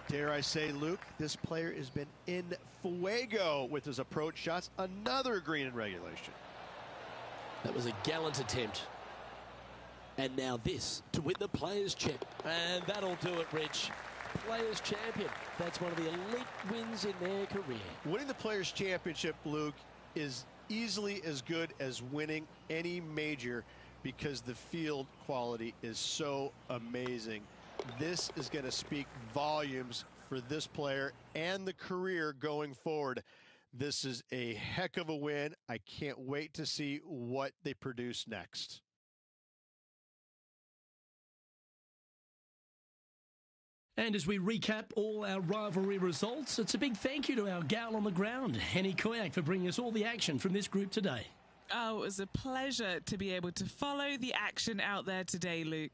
Dare I say, Luke, this player has been in fuego with his approach shots. Another green in regulation. That was a gallant attempt. And now this to win the Players' Champ. And that'll do it, Rich. Players' Champion. That's one of the elite wins in their career. Winning the Players' Championship, Luke, is easily as good as winning any major because the field quality is so amazing. This is going to speak volumes for this player and the career going forward. This is a heck of a win. I can't wait to see what they produce next. And as we recap all our rivalry results, it's a big thank you to our gal on the ground, Henny Koyak, for bringing us all the action from this group today. Oh, it was a pleasure to be able to follow the action out there today, Luke.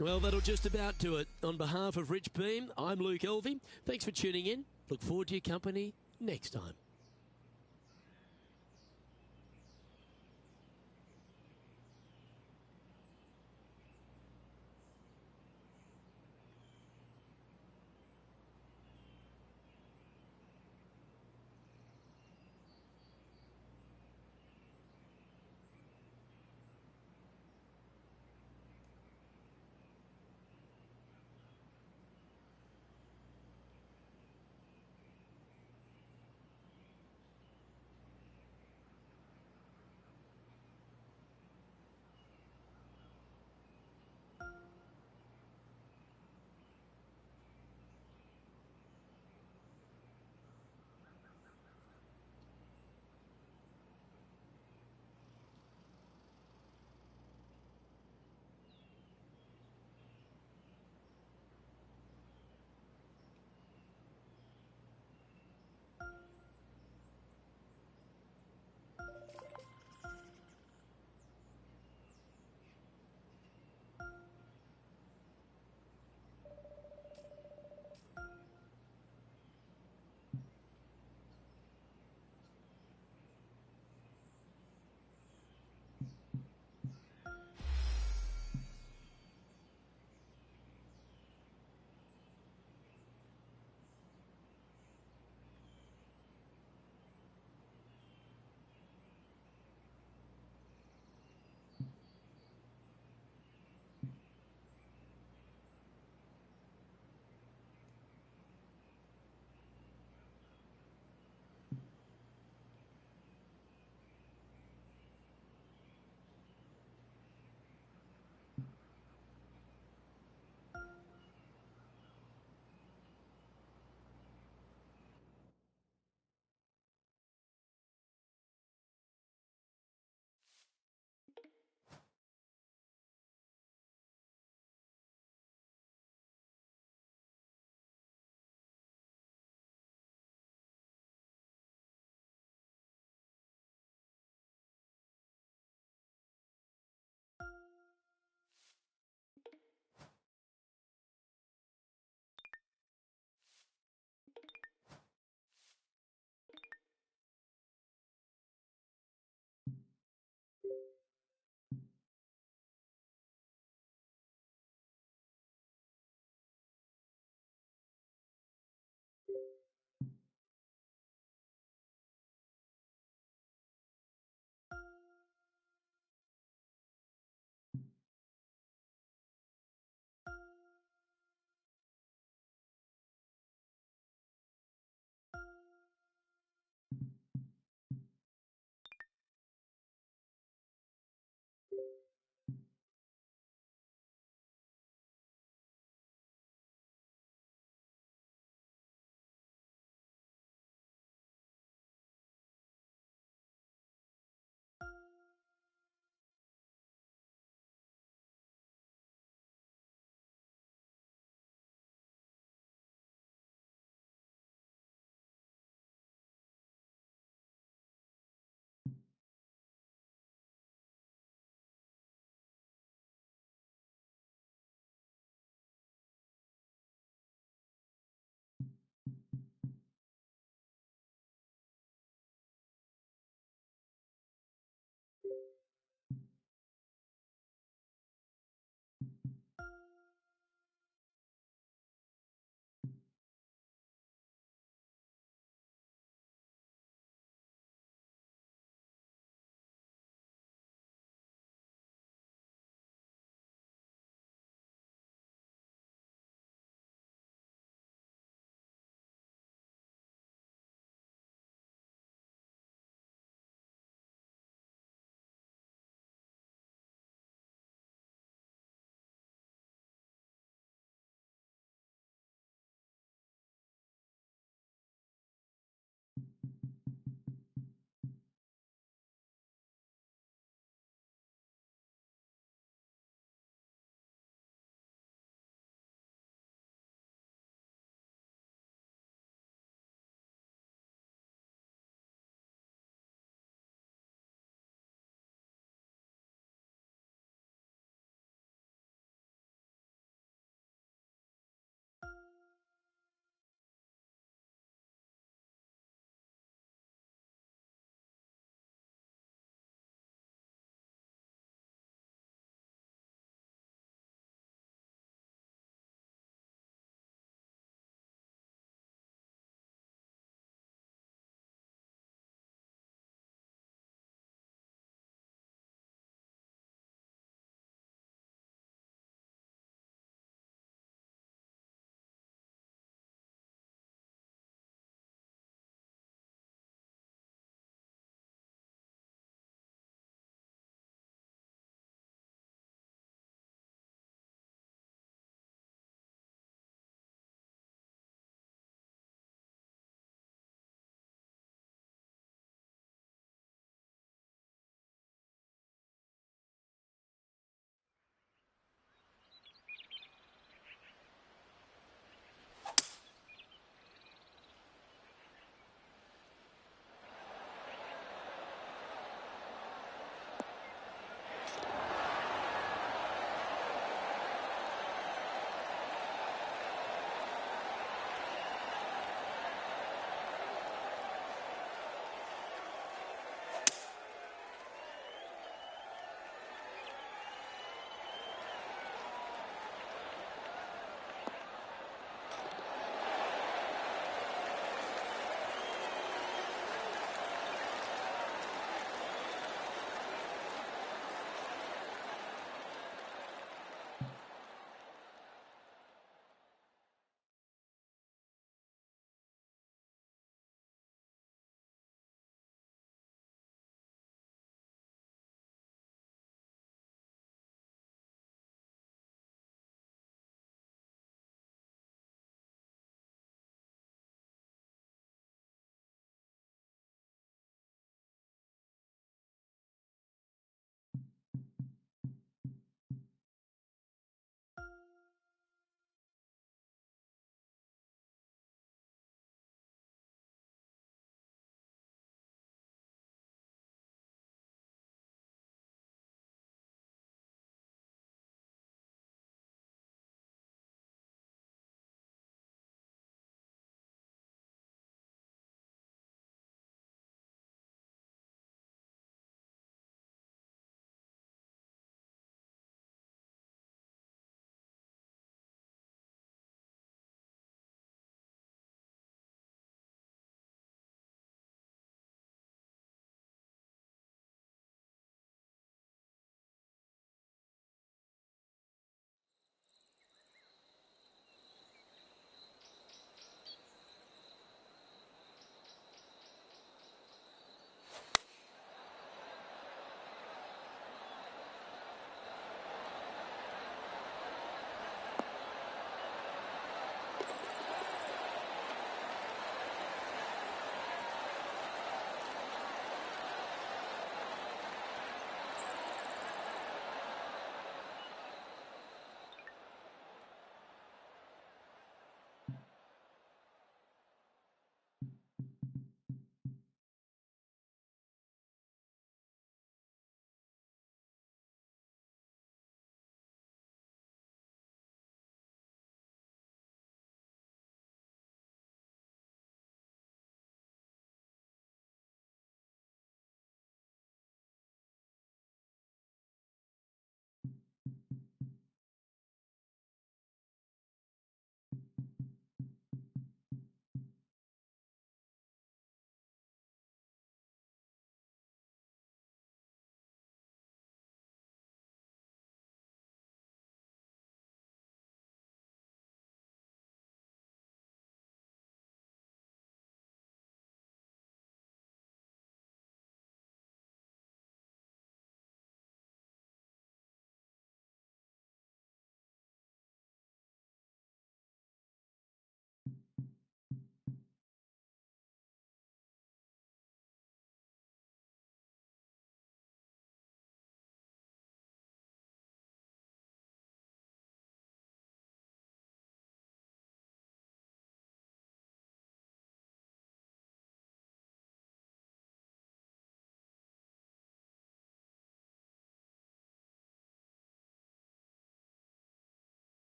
Well, that'll just about do it. On behalf of Rich Beam, I'm Luke Elvey. Thanks for tuning in. Look forward to your company next time.